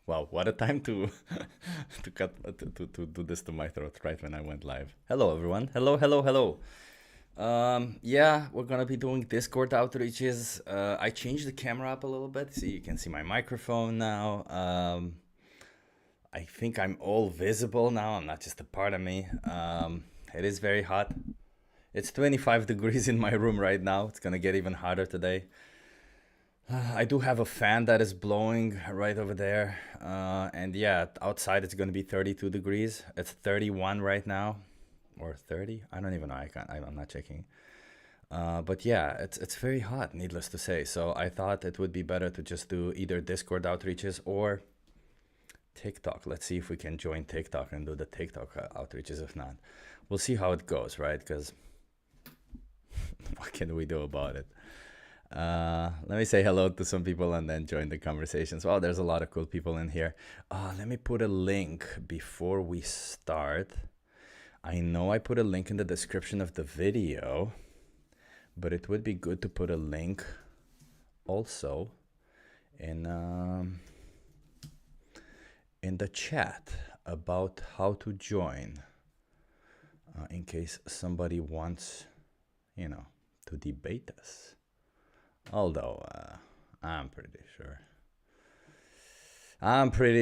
Wow, what a time to to do this to my throat right when I went live. Hello everyone. Hello, hello, hello. Yeah, we're gonna be doing Discord outreaches. I changed the camera up a little bit, so you can see my microphone now. I think I'm all visible now. I'm not just a part of me. It is very hot. It's 25 degrees in my room right now. It's gonna get even hotter today. I do have a fan that is blowing right over there. And yeah, outside it's gonna be 32 degrees. It's 31 right now, or 30. I don't even know. I'm not checking. But yeah, it's very hot, needless to say. So I thought it would be better to just do either Discord outreaches or TikTok. Let's see if we can join TikTok and do the TikTok outreaches. If not, we'll see how it goes, right? Because what can we do about it? Let me say hello to some people and then join the conversations. Well, there's a lot of cool people in here. Let me put a link before we start. I know I put a link in the description of the video, but it would be good to put a link also in the chat about how to join, in case somebody wants, to debate us. Although I'm pretty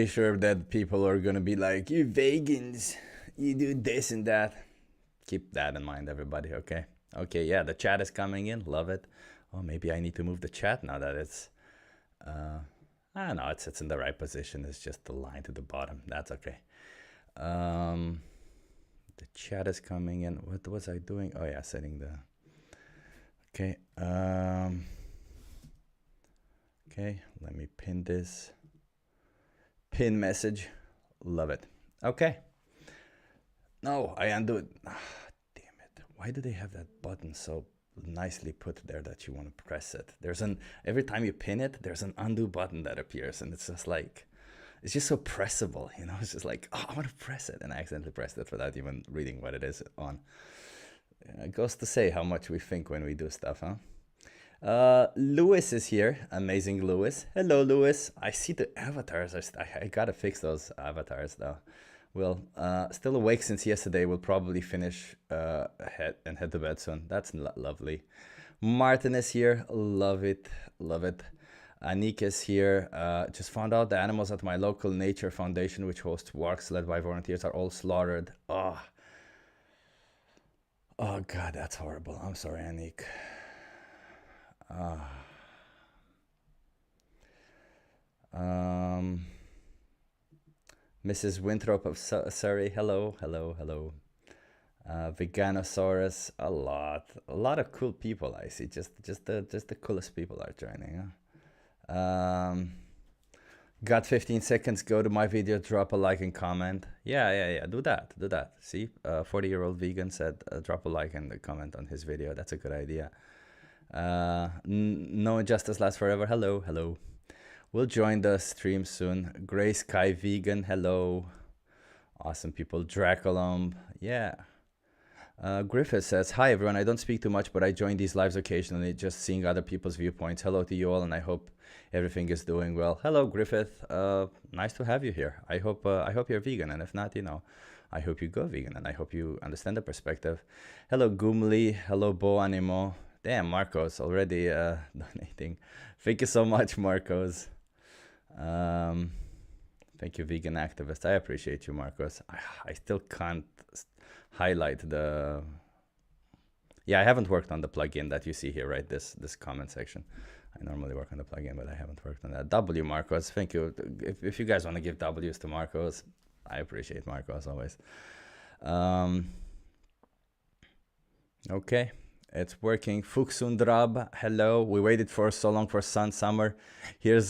sure that people are gonna be like, you vegans, you do this and that. Keep that in mind, everybody. Okay. Yeah, the chat is coming in. Love it. Oh, maybe I need to move the chat now that it's I don't know, it's in the right position. It's just the line to the bottom. That's okay. The chat is coming in. What was I doing? Oh yeah, setting the okay. Okay, let me pin this. Pin message. Love it. Okay. No, I undo it. Damn it. Why do they have that button so nicely put there that you want to press it? Every time you pin it, there's an undo button that appears, and it's just like, it's just so pressable, It's just like, oh, I want to press it, and I accidentally pressed it without even reading what it is on. It goes to say how much we think when we do stuff, huh? Lewis is here. Amazing Lewis. Hello, Lewis. I see the avatars. I gotta fix those avatars though. Well, still awake since yesterday. We'll probably finish head to bed soon. That's lovely. Martin is here. Love it. Love it. Anik is here. Just found out the animals at my local nature foundation, which hosts walks led by volunteers, are all slaughtered. Oh God, that's horrible. I'm sorry, Anik. Mrs. Winthrop of Surrey, hello. Veganosaurus, a lot of cool people I see. Just the coolest people are joining. Got 15 seconds. Go to my video, drop a like and comment. Yeah. Do that. See, 40-year-old vegan said drop a like and a comment on his video. That's a good idea. No injustice lasts forever. Hello. We'll join the stream soon. Gray Sky Vegan, hello. Awesome people. Draculum, yeah. Griffith says, hi everyone, I don't speak too much, but I join these lives occasionally, just seeing other people's viewpoints. Hello to you all, and I hope everything is doing well. Hello, Griffith. Nice to have you here. I hope you're vegan, and if not, I hope you go vegan, and I hope you understand the perspective. Hello, Gumli. Hello, Bo Animo. Damn, Marcos already donating. Thank you so much, Marcos. Thank you, vegan activist. I appreciate you, Marcos. I still can't highlight the... Yeah, I haven't worked on the plugin that you see here, right? This comment section. I normally work on the plugin, but I haven't worked on that. W, Marcos. Thank you. If you guys want to give W's to Marcos, I appreciate Marcos always. Okay. It's working. Fuxundrab, hello. We waited for so long for summer. Here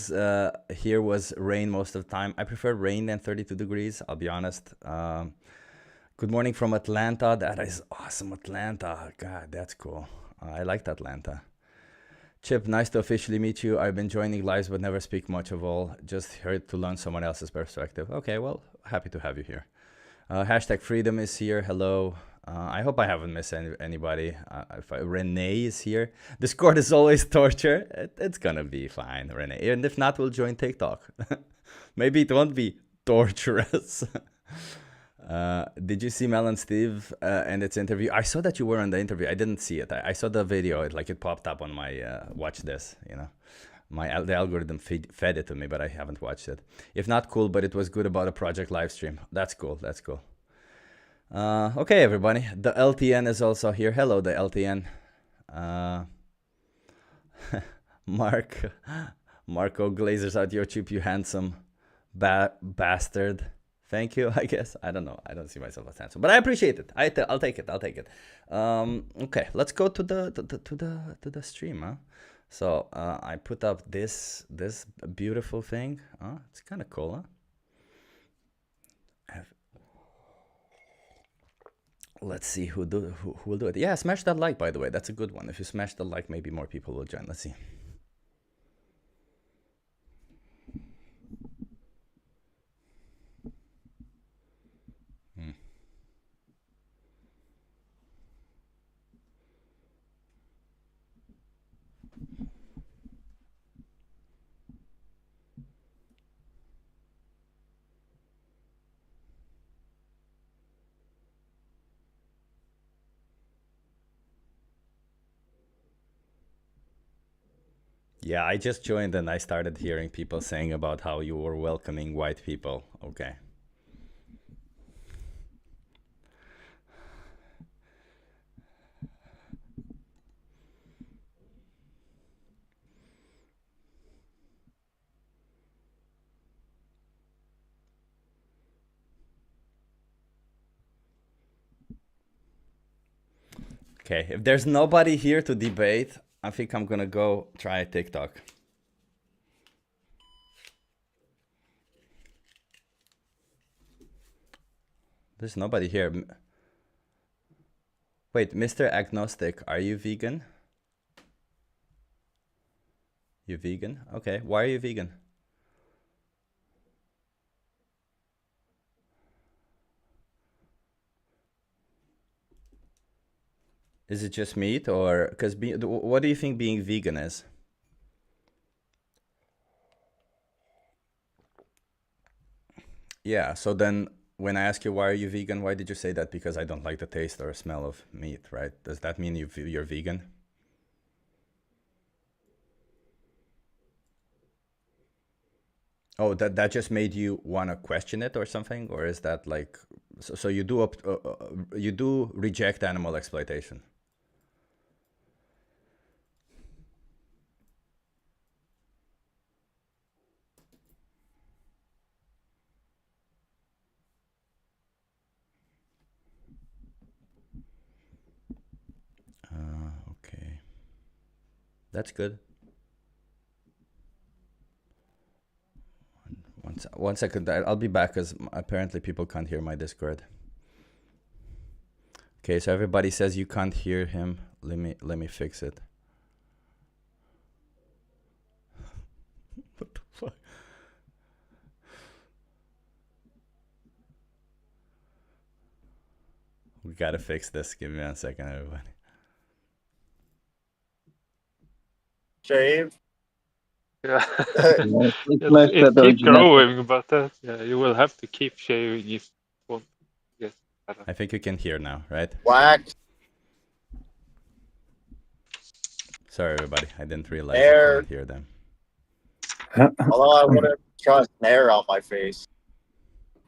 was rain most of the time. I prefer rain than 32 degrees, I'll be honest. Good morning from Atlanta. That is awesome, Atlanta. God, that's cool. I liked Atlanta. Chip, nice to officially meet you. I've been joining lives but never speak much of all. Just here to learn someone else's perspective. Okay, well, happy to have you here. Hashtag freedom is here. Hello. I hope I haven't missed anybody. If Renee is here, Discord is always torture. It's gonna be fine, Renee. And if not, we'll join TikTok. Maybe it won't be torturous. Did you see Mel and Steve and its interview? I saw that you were on the interview. I didn't see it. I saw the video. It popped up on my watch this. The algorithm fed it to me, but I haven't watched it. If not, cool. But it was good about a project live stream. That's cool. That's cool. Okay, everybody. The LTN is also here. Hello, the LTN. Marco Glazers out YouTube, you handsome bastard. Thank you, I guess. I don't know. I don't see myself as handsome, but I appreciate it. I'll take it. I'll take it. Okay, let's go to the stream. Huh? So I put up this beautiful thing. It's kind of cool, huh? Let's see who will do it. Yeah, smash that like, by the way. That's a good one. If you smash the like, maybe more people will join. Let's see. Yeah, I just joined and I started hearing people saying about how you were welcoming white people. Okay. Okay, if there's nobody here to debate, I think I'm gonna go try TikTok. There's nobody here. Wait, Mr. Agnostic, are you vegan? You vegan? Okay, why are you vegan? Is it just meat, or because what do you think being vegan is? Yeah, so then when I ask you why are you vegan, why did you say that? Because I don't like the taste or smell of meat, right? Does that mean you're vegan? Oh, that just made you want to question it or something, or is that like so you do reject animal exploitation? Okay, that's good. One second, I'll be back because apparently people can't hear my Discord. Okay, so everybody says you can't hear him. Let me fix it. What the fuck? We gotta fix this. Give me 1 second, everybody. Shave. Yeah. Nice it that keep original. growing, but yeah, you will have to keep shaving if you want to get better. I think you can hear now, right? Wax. Sorry, everybody. I didn't realize Hair. you couldn't hear them. Although I wouldn't trust hair on my face.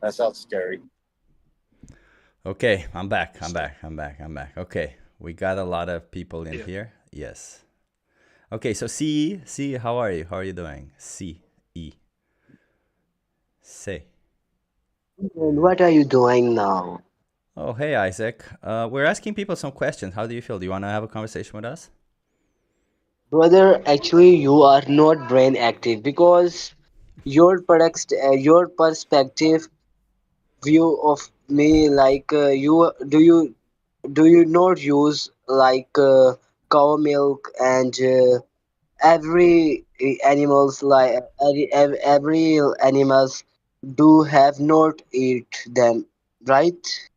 That sounds scary. Okay, I'm back. Okay, we got a lot of people in here. Yes. Okay, so C, how are you? How are you doing? C, E. Say. And what are you doing now? Oh, hey, Isaac. We're asking people some questions. How do you feel? Do you want to have a conversation with us? Brother, actually you are not brain active because your perspective view of me like do you not use like cow milk and every animals like every animals do have not eat them, right?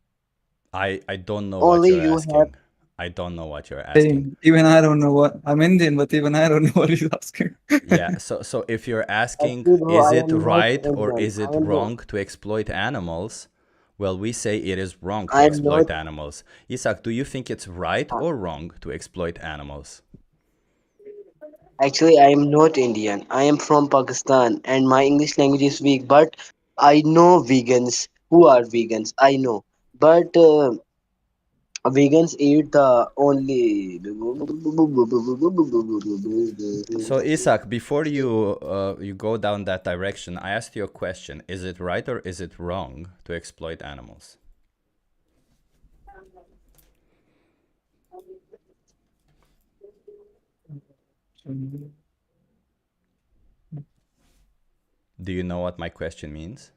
I don't know what Only you're you have. asking. I don't know what you're asking. Same. Even I don't know what I'm Indian, but even I don't know what he's asking. Yeah, so if you're asking, Actually, bro, is I it am not right or Indian. is it wrong to exploit animals? Well, we say it is wrong to I am not. exploit animals. Isaac, do you think it's right or wrong to exploit animals? Actually, I am not Indian. I am from Pakistan, and my English language is weak. But I know vegans who are vegans. I know, but vegans eat the only. So Isaac, before you go down that direction, I asked you a question. Is it right or is it wrong to exploit animals? Do you know what my question means?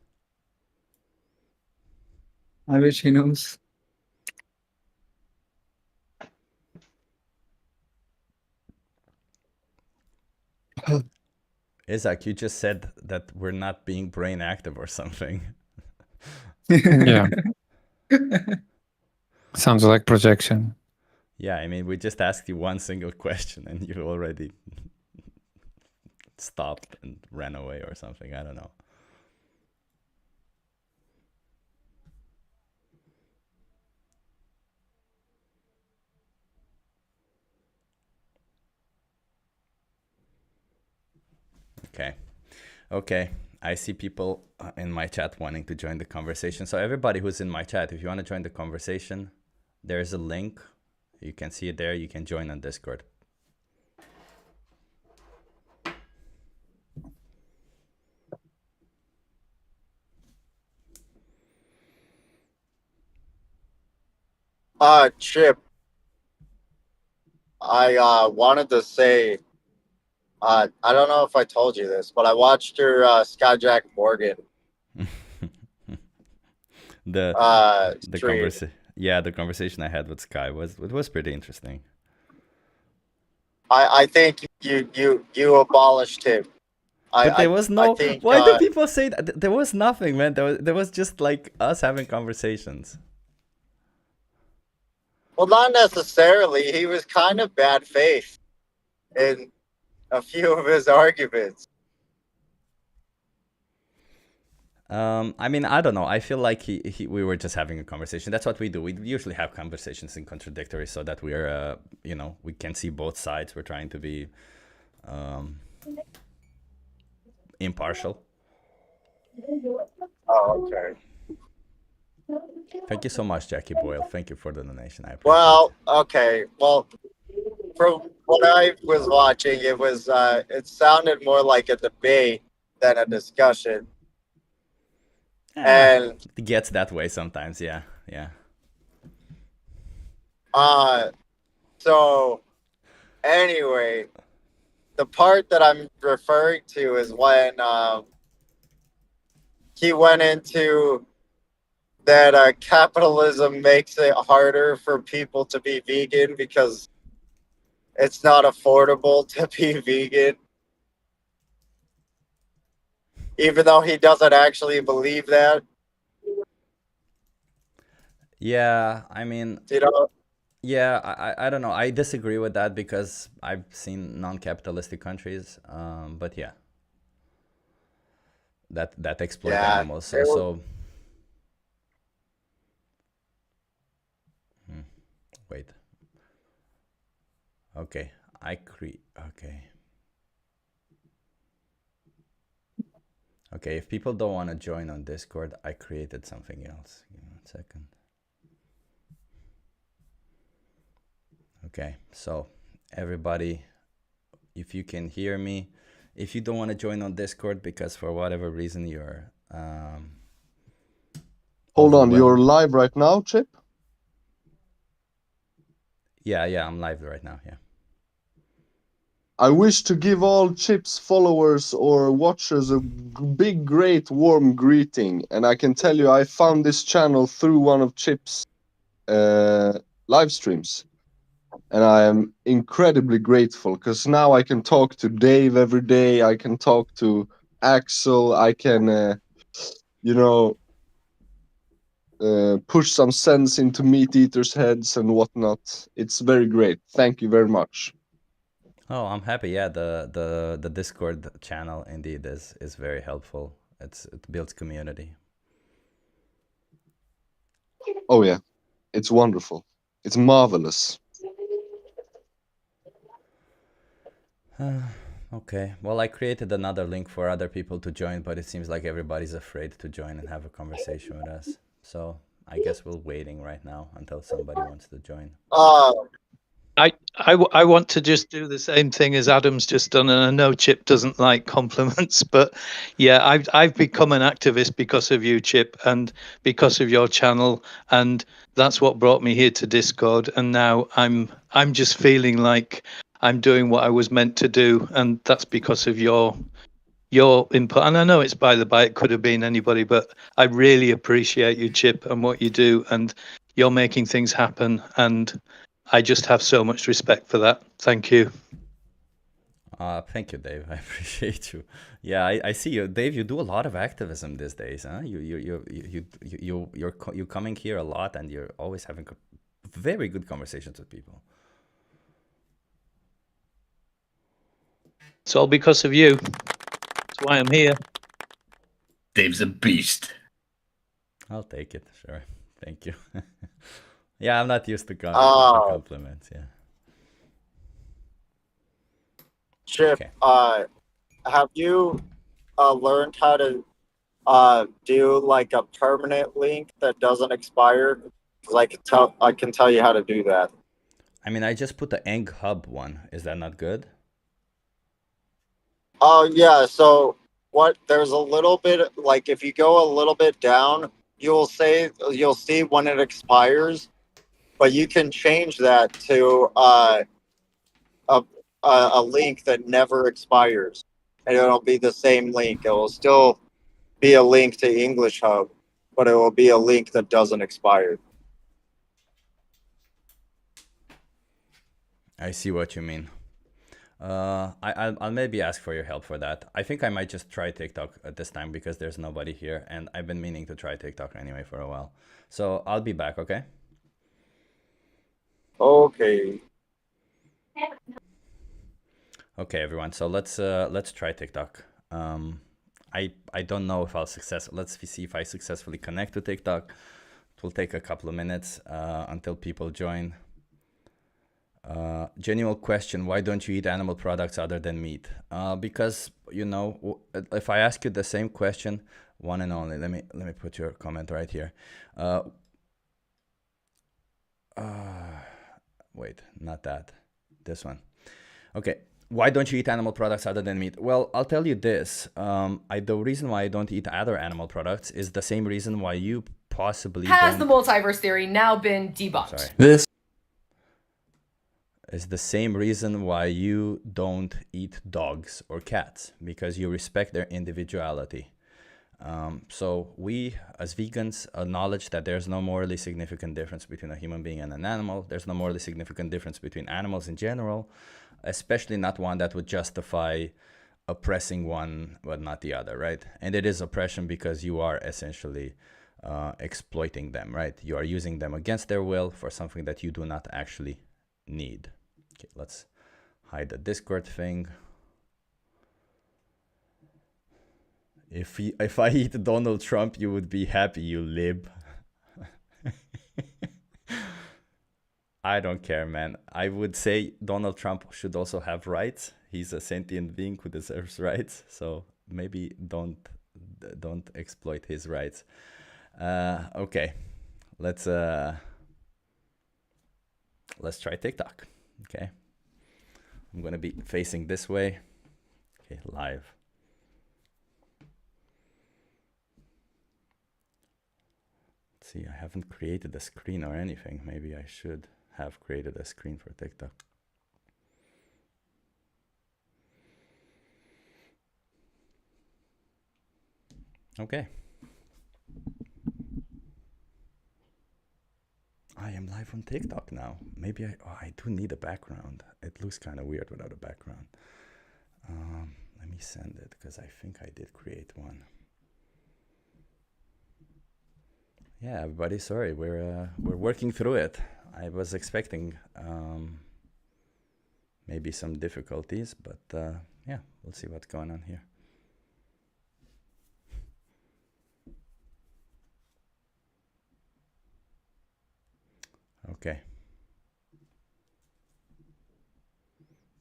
I wish he knows. Isaac, you just said that we're not being brain active or something. Yeah. Sounds like projection. Yeah, I mean, we just asked you one single question and you already stopped and ran away or something. I don't know. Okay. Okay. I see people in my chat wanting to join the conversation. So everybody who's in my chat, if you want to join the conversation, there's a link. You can see it there. You can join on Discord. Chip, I wanted to say, I don't know if I told you this, but I watched your Skyjack Morgan the stream. conversation, yeah, the conversation I had with Sky was pretty interesting. I think you abolished him. But there was no. I think Why do people say that? There was nothing, man. There was just like us having conversations. well, not necessarily. He was kind of bad faith in a few of his arguments. I mean, I don't know. I feel like we were just having a conversation. That's what we do. We usually have conversations in contradictory so that we're, we can see both sides. We're trying to be impartial. Oh, okay. Thank you so much, Jackie Boyle. Thank you for the donation. I appreciate Well, okay. Well, from what I was watching, it sounded more like a debate than a discussion. And it gets that way sometimes. Yeah. So anyway, the part that I'm referring to is when he went into that capitalism makes it harder for people to be vegan because it's not affordable to be vegan. Even though he doesn't actually believe that. Yeah, I mean, yeah, I don't know. I disagree with that because I've seen non-capitalistic countries, but yeah, that exploit animals. So wait. Okay, Okay, if people don't want to join on Discord, I created something else. Give me 1 second. Okay, so everybody, if you can hear me, if you don't want to join on Discord because for whatever reason you're hold on, you're live right now, Chip? Yeah, I'm live right now. Yeah. I wish to give all Chip's followers or watchers a big, great, warm greeting. And I can tell you, I found this channel through one of Chip's live streams. And I am incredibly grateful because now I can talk to Dave every day. I can talk to Axel. I can, push some sense into meat eaters' heads and whatnot. It's very great. Thank you very much. Oh, I'm happy. Yeah, the Discord channel indeed is very helpful. It builds community. Oh yeah, it's wonderful. It's marvelous. Okay. Well, I created another link for other people to join, but it seems like everybody's afraid to join and have a conversation with us. So I guess we're waiting right now until somebody wants to join. I want to just do the same thing as Adam's just done, and I know Chip doesn't like compliments, but yeah, I've become an activist because of you, Chip, and because of your channel, and that's what brought me here to Discord. And now I'm just feeling like I'm doing what I was meant to do, and that's because of your input. And I know it's by the by; it could have been anybody, but I really appreciate you, Chip, and what you do, and you're making things happen. And I just have so much respect for that. Thank you. Thank you, Dave. I appreciate you. Yeah, I see you, Dave. You do a lot of activism these days, huh? You're coming here a lot, and you're always having very good conversations with people. It's all because of you. That's why I'm here. Dave's a beast. I'll take it. Sure. Thank you. Yeah, I'm not used to compliments. Yeah. Chip, Okay. have you learned how to do like a permanent link that doesn't expire? Because I can tell you how to do that. I mean, I just put the Eng Hub one. Is that not good? Oh yeah, so there's a little bit, like if you go a little bit down, you'll see when it expires, but you can change that to a link that never expires, and it'll be the same link. It will still be a link to English Hub, but it will be a link that doesn't expire. I see what you mean. I'll maybe ask for your help for that. I think I might just try TikTok at this time because there's nobody here, and I've been meaning to try TikTok anyway for a while. So I'll be back, okay? Okay. Okay, everyone. So let's try TikTok. I don't know if I'll Let's see if I successfully connect to TikTok. It will take a couple of minutes until people join. Genuine question: why don't you eat animal products other than meat? Because if I ask you the same question, one and only. Let me put your comment right here. Wait, not that. This one. Okay. Why don't you eat animal products other than meat? Well, I'll tell you this. The reason why I don't eat other animal products is the same reason why you possibly Has the multiverse theory now been debunked? Sorry. This Is the same reason why you don't eat dogs or cats, because you respect their individuality. So we, as vegans, acknowledge that there's no morally significant difference between a human being and an animal. There's no morally significant difference between animals in general, especially not one that would justify oppressing one but not the other, right? And it is oppression because you are essentially exploiting them, right? You are using them against their will for something that you do not actually need. Okay, let's hide the Discord thing. If I eat Donald Trump, you would be happy, you lib. I don't care, man. I would say Donald Trump should also have rights. He's a sentient being who deserves rights. So maybe don't exploit his rights. Okay, let's try TikTok. Okay, I'm gonna be facing this way. Okay, live. Let's see, I haven't created a screen or anything. Maybe I should have created a screen for TikTok. Okay. I am live on TikTok now. Maybe I do need a background. It looks kind of weird without a background. Let me send it because I think I did create one. yeah, everybody, sorry, we're working through it. I was expecting maybe some difficulties, but yeah, we'll see what's going on here. Okay.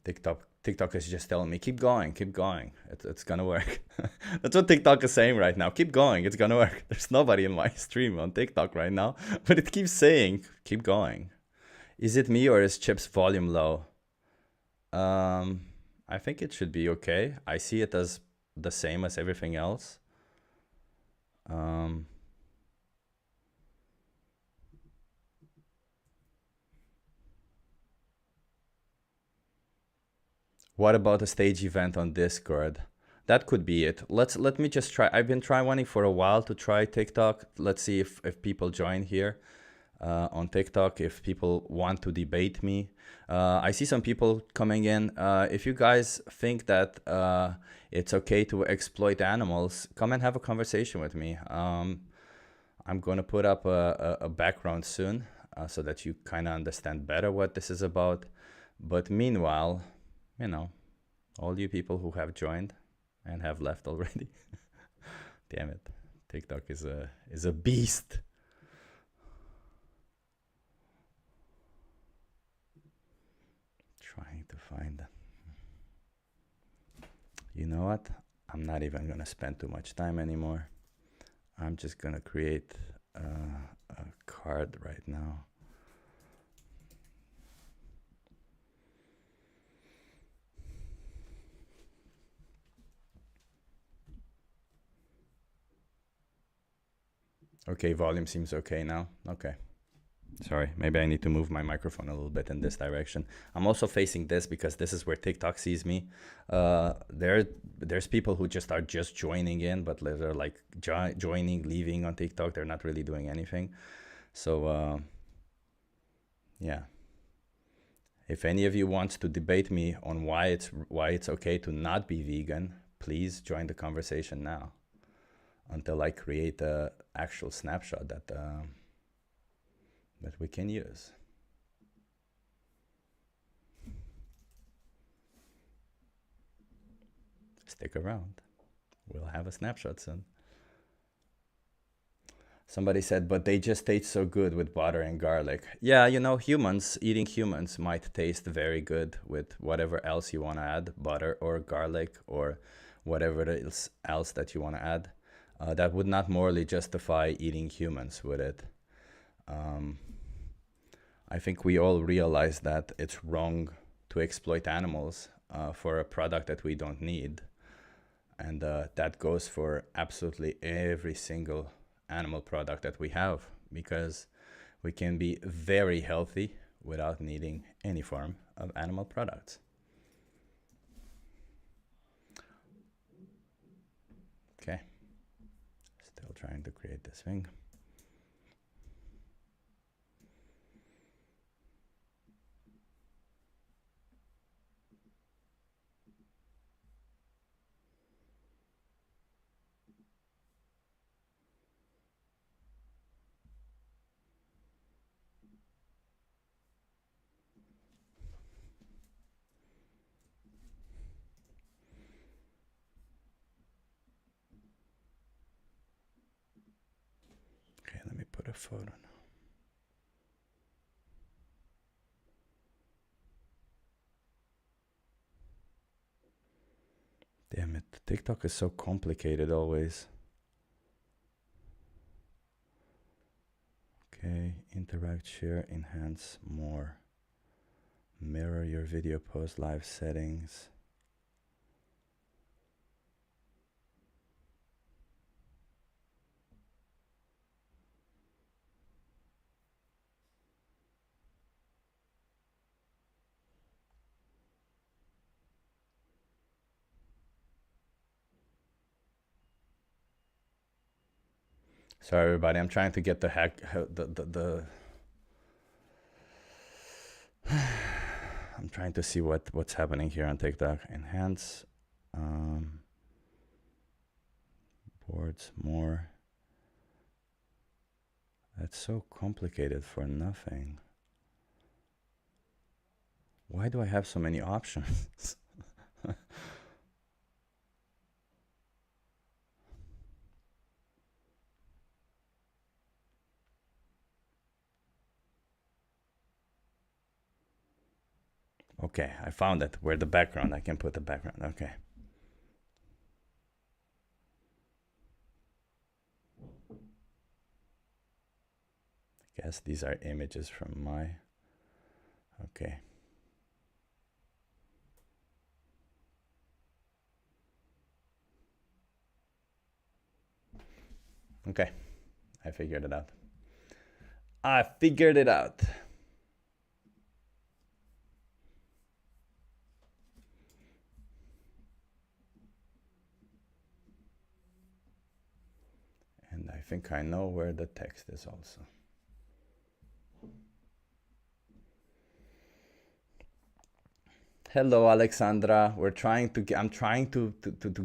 TikTok is just telling me, keep going, keep going. It's gonna work. That's what TikTok is saying right now. Keep going, it's gonna work. There's nobody in my stream on TikTok right now, but it keeps saying, keep going. Is it me or is Chip's volume low? I think it should be okay. I see it as the same as everything else. What about a stage event on Discord? That could be it. Let me just try. I've been trying for a while to try TikTok. Let's see if people join here on TikTok, if people want to debate me. I see some people coming in. If you guys think that it's okay to exploit animals, come and have a conversation with me. I'm going to put up a background soon so that you kind of understand better what this is about. But meanwhile, you know, all you people who have joined and have left already. Damn it. TikTok is a beast. Trying to find. You know what? I'm not even gonna spend too much time anymore. I'm just gonna create a card right now. Okay, volume seems okay now. Okay. Sorry, maybe I need to move my microphone a little bit in this direction. I'm also facing this because this is where TikTok sees me. There's people who just are just joining in, but they're like joining, leaving on TikTok. They're not really doing anything. So yeah. If any of you wants to debate me on why it's okay to not be vegan, please join the conversation now. Until I create a actual snapshot that we can use. Stick around. We'll have a snapshot soon. Somebody said, but they just taste so good with butter and garlic. Yeah, you know, eating humans might taste very good with whatever else you want to add, butter or garlic or whatever else that you want to add. That would not morally justify eating humans, would it? I think we all realize that it's wrong to exploit animals for a product that we don't need. And that goes for absolutely every single animal product that we have, because we can be very healthy without needing any form of animal products. Okay. Still trying to create this thing. Okay, let me put a photo now. Damn it, TikTok is so complicated always. Okay, interact, share, enhance, more. Mirror your video post, live settings. Sorry, everybody. I'm trying to get the I'm trying to see what's happening here on TikTok. Enhance, boards, more. That's so complicated for nothing. Why do I have so many options? Okay, I found it. Where the background, I can put the background. Okay. I guess these are images from my, okay. Okay, I figured it out. I figured it out. And I think I know where the text is also. Hello, Alexandra. We're trying to get, I'm trying to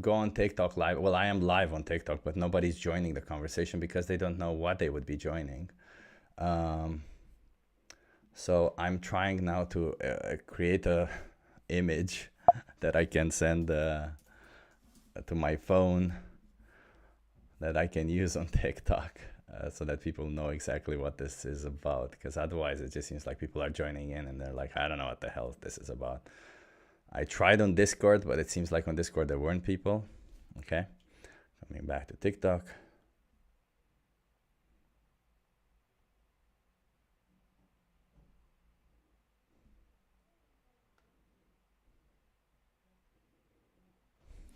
go on TikTok live. Well, I am live on TikTok, but nobody's joining the conversation because they don't know what they would be joining. So I'm trying now to create a image that I can send to my phone that I can use on TikTok so that people know exactly what this is about. Because otherwise it just seems like people are joining in and they're like, I don't know what the hell this is about. I tried on Discord, but it seems like on Discord there weren't people. Okay, coming back to TikTok.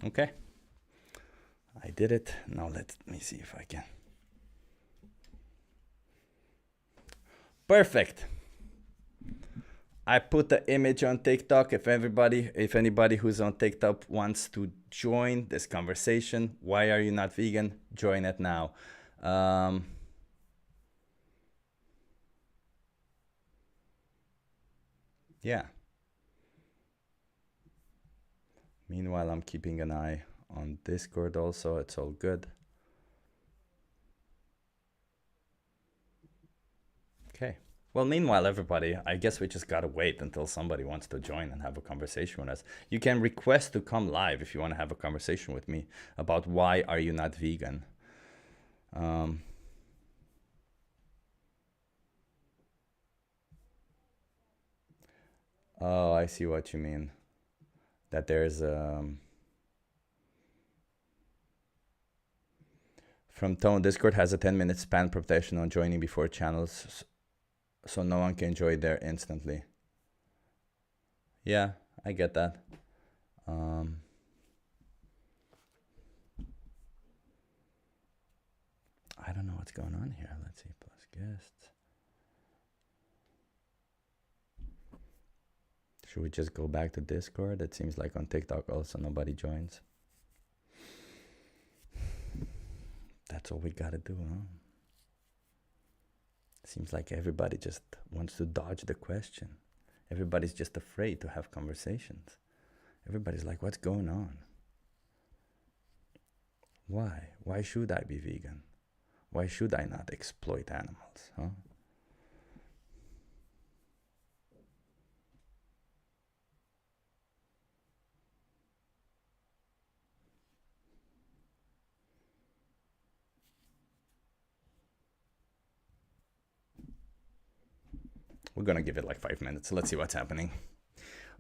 Okay, I did it. Now let me see if I can. Perfect. I put the image on TikTok. If anybody who's on TikTok wants to join this conversation, why are you not vegan? Join it now. Yeah. Meanwhile, I'm keeping an eye on Discord also. It's all good. Okay. Well, meanwhile, everybody, I guess we just gotta wait until somebody wants to join and have a conversation with us. You can request to come live if you want to have a conversation with me about why are you not vegan. Oh, I see what you mean. That there's from Tone, Discord has a 10-minute span protection on joining before channels, so no one can join there instantly. Yeah, I get that. I don't know what's going on here. Let's see, plus guests. Should we just go back to Discord? It seems like on TikTok also nobody joins. That's all we gotta do, huh? Seems like everybody just wants to dodge the question. Everybody's just afraid to have conversations. Everybody's like, what's going on? Why? Why should I be vegan? Why should I not exploit animals, huh? We're gonna give it like 5 minutes. Let's see what's happening.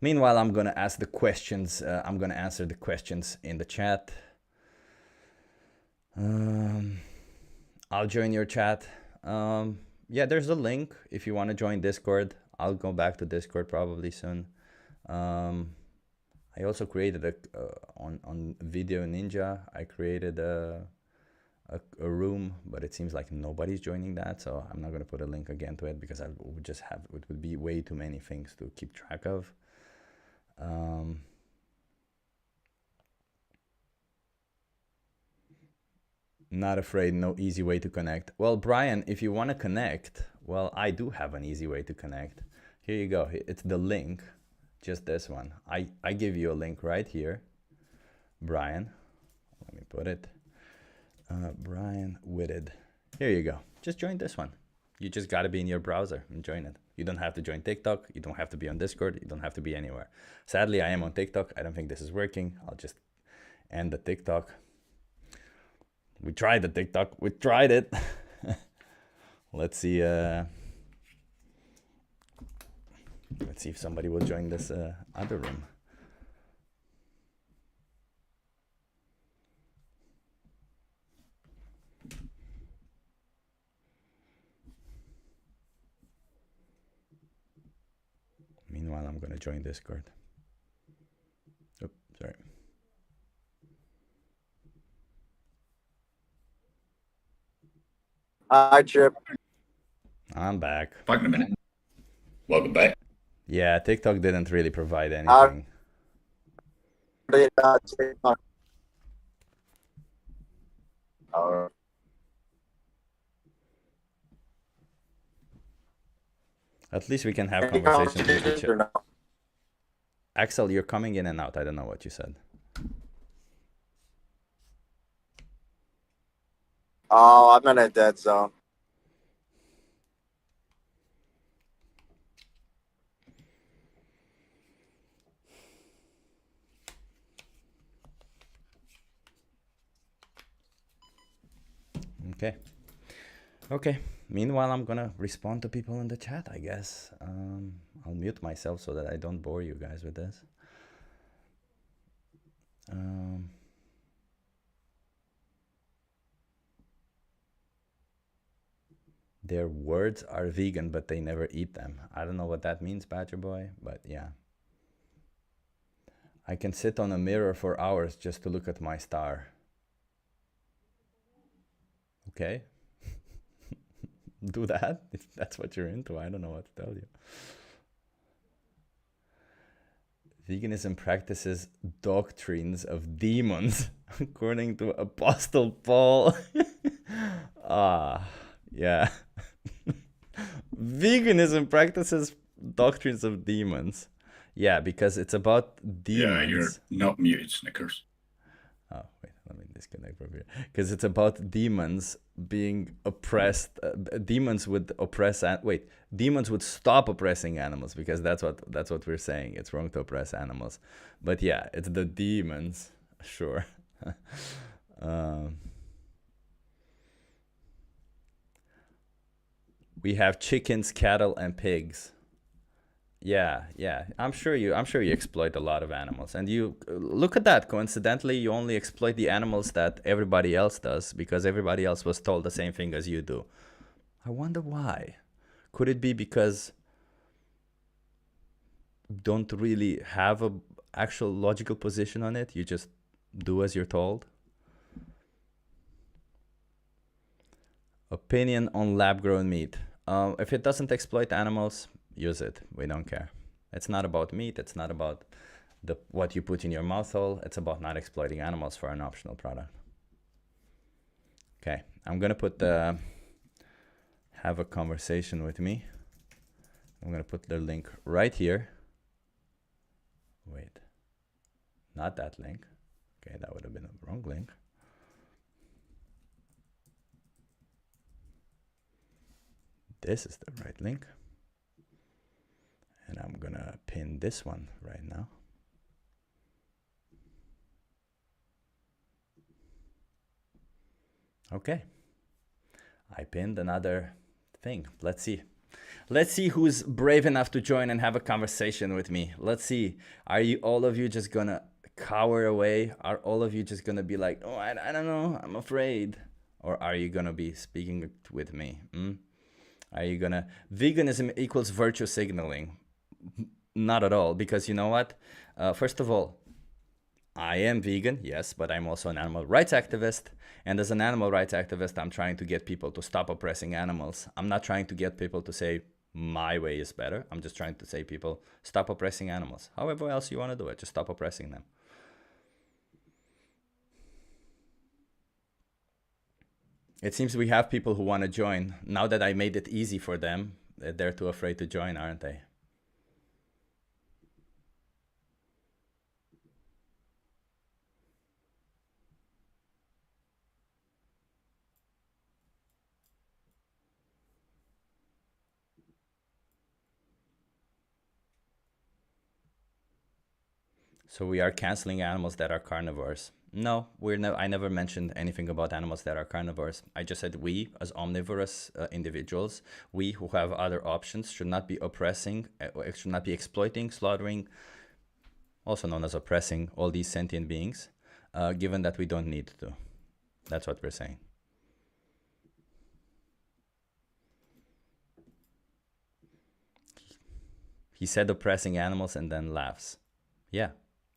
Meanwhile, I'm gonna ask the questions. I'm gonna answer the questions in the chat. I'll join your chat. Yeah, there's a link if you want to join Discord. I'll go back to Discord probably soon. I also created a on Video Ninja. I created a room, but it seems like nobody's joining that, so I'm not going to put a link again to it because I would just have, it would be way too many things to keep track of. Not afraid, no easy way to connect. Well, Brian, if you want to connect, well, I do have an easy way to connect. Here you go. It's the link, just this one. I give you a link right here, Brian. Let me put it. Brian Whitted. Here you go. Just join this one. You just got to be in your browser and join it. You don't have to join TikTok. You don't have to be on Discord. You don't have to be anywhere. Sadly, I am on TikTok. I don't think this is working. I'll just end the TikTok. We tried the TikTok. We tried it. Let's see. Let's see if somebody will join this other room. Meanwhile, I'm gonna join Discord. Oops, sorry. Hi, Chip. I'm back. Back in a minute. Welcome back. Yeah, TikTok didn't really provide anything. At least we can have conversations with each other. Axel, you're coming in and out. I don't know what you said. Oh, I'm in a dead zone. Okay. Okay. Meanwhile, I'm gonna respond to people in the chat, I guess. I'll mute myself so that I don't bore you guys with this. Their words are vegan, but they never eat them. I don't know what that means, Badger Boy, but yeah. I can sit on a mirror for hours just to look at my star. Okay. Do that if that's what you're into. I don't know what to tell you. Veganism practices doctrines of demons, according to Apostle Paul. Yeah. Veganism practices doctrines of demons. Yeah, because it's about demons. Yeah, you're not muted, Snickers. Oh, wait, let me disconnect from here. Because it's about demons being oppressed. Demons would oppress. Demons would stop oppressing animals, because that's what we're saying. It's wrong to oppress animals. But yeah, it's the demons. Sure. We have chickens, cattle, and pigs. Yeah. I'm sure you exploit a lot of animals, and you look at that. Coincidentally, you only exploit the animals that everybody else does, because everybody else was told the same thing as you do. I wonder why. Could it be because you don't really have a actual logical position on it? You just do as you're told? Opinion on lab-grown meat. If it doesn't exploit animals, use it. We don't care. It's not about meat. It's not about what you put in your mouth hole. It's about not exploiting animals for an optional product. Okay, I'm gonna put the have a conversation with me. I'm gonna put the link right here. Wait, not that link. Okay, that would have been a wrong link. This is the right link. And I'm gonna pin this one right now. Okay. I pinned another thing. Let's see. Let's see who's brave enough to join and have a conversation with me. Let's see. Are you all of you just gonna cower away? Are all of you just gonna be like, oh, I don't know, I'm afraid? Or are you gonna be speaking with me? Are you gonna... Veganism equals virtue signaling. Not at all, because you know what? First of all, I am vegan, yes, but I'm also an animal rights activist. And as an animal rights activist, I'm trying to get people to stop oppressing animals. I'm not trying to get people to say my way is better. I'm just trying to say people stop oppressing animals. However else you want to do it, just stop oppressing them. It seems we have people who want to join. Now that I made it easy for them, they're too afraid to join, aren't they? So we are canceling animals that are carnivores. No, I never mentioned anything about animals that are carnivores. I just said we, as omnivorous individuals, we who have other options, should not be oppressing, should not be exploiting, slaughtering, also known as oppressing, all these sentient beings, given that we don't need to. That's what we're saying. He said oppressing animals and then laughs. Yeah,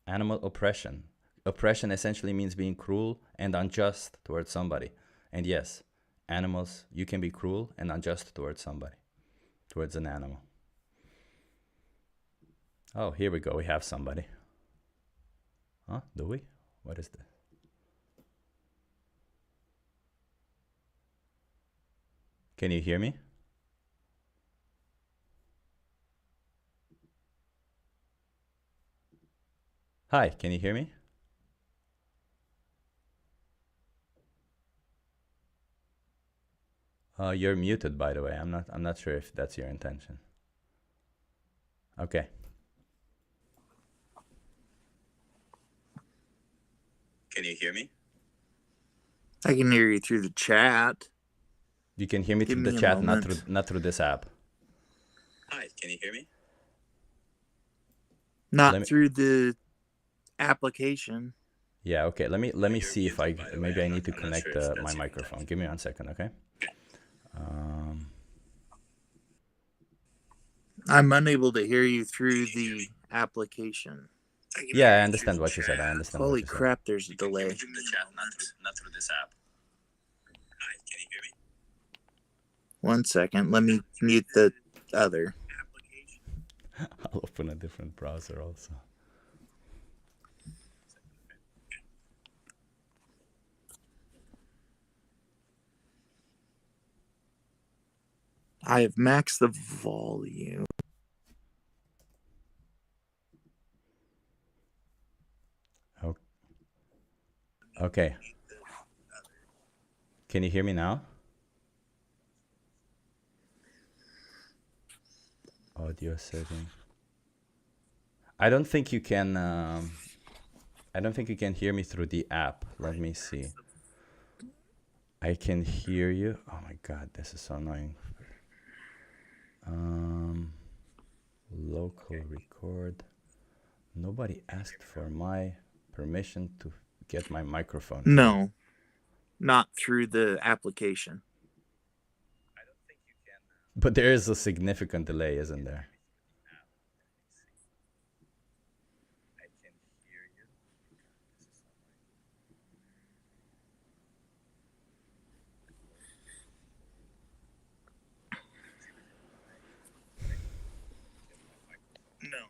animal oppression. Oppression essentially means being cruel and unjust towards somebody. And yes, animals, you can be cruel and unjust towards somebody, towards an animal. Oh, here we go. We have somebody. Huh? Do we? What is this? Can you hear me? Hi, can you hear me? You're muted, by the way. I'm not sure if that's your intention. Okay. Can you hear me? I can hear you through the chat. You can hear me Give through the me a chat, moment. not through this app. Hi, can you hear me? Not through the application. Yeah, okay. Let me see if maybe I need to connect my microphone. Give me 1 second, okay? I'm unable to hear you through the application. Yeah, I understand what you said. I understand what Holy you said. crap, there's a delay. Through the chat, not through this app. Hi, can you hear me? 1 second. Let me mute the other. I'll open a different browser also. I have maxed the volume. Okay. Can you hear me now? Audio setting. I don't think you can. I don't think you can hear me through the app. Let me see. I can hear you. Oh my god, this is so annoying. Local record. Nobody asked for my permission to get my microphone. No, not through the application. I don't think you can. But there is a significant delay, isn't there? I can hear you. No,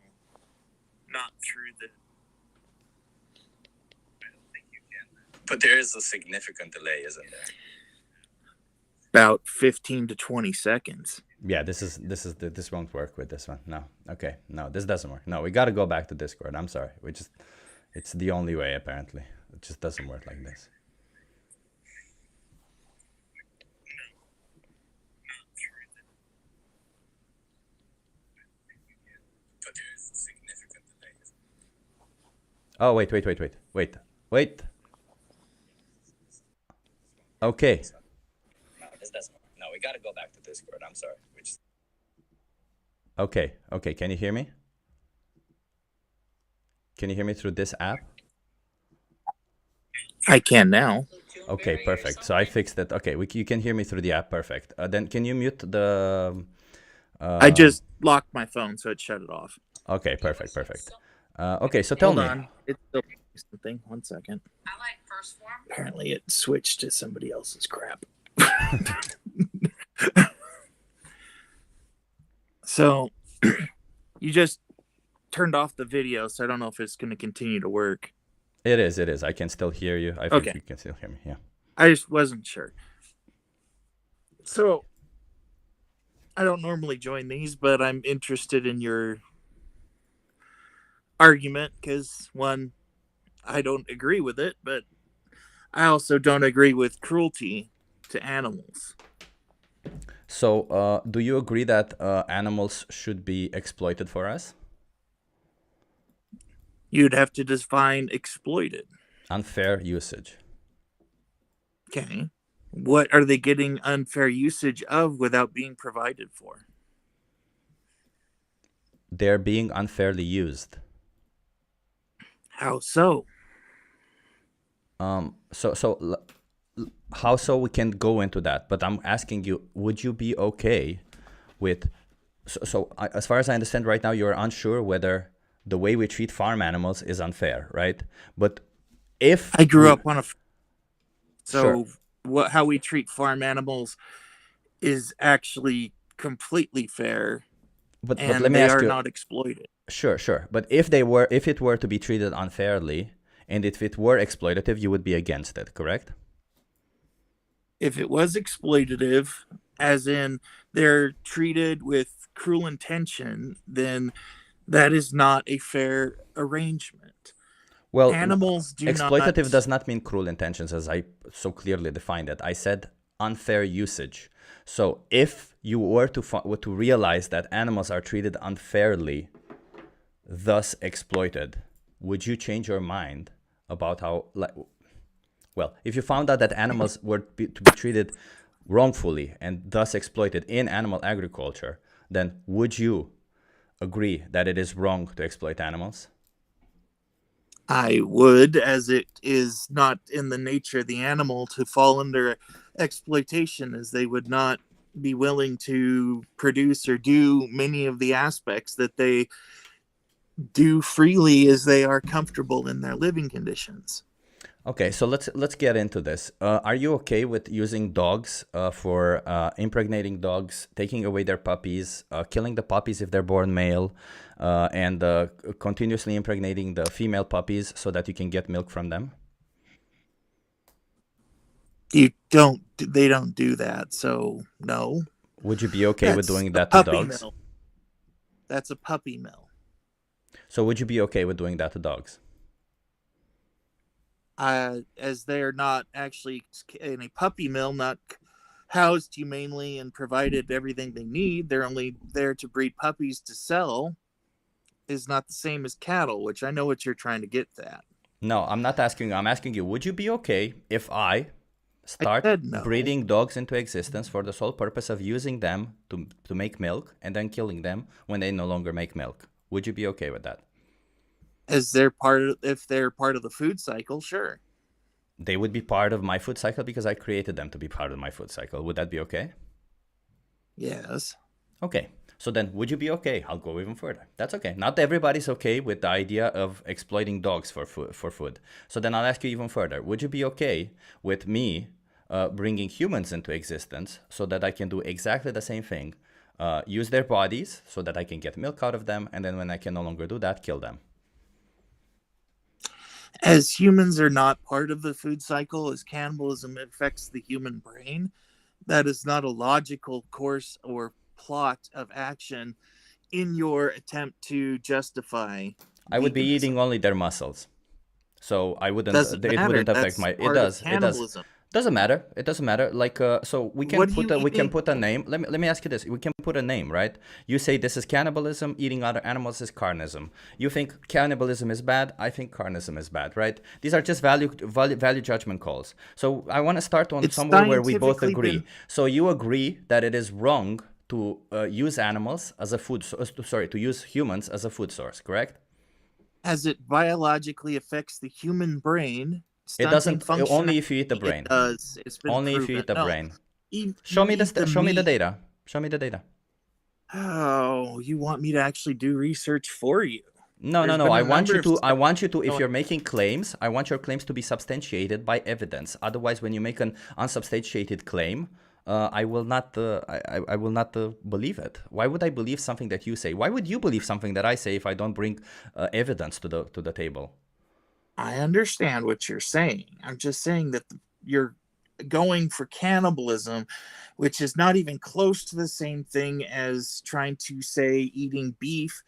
not through the. But there is a significant delay, isn't there? About 15 to 20 seconds. Yeah, this won't work with this one. No. Okay. No, this doesn't work. No, we got to go back to Discord. I'm sorry. It's the only way apparently. It just doesn't work like this. But there is a significant delay. Oh, wait. Okay. No, this doesn't work. No, we gotta go back to Discord. I'm sorry. Okay. Can you hear me? Can you hear me through this app? I can now. Okay, perfect. So I fixed it. Okay, you can hear me through the app. Perfect. Then can you mute the... I just locked my phone, so it shut it off. Okay, perfect. Okay, so tell me. Hold on. It's still something. 1 second. I like first form. Apparently it switched to somebody else's crap. So you just turned off the video, so I don't know if it's going to continue to work. It is. I can still hear you. I think you can still hear me. Yeah. I just wasn't sure. So I don't normally join these, but I'm interested in your argument because, one, I don't agree with it, but I also don't agree with cruelty to animals. So do you agree that animals should be exploited for us? You'd have to define exploited. Unfair usage. Okay. What are they getting unfair usage of without being provided for? They're being unfairly used. How so? How so we can go into that, but I'm asking you, would you be okay with, as far as I understand right now, you're unsure whether the way we treat farm animals is unfair, right? But if I grew up on a Sure. how we treat farm animals is actually completely fair, but and let me they ask are you, not exploited. Sure. But if it were to be treated unfairly, and if it were exploitative, you would be against it, correct? If it was exploitative, as in they're treated with cruel intention, then that is not a fair arrangement. Well, Animals do exploitative not. does not mean cruel intentions, as I so clearly defined it. I said unfair usage. So if you were to realize that animals are treated unfairly, thus exploited, would you change your mind about how, well, if you found out that animals were to be treated wrongfully and thus exploited in animal agriculture, then would you agree that it is wrong to exploit animals? I would, as it is not in the nature of the animal to fall under exploitation, as they would not be willing to produce or do many of the aspects that they do freely as they are comfortable in their living conditions. Okay, so let's get into this. Are you okay with using dogs for impregnating dogs, taking away their puppies, killing the puppies if they're born male, and continuously impregnating the female puppies so that you can get milk from them? They don't do that, so no. Would you be okay with That's doing a that to puppy dogs? mill. That's a puppy mill. So would you be okay with doing that to dogs? As they're not actually in a puppy mill, not housed humanely and provided everything they need. They're only there to breed puppies to sell. Is not the same as cattle, which I know what you're trying to get at. No, I'm not asking you. I'm asking you, would you be okay if I start said no. breeding dogs into existence for the sole purpose of using them to make milk and then killing them when they no longer make milk? Would you be okay with that? If they're part of the food cycle, sure. They would be part of my food cycle because I created them to be part of my food cycle. Would that be okay? Yes. Okay. So then would you be okay? I'll go even further. That's okay. Not everybody's okay with the idea of exploiting dogs for food. So then I'll ask you even further. Would you be okay with me bringing humans into existence so that I can do exactly the same thing? Use their bodies so that I can get milk out of them, and then when I can no longer do that, kill them. As humans are not part of the food cycle, as cannibalism affects the human brain, that is not a logical course or plot of action in your attempt to justify. I would be veganism. eating only their muscles, so I wouldn't. Doesn't It matter. wouldn't affect That's my. It part of does. It does. cannibalism. Doesn't matter. It doesn't matter. Like so we can What do put you we can eat? put a name. Let me ask you this. We can put a name, right? You say this is cannibalism. Eating other animals is carnism. You think cannibalism is bad. I think carnism is bad, right? These are just value judgment calls. So I want to start on It's somewhere where we both scientifically agree. been- So you agree that it is wrong to use animals as a food. To use humans as a food source, correct? As it biologically affects the human brain. It doesn't. Only if you eat the brain. It does. It's been Only if you proven. eat the No. brain. Show me Show me the meat. data. Show me the data. Oh, you want me to actually do research for you? No. There's been I a want you number of to. I want you to. If No. you're making claims, I want your claims to be substantiated by evidence. Otherwise, when you make an unsubstantiated claim, I will not. I will not believe it. Why would I believe something that you say? Why would you believe something that I say if I don't bring evidence to the table? I understand what you're saying. I'm just saying that you're going for cannibalism, which is not even close to the same thing as trying to say eating beef.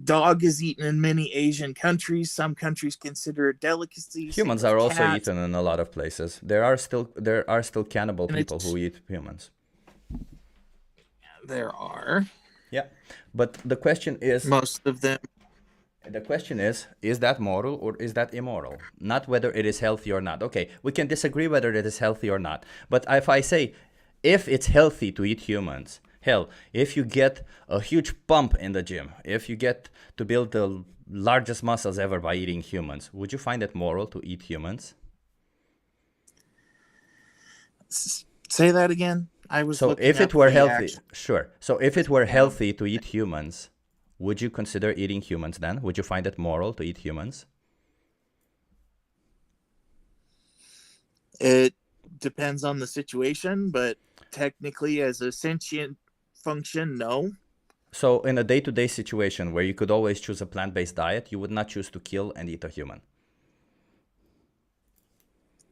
Dog is eaten in many Asian countries. Some countries consider it delicacy. Humans are also eaten in a lot of places. There are still cannibal people who eat humans. There are. Yeah, but the question is, most of them The question is that moral or is that immoral? Not whether it is healthy or not. Okay, we can disagree whether it is healthy or not. But if I say, if it's healthy to eat humans, hell, if you get a huge pump in the gym, if you get to build the largest muscles ever by eating humans, would you find it moral to eat humans? Say that again. I was So looking if it up were the healthy, actual- sure. So if it were Yeah. healthy to eat humans, would you consider eating humans then? Would you find it moral to eat humans? It depends on the situation, but technically, as a sentient function, no. So in a day-to-day situation where you could always choose a plant-based diet, you would not choose to kill and eat a human.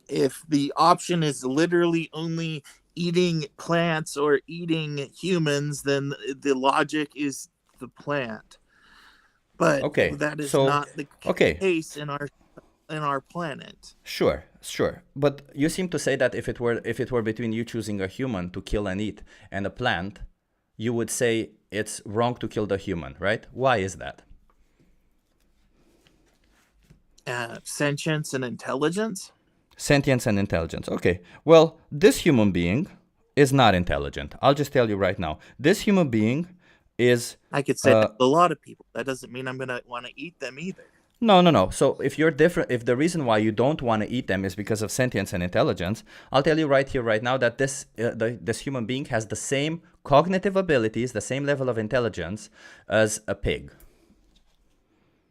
If the option is literally only eating plants or eating humans, then the logic is the plant. But Okay, that is so not the okay, case in our planet. sure. But you seem to say that if it were between you choosing a human to kill and eat and a plant, you would say it's wrong to kill the human, right? Why is that? Sentience and intelligence. Sentience and intelligence. Okay. Well, this human being is not intelligent. I'll just tell you right now. This human being is I could say that to a lot of people. That doesn't mean I'm going to want to eat them either. No. So if you're different, if the reason why you don't want to eat them is because of sentience and intelligence, I'll tell you right here, right now, that this human being has the same cognitive abilities, the same level of intelligence as a pig.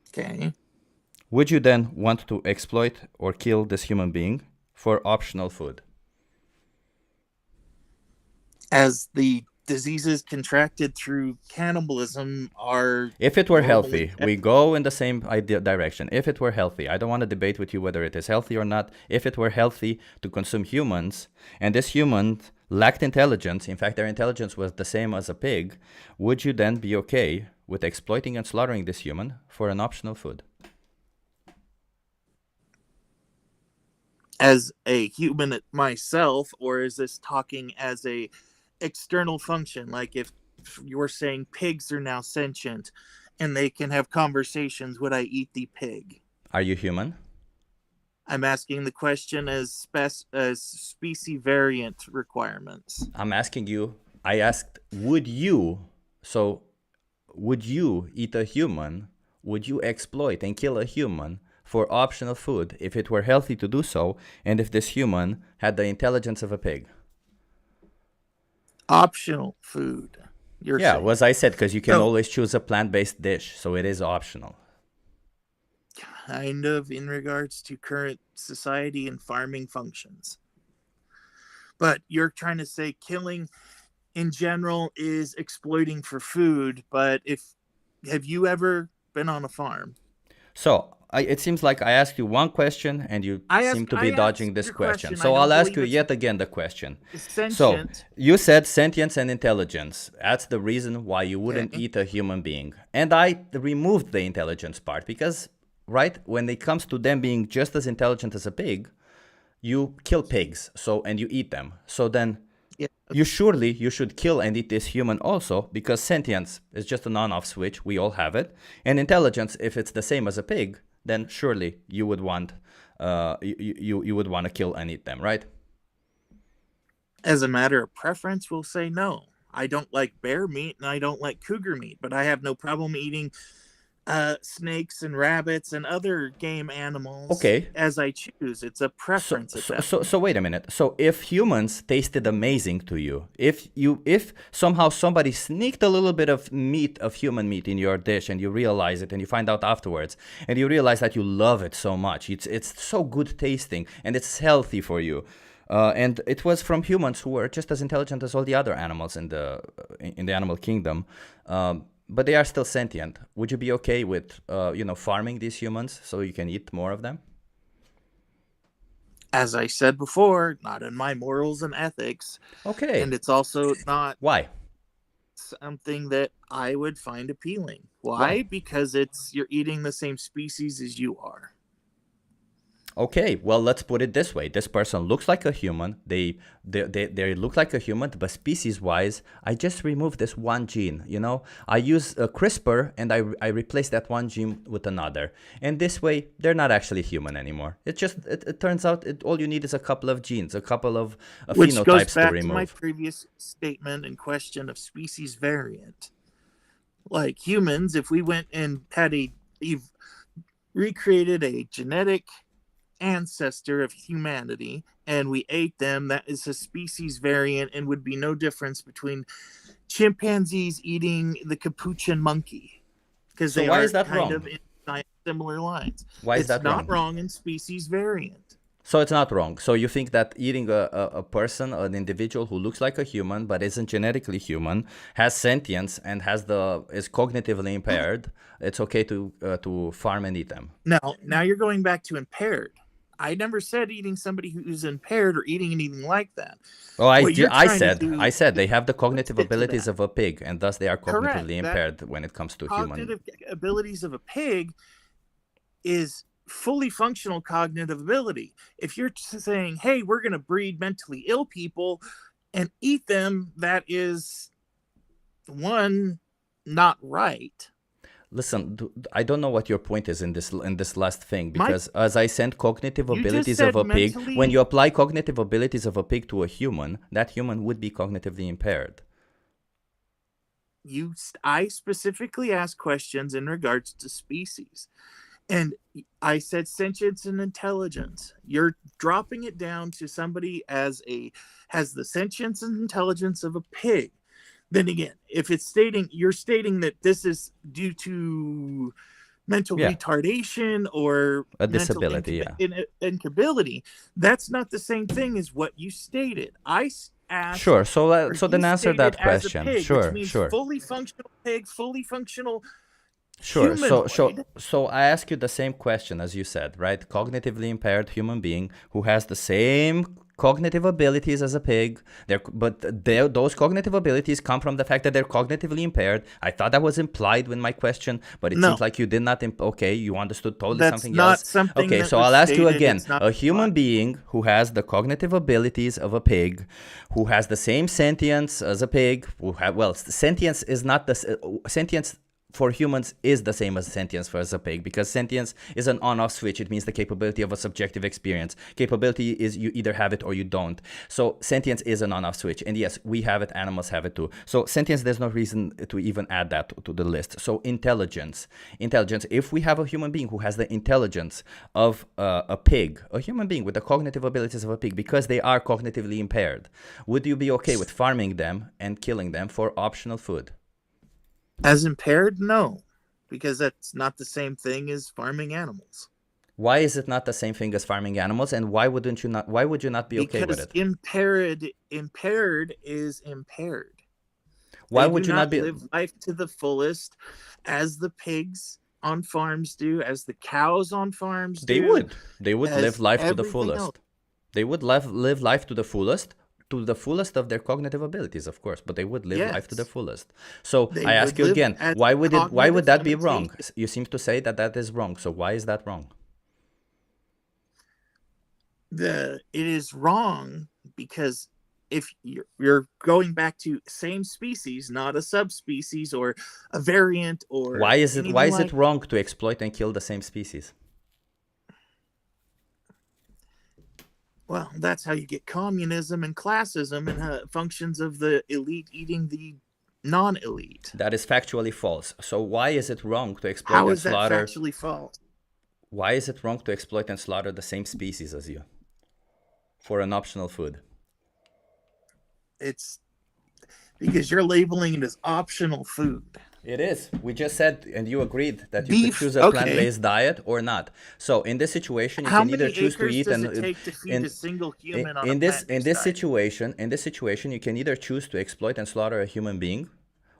Okay. Would you then want to exploit or kill this human being for optional food? As the diseases contracted through cannibalism are... If it were normally- healthy, we go in the same direction. If it were healthy, I don't want to debate with you whether it is healthy or not. If it were healthy to consume humans, and this human lacked intelligence, in fact, their intelligence was the same as a pig, would you then be okay with exploiting and slaughtering this human for an optional food? As a human myself, or is this talking as a external function? Like if you're saying pigs are now sentient and they can have conversations, would I eat the pig? Are you human? I'm asking the question as species variant requirements. I'm asking you, I asked, would you eat a human? Would you exploit and kill a human for optional food if it were healthy to do so, and if this human had the intelligence of a pig? Optional food. Yeah, saying. as I said, because you can So- always choose a plant-based dish, so it is optional. Kind of in regards to current society and farming functions. But you're trying to say killing in general is exploiting for food, but have you ever been on a farm? So it seems like I asked you one question and you seem to be dodging this question. So I'll ask you yet again the question. So Sentient. you said sentience and intelligence. That's the reason why you wouldn't Okay. eat a human being. And I removed the intelligence part because, right, when it comes to them being just as intelligent as a pig, you kill pigs, and you eat them. So then Yeah. you should kill and eat this human also, because sentience is just an on-off switch. We all have it. And intelligence, if it's the same as a pig, then surely you would want you would want to kill and eat them, right? As a matter of preference, we'll say no. I don't like bear meat and I don't like cougar meat, but I have no problem eating snakes and rabbits and other game animals. Okay. As I choose. It's a preference at that point. So wait a minute. So if humans tasted amazing to you, if somehow somebody sneaked a little bit of human meat in your dish and you realize it and you find out afterwards and you realize that you love it so much, it's so good tasting and it's healthy for you. And it was from humans who were just as intelligent as all the other animals in the animal kingdom. But they are still sentient. Would you be okay with, farming these humans so you can eat more of them? As I said before, not in my morals and ethics. Okay. And it's also not Why? something that I would find appealing. Why? Why? Because you're eating the same species as you are. Okay, well, let's put it this way. This person looks like a human. They look like a human, but species-wise, I just removed this one gene, you know? I use a CRISPR, and I replace that one gene with another. And this way, they're not actually human anymore. It turns out all you need is a couple of genes, a couple of Which phenotypes goes back to remove. to my previous statement and question of species variant. Like humans, if we went and had recreated a genetic ancestor of humanity and we ate them, that is a species variant and would be no difference between chimpanzees eating the capuchin monkey, because So they why are is that kind wrong? of in similar lines. Why is It's that not wrong? wrong in species variant. So it's not wrong. So you think that eating a person, an individual who looks like a human but isn't genetically human, has sentience and is cognitively impaired, it's okay to farm and eat them. Now you're going back to impaired. I never said eating somebody who's impaired or eating anything like that. Oh, What you're trying to do I said they have the cognitive fits into abilities that. of a pig, and thus they are Correct. cognitively impaired when it comes to Cognitive human. abilities of a pig is fully functional cognitive ability. If you're saying, hey, we're going to breed mentally ill people and eat them, that is one, not right. Listen, I don't know what your point is in this last thing, because as I said, cognitive You just abilities said of a pig, mentally- when you apply cognitive abilities of a pig to a human, that human would be cognitively impaired. I specifically asked questions in regards to species. And I said sentience and intelligence. You're dropping it down to somebody has the sentience and intelligence of a pig. Then again, if you're stating that this is due to mental retardation or A disability, incapability, that's not the same thing as what you stated. I asked. Sure. So then you answer that stated as a question. pig, Sure. which means Sure. fully functional pig, fully functional. Sure. Humanoid. So I ask you the same question as you said, right? Cognitively impaired human being who has the same cognitive abilities as a pig, those cognitive abilities come from the fact that they're cognitively impaired. I thought that was implied with my question, but it No. seems like you did not. Okay, you understood totally That's something not else. something Okay, that so was I'll ask you stated. again: It's not a human being who has the cognitive abilities of a pig, who has the same sentience as a pig, sentience is not the sentience. For humans is the same as sentience as a pig, because sentience is an on-off switch. It means the capability of a subjective experience. Capability is you either have it or you don't. So sentience is an on-off switch. And yes, we have it, animals have it too. So sentience, there's no reason to even add that to the list. So intelligence, if we have a human being who has the intelligence of a pig, a human being with the cognitive abilities of a pig, because they are cognitively impaired, would you be okay with farming them and killing them for optional food? As impaired, no, because that's not the same thing as farming animals. Why is it not the same thing as farming animals, and why would you not be okay with it? Impaired is impaired. Why They would do you not be live life to the fullest as the pigs on farms do, as the cows on farms They do? would as live life to the everything fullest. else. They would live life to the fullest of their cognitive abilities, of course, but they would live life to the Yes. fullest. So They I ask would you live again, as why would cognitive that be wrong? limitations. You seem to say that is wrong. So why is that wrong? It is wrong because if you're going back to same species, not a subspecies or a variant or Why is anything it wrong to exploit and kill the same species? Well, that's how you get communism and classism and functions of the elite eating the non-elite. That is factually false. So why is it wrong to exploit How and is that slaughter? factually false? Why is it wrong to exploit and slaughter the same species as you for an optional food? It's because you're labeling it as optional food. It is. We just said, and you agreed that you Beef, could choose a okay. plant-based diet or not. So in this situation, you How can either many choose to acres eat does and it take to feed in- a single human on in a this plant-based diet? situation, you can either choose to exploit and slaughter a human being,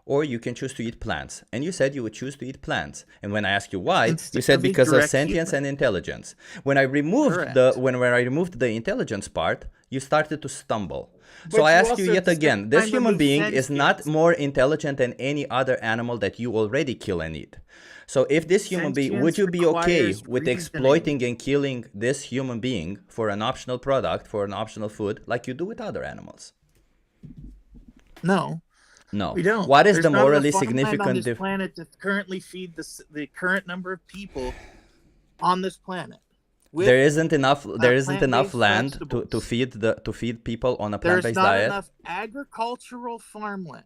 or you can choose to eat plants. And you said you would choose to eat plants. And when I asked you why, you Instead said of a because of direct sentience human. and intelligence. When I removed Correct. the intelligence part, you started to stumble. But So I you ask you also yet at the again, same this time human remove being is not sentience. more intelligent than any other animal that you already kill and eat. So if this human being, would Sentience you be okay requires with reasoning. exploiting and killing this human being for an optional product, for an optional food, like you do with other animals? No, No. we don't. What is There's the not enough morally farmland on significant this planet to currently feed the current number of people on this planet. With, there isn't enough plant-based land to vegetables. feed people on a There's plant-based not diet. enough agricultural farmland.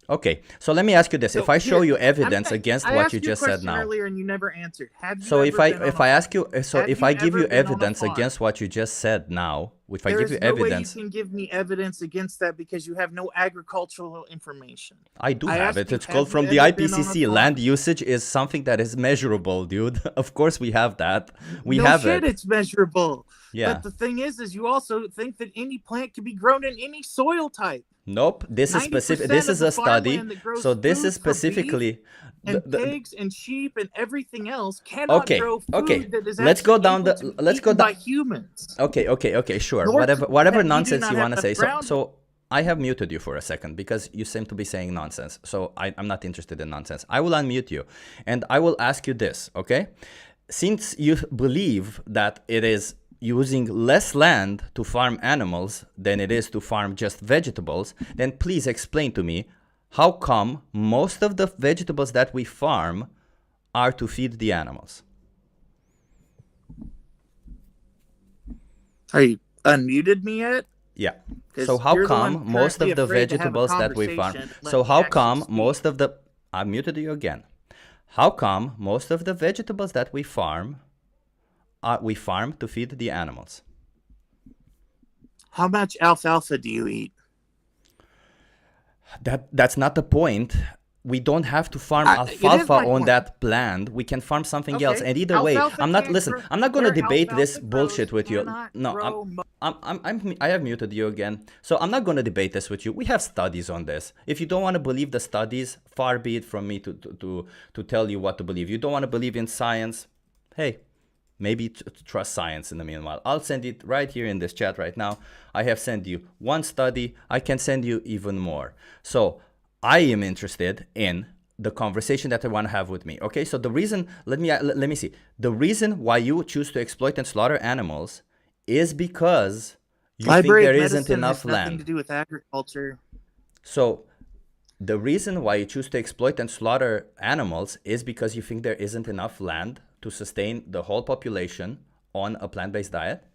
Okay, so let me ask you this: So if I show here, you evidence against I what asked you a just said question now, earlier and you never answered. Have you so ever if I been on if a I farm? ask you, so Have if you I give ever you been on a evidence farm? against what you just said now, if I There give is you no way you evidence, can give me evidence against that because you have no agricultural information. I do I have asked it. you, It's called have from you the ever been on a IPCC. farm? Land usage is something that is measurable, dude. Of course we have that. We No have shit, it. it's measurable. Yeah. But the thing is you also think that any plant can be grown in any soil type. Nope. This is specific. 90% This of is the a study. farmland that grows So this is food for beef specifically. and pigs and sheep and everything else cannot grow food that is Let's go actually down able the. to be Let's go eaten down. by humans. Okay. Sure. Nor Whatever that we do nonsense not you have want to enough say. So ground. I have muted you for a second because you seem to be saying nonsense. So I'm not interested in nonsense. I will unmute you, and I will ask you this. Okay, since you believe that it is using less land to farm animals than it is to farm just vegetables, then please explain to me how come most of the vegetables that we farm are to feed the animals. Are you unmuted me yet? Yeah. 'Cause So how you're the one come most currently of the afraid to have a vegetables that we farm? conversation. Let So me how actually come speak. most of the I muted you again. How come most of the vegetables that we farm to feed the animals? How much alfalfa do you eat? That's not the point. We don't have to farm It is alfalfa my on point. that land. We can farm something else. Okay. And either way, Alfalfa I'm not can't listen. grow- I'm not going to where debate this alfalfa bullshit grows with you. cannot No, grow I have muted you again. So I'm not going to debate this with you. We have studies on this. If you don't want to believe the studies, far be it from me to tell you what to believe. You don't want to believe in science. Hey, maybe trust science in the meanwhile. I'll send it right here in this chat right now. I have sent you one study. I can send you even more. So I am interested in the conversation that I want to have with me. Okay, so the reason, let me see. The reason why you choose to exploit and slaughter animals is because you Library think of there isn't medicine enough has nothing land. to do with agriculture. So the reason why you choose to exploit and slaughter animals is because you think there isn't enough land to sustain the whole population on a plant-based diet.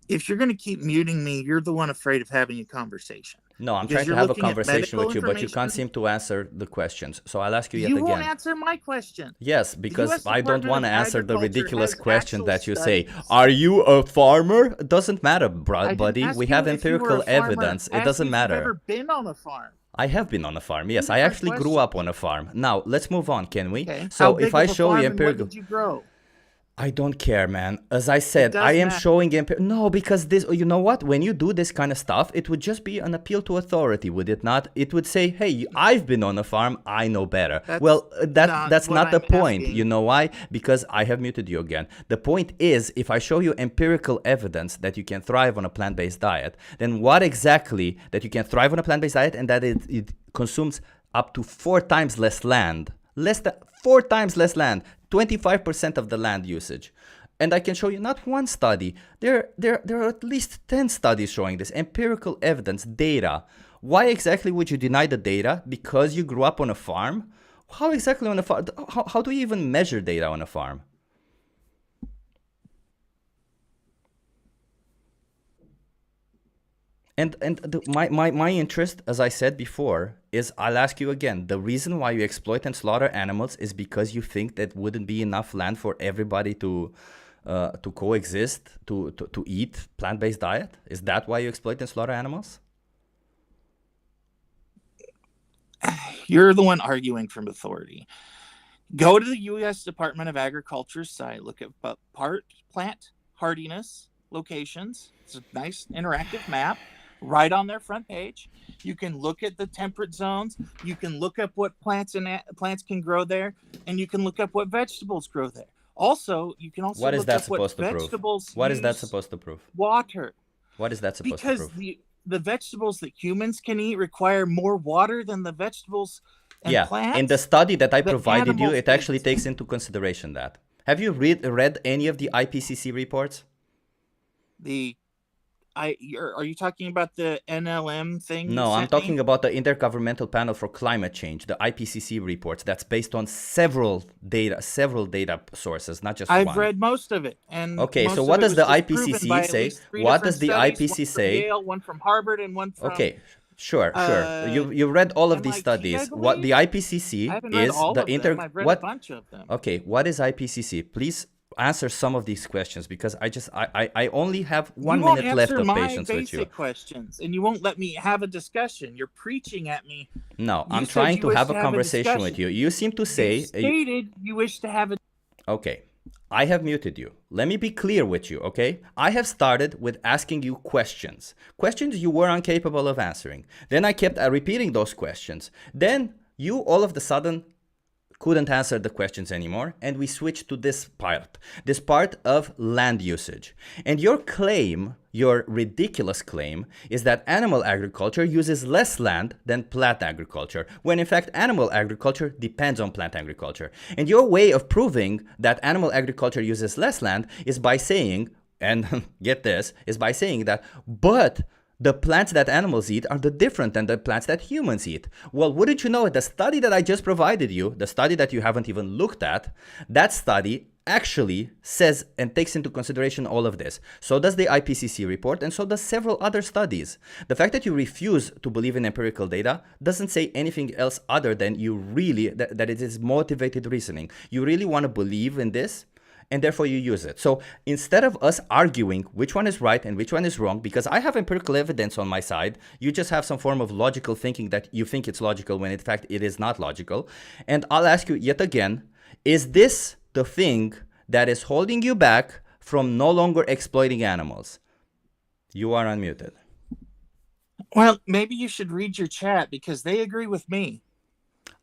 If you're going to keep muting me, you're the one afraid of having a conversation. No, I'm Because trying to you're have a looking at conversation medical with you, but you can't information. seem to answer the questions. So I'll ask you yet You again. won't answer my question. Yes, US because I don't Department want to of answer the Agriculture ridiculous has question actual that you say, studies. are you a farmer? It doesn't matter, I didn't buddy. ask We you have if you were empirical a farmer. evidence. I It asked doesn't you if you've matter. ever been on a farm. I have been on a farm. Yes, Two I different actually grew questions. up on a farm. Now, let's move on, can we? Okay. How So big if I of a show farm you and what empirical... did you grow? I don't care, man. As I said, does I am matter. showing no, because this, you know what? When you do this kind of stuff, it would just be an appeal to authority, would it not? It would say, hey, I've been on a farm, I know better. That's well, not that's what not the I'm point. asking. You know why? Because I have muted you again. The point is, if I show you empirical evidence that you can thrive on a plant-based diet, then what exactly that you can thrive on a plant-based diet and that it consumes up to 4 times less land, less than 4 times less land, 25% of the land usage. And I can show you not one study. There are at least 10 studies showing this. Empirical evidence, data. Why exactly would you deny the data? Because you grew up on a farm? How exactly on a farm? How do you even measure data on a farm? And my interest, as I said before, is I'll ask you again. The reason why you exploit and slaughter animals is because you think that wouldn't be enough land for everybody to coexist, to eat plant-based diet? Is that why you exploit and slaughter animals? You're the one arguing from authority. Go to the U.S. Department of Agriculture's site. Look at plant hardiness locations. It's a nice interactive map right on their front page. You can look at the temperate zones. You can look up what plants can grow there, and you can look up what vegetables grow there. Also, you can also What is look that up what supposed to prove? vegetables What is that use supposed to prove? water. What is that supposed to Because prove? the vegetables that humans can eat require more water than the vegetables and Yeah, plants. in the study that I that provided you, animals it actually eat. takes into consideration that. Have you read any of the IPCC reports? Are you talking about the NLM thing? No, you I'm sent talking me? about the Intergovernmental Panel for Climate Change, the IPCC reports. That's based on several data sources, not just I've one. read most of it, and Okay, most so of what it does was the disproven by IPCC at say? least 3 What different does the studies, IPCC one from say? Yale, one from Harvard, and one from Okay, sure. You read all of these MIT, studies. I What the believe? I IPCC haven't read is all the of them. I've read a bunch of them. Okay, what is IPCC? Please answer some of these questions because I only have 1 You won't minute left answer of my patience with you. basic questions, and you won't let me have a discussion. You're preaching at me. No, You I'm said trying you to wish have to a have a conversation with discussion. you. You seem to say You stated you wish to have a. okay, I have muted you. Let me be clear with you, okay? I have started with asking you questions. Questions you were incapable of answering. Then I kept repeating those questions. Then you all of a sudden couldn't answer the questions anymore, and we switched to this part of land usage. And your claim, your ridiculous claim, is that animal agriculture uses less land than plant agriculture, when in fact animal agriculture depends on plant agriculture. And your way of proving that animal agriculture uses less land is by saying, and get this, is by saying that, but the plants that animals eat are different than the plants that humans eat. Well, wouldn't you know it, the study that I just provided you, the study that you haven't even looked at, that study actually says and takes into consideration all of this. So does the IPCC report, and so does several other studies. The fact that you refuse to believe in empirical data doesn't say anything else other than you really, that it is motivated reasoning. You really want to believe in this, and therefore you use it. So instead of us arguing which one is right and which one is wrong, because I have empirical evidence on my side, you just have some form of logical thinking that you think it's logical when in fact it is not logical. And I'll ask you yet again, is this the thing that is holding you back from no longer exploiting animals? You are unmuted. Well, maybe you should read your chat because they agree with me.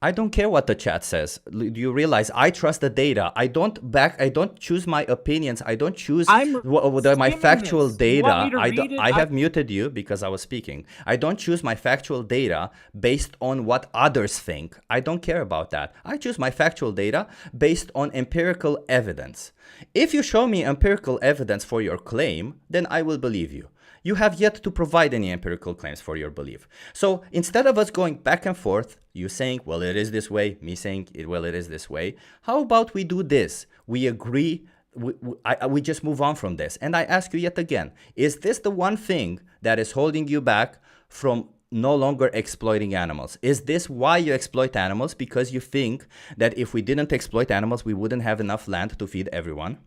I don't care what the chat says. Do you realize I trust the data? I don't choose my opinions. I don't choose my factual data. I have muted you because I was speaking. I don't choose my factual data based on what others think. I don't care about that. I choose my factual data based on empirical evidence. If you show me empirical evidence for your claim, then I will believe you. You have yet to provide any empirical claims for your belief. So instead of us going back and forth, you saying, well, it is this way, me saying, well, it is this way, how about we do this? We agree, we just move on from this. And I ask you yet again, is this the one thing that is holding you back from no longer exploiting animals? Is this why you exploit animals? Because you think that if we didn't exploit animals, we wouldn't have enough land to feed everyone?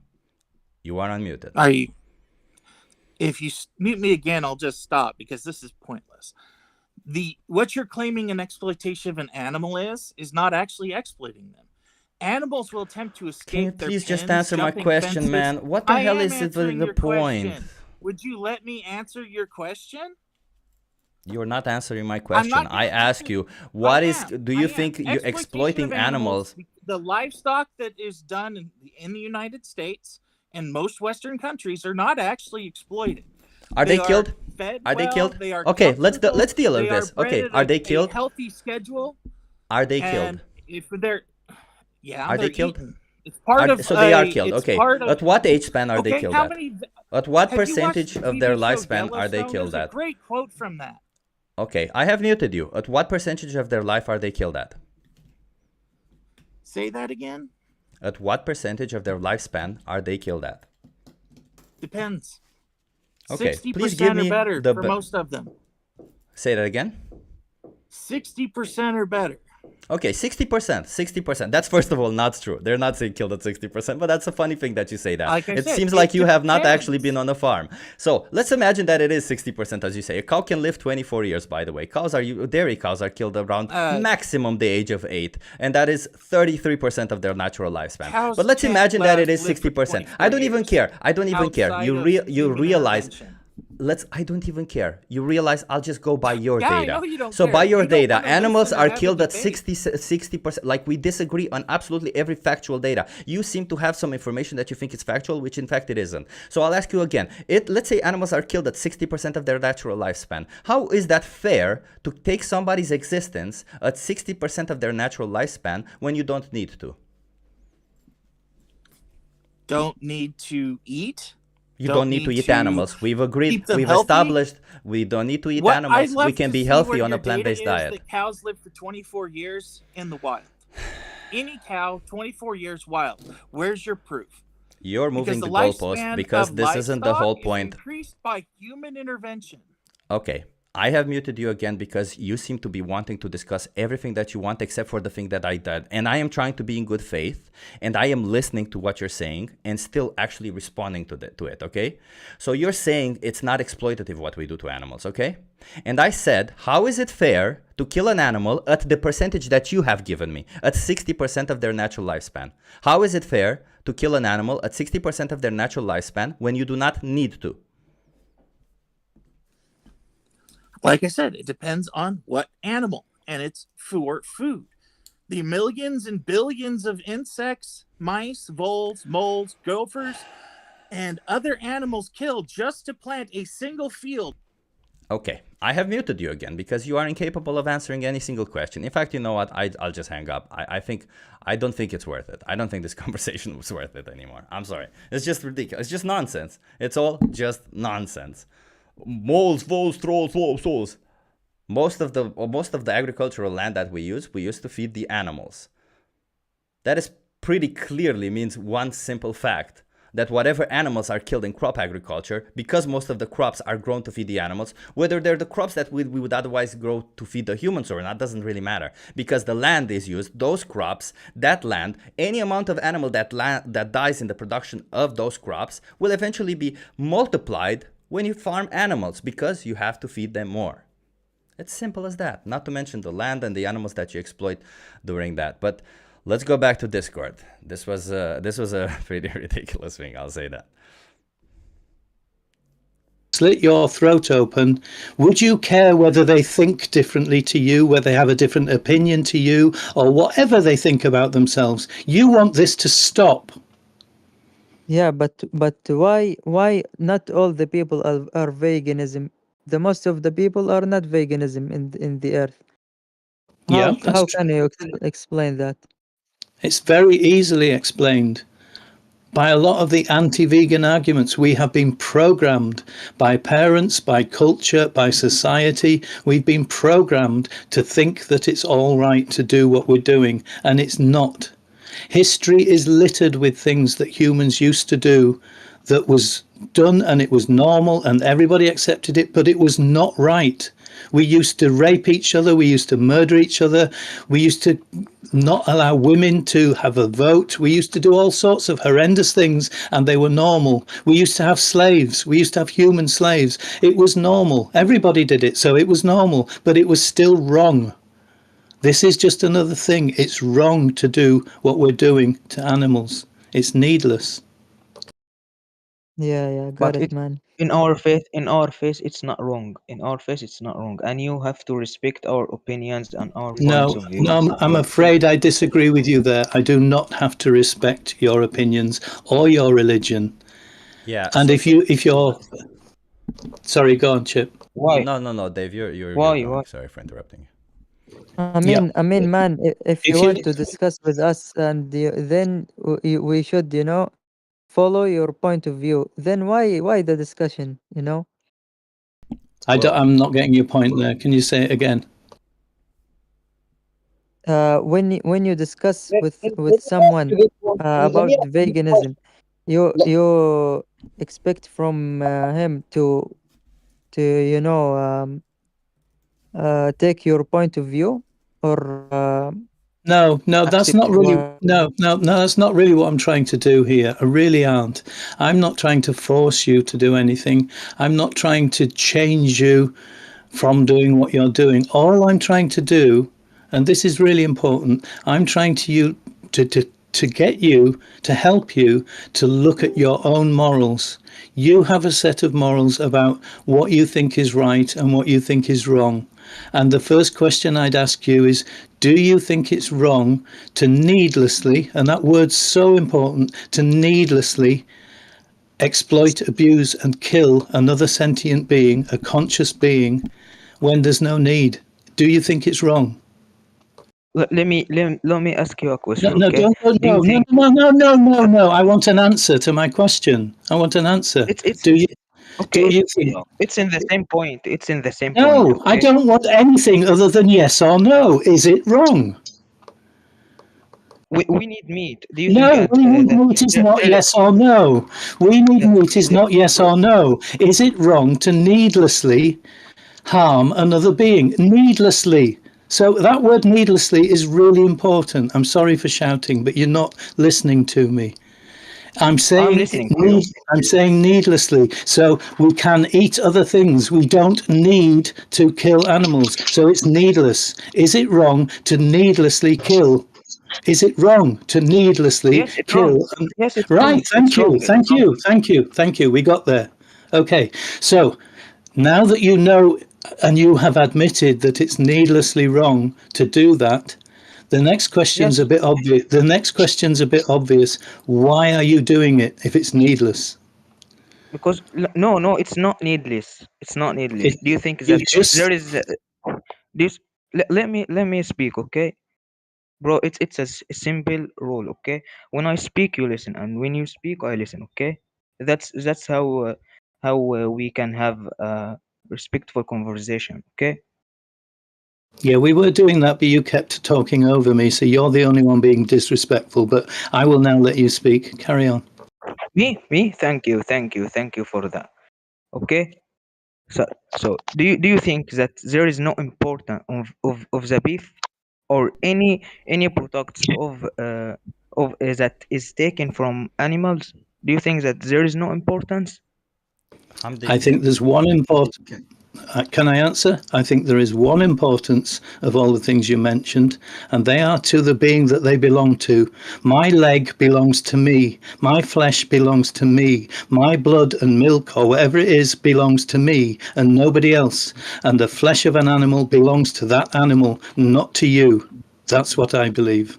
You are unmuted. If you mute me again, I'll just stop because this is pointless. What you're claiming an exploitation of an animal is not actually exploiting them. Animals will attempt to escape. Can you their please pens, just answer my question, fences. man? What the hell is the point? Question. Would you let me answer your question? You're not answering my question. I ask you, do you think you're exploiting animals? The livestock that is done in the United States and most Western countries are not actually exploited. Are they killed? Are they killed? Okay, let's deal with this. Okay, are they killed? Healthy schedule. Are they killed? If they're, yeah, are they killed? It's part of. So they are killed. Okay. At what age span are they killed? At what percentage of their lifespan are they killed at? There's a great quote from that. Okay, I have muted you. At what percentage of their life are they killed at? Say that again. At what percentage of their lifespan are they killed at? Depends. Okay, 60% please give me or better for most of them. Say that again. 60% or better. Okay, 60%. That's first of all not true. They're not saying killed at 60%, but that's a funny thing that you say that. Like it said, seems like you have not actually been on a farm. So let's imagine that it is 60%, as you say. A cow can live 24 years, by the way. Dairy cows are killed around maximum the age of 8, and that is 33% of their natural lifespan. But let's imagine that it is 60%. I don't even care. You realize. I don't even care. You realize I'll just go by your Yeah, I data. know you don't So care. by your You don't data, wanna animals listen or are have a killed at debate. 60%. Like, we disagree on absolutely every factual data. You seem to have some information that you think is factual, which in fact it isn't. So I'll ask you again. Let's say animals are killed at 60% of their natural lifespan. How is that fair to take somebody's existence at 60% of their natural lifespan when you don't need to? Don't need to eat. You don't need to eat animals. We've agreed, keep them we've healthy. established we don't need to eat What animals. I'd love We can to be see healthy where on a your data plant-based is diet. that cows live for 24 years in the wild. Any cow, 24 years wild. Where's your proof? You're moving the Because goalpost lifespan because of this isn't the livestock whole is point. increased by human intervention. Okay, I have muted you again because you seem to be wanting to discuss everything that you want except for the thing that I did. And I am trying to be in good faith, and I am listening to what you're saying and still actually responding to it, okay? So you're saying it's not exploitative what we do to animals, okay? And I said, how is it fair to kill an animal at the percentage that you have given me, at 60% of their natural lifespan? How is it fair to kill an animal at 60% of their natural lifespan when you do not need to? Like I said, it depends on what animal, and it's for food. The millions and billions of insects, mice, voles, moles, gophers, and other animals killed just to plant a single field. Okay, I have muted you again because you are incapable of answering any single question. In fact, you know what? I'll just hang up. I don't think it's worth it. I don't think this conversation was worth it anymore. I'm sorry. It's just ridiculous. It's just nonsense. It's all just nonsense. Moles, voles, trolls, wolves. Most of the agricultural land that we use to feed the animals. That is pretty clearly means one simple fact, that whatever animals are killed in crop agriculture, because most of the crops are grown to feed the animals, whether they're the crops that we would otherwise grow to feed the humans or not, doesn't really matter. Because the land is used, those crops, that land, any amount of animal that dies in the production of those crops will eventually be multiplied when you farm animals, because you have to feed them more. It's simple as that, not to mention the land and the animals that you exploit during that. But let's go back to Discord. This was a pretty ridiculous thing, I'll say that. Slit your throat open. Would you care whether they think differently to you, whether they have a different opinion to you, or whatever they think about themselves? You want this to stop. Yeah, but why not all the people are veganism? The most of the people are not veganism in the earth. How can you explain that? It's very easily explained. By a lot of the anti-vegan arguments, we have been programmed by parents, by culture, by society. We've been programmed to think that it's all right to do what we're doing, and it's not. History is littered with things that humans used to do that was done and it was normal and everybody accepted it, but it was not right. We used to rape each other. We used to murder each other. We used to not allow women to have a vote. We used to do all sorts of horrendous things, and they were normal. We used to have slaves. We used to have human slaves. It was normal. Everybody did it, so it was normal, but it was still wrong. This is just another thing. It's wrong to do what we're doing to animals. It's needless. Yeah, got it, man. In our faith, it's not wrong. In our faith, it's not wrong, and you have to respect our opinions and our points of view. No, I'm afraid I disagree with you there. I do not have to respect your opinions or your religion. Yeah. And if you're, sorry, go on, Chip. Why? No, Dave, you're Why? going. Sorry for interrupting you. I mean, man, if you want to discuss with us, and then we should, follow your point of view. Then why the discussion? I'm not getting your point there. Can you say it again? When you discuss with someone about veganism, you expect from him to take your point of view, or No, that's not really. No, that's not really what I'm trying to do here. I really aren't. I'm not trying to force you to do anything. I'm not trying to change you from doing what you're doing. All I'm trying to do, and this is really important, I'm trying to to get you, to help you to look at your own morals. You have a set of morals about what you think is right and what you think is wrong. And the first question I'd ask you is, do you think it's wrong to needlessly, and that word's so important, to needlessly exploit, abuse, and kill another sentient being, a conscious being, when there's no need? Do you think it's wrong? Let me ask you a No, question, no, okay? don't. Do you think No. I want an answer to my question. I want an answer. it's Do you? okay? Do you think? It's in the same point. It's in the same point, No, I okay? don't want anything other than yes or no. Is it wrong? We need meat. Do you No, think we need that meat is not yes or no. We need meat is not yes or no. Is it wrong to needlessly harm another being? Needlessly. So that word needlessly is really important. I'm sorry for shouting, but you're not listening to me. I'm saying needlessly. So we can eat other things. We don't need to kill animals. So it's needless. Is it wrong to needlessly kill? Is it wrong to needlessly yes, it's kill? wrong. Yes, it's Right. wrong. Thank you. We got there. Okay. So now that you know and you have admitted that it's needlessly wrong to do that, the next question's a bit obvious. The next question's a bit obvious. Why are you doing it if it's needless? Because no, it's not needless. It's not needless. Do you think You that just there is this? Let me speak, okay, bro? It's a simple rule, okay? When I speak, you listen, and when you speak, I listen, okay? That's how we can have a respectful conversation, okay? Yeah, we were doing that, but you kept talking over me, so you're the only one being disrespectful. But I will now let you speak. Carry on. Me. Thank you for that. Okay. So do you think that there is no importance of the beef or any products of that is taken from animals? Do you think that there is no importance? I think there's one important. Can I answer? I think there is one importance of all the things you mentioned, and they are to the being that they belong to. My leg belongs to me. My flesh belongs to me. My blood and milk, or whatever it is, belongs to me and nobody else. And the flesh of an animal belongs to that animal, not to you. That's what I believe.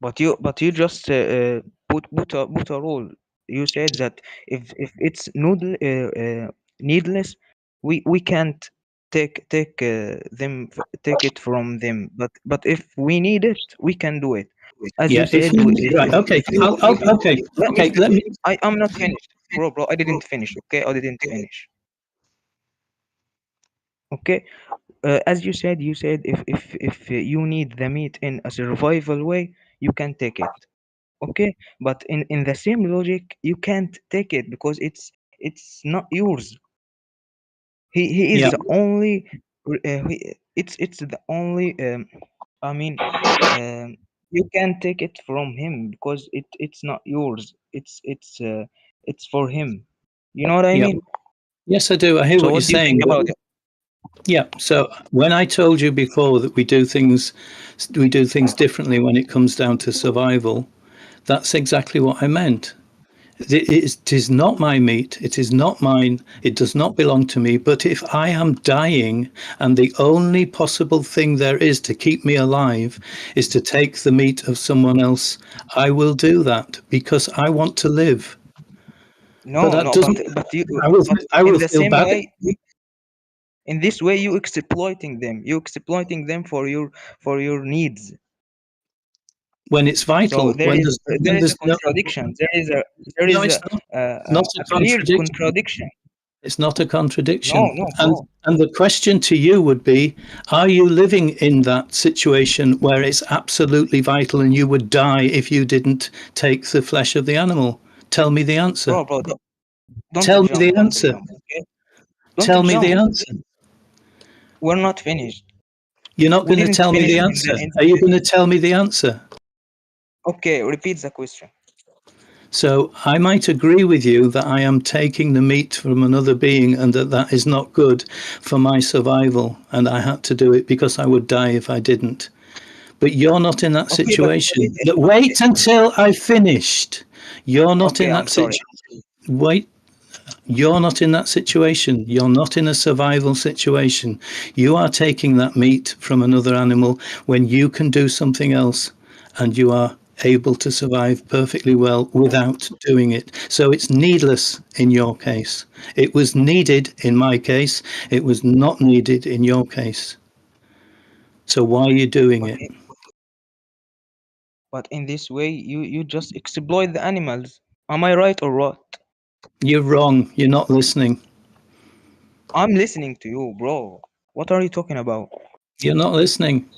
But you just put a rule. You said that if it's needless, we can't take it from them. But if we need it, we can do it. As you Yeah, if said, you right, if okay, you if you, okay, let me okay. Let me. I'm not finished, bro. I didn't finish. Okay, I didn't finish. Okay, as you said if you need the meat in a survival way, you can take it. Okay, but in the same logic, you can't take it because it's not yours. He is Yeah, the only. It's the only. I mean, you can take it from him because it's not yours. It's for him. You know what I yeah. mean? Yes, I do. I hear So what you're what do you think saying. But about it? yeah, so when I told you before that we do things differently when it comes down to survival, that's exactly what I meant. It is not my meat. It is not mine. It does not belong to me. But if I am dying and the only possible thing there is to keep me alive is to take the meat of someone else, I will do that because I want to live. But No, that no, doesn't. but I in will the feel same bad way, in this way, you exploiting them. You exploiting them for your needs. when it's So vital. there When is a there's no. contradiction. There No, is it's not. Not a a clear contradiction. contradiction. It's not a contradiction. No, And bro. the question to you would be, are you living in that situation where it's absolutely vital and you would die if you didn't take the flesh of the animal? Tell me the answer. Bro, Tell me the don't answer. jump, okay? Tell Don't me the jump. answer. We're not finished. You're not We going to didn't tell me finish the in answer. Are you going to tell me the answer? okay, repeat the question. So I might agree with you that I am taking the meat from another being and that is not good for my survival. And I had to do it because I would die if I didn't. But you're not in that Okay, but situation. Wait until I finished. You're not okay, in I'm that sorry. situation. Wait. You're not in that situation. You're not in a survival situation. You are taking that meat from another animal when you can do something else and you are able to survive perfectly well without doing it. So it's needless in your case. It was needed in my case. It was not needed in your case. So why are you doing it? But in this way, you just exploit the animals. Am I right or what? You're wrong. You're not listening. I'm listening to you, bro. What are you talking about? You're not listening.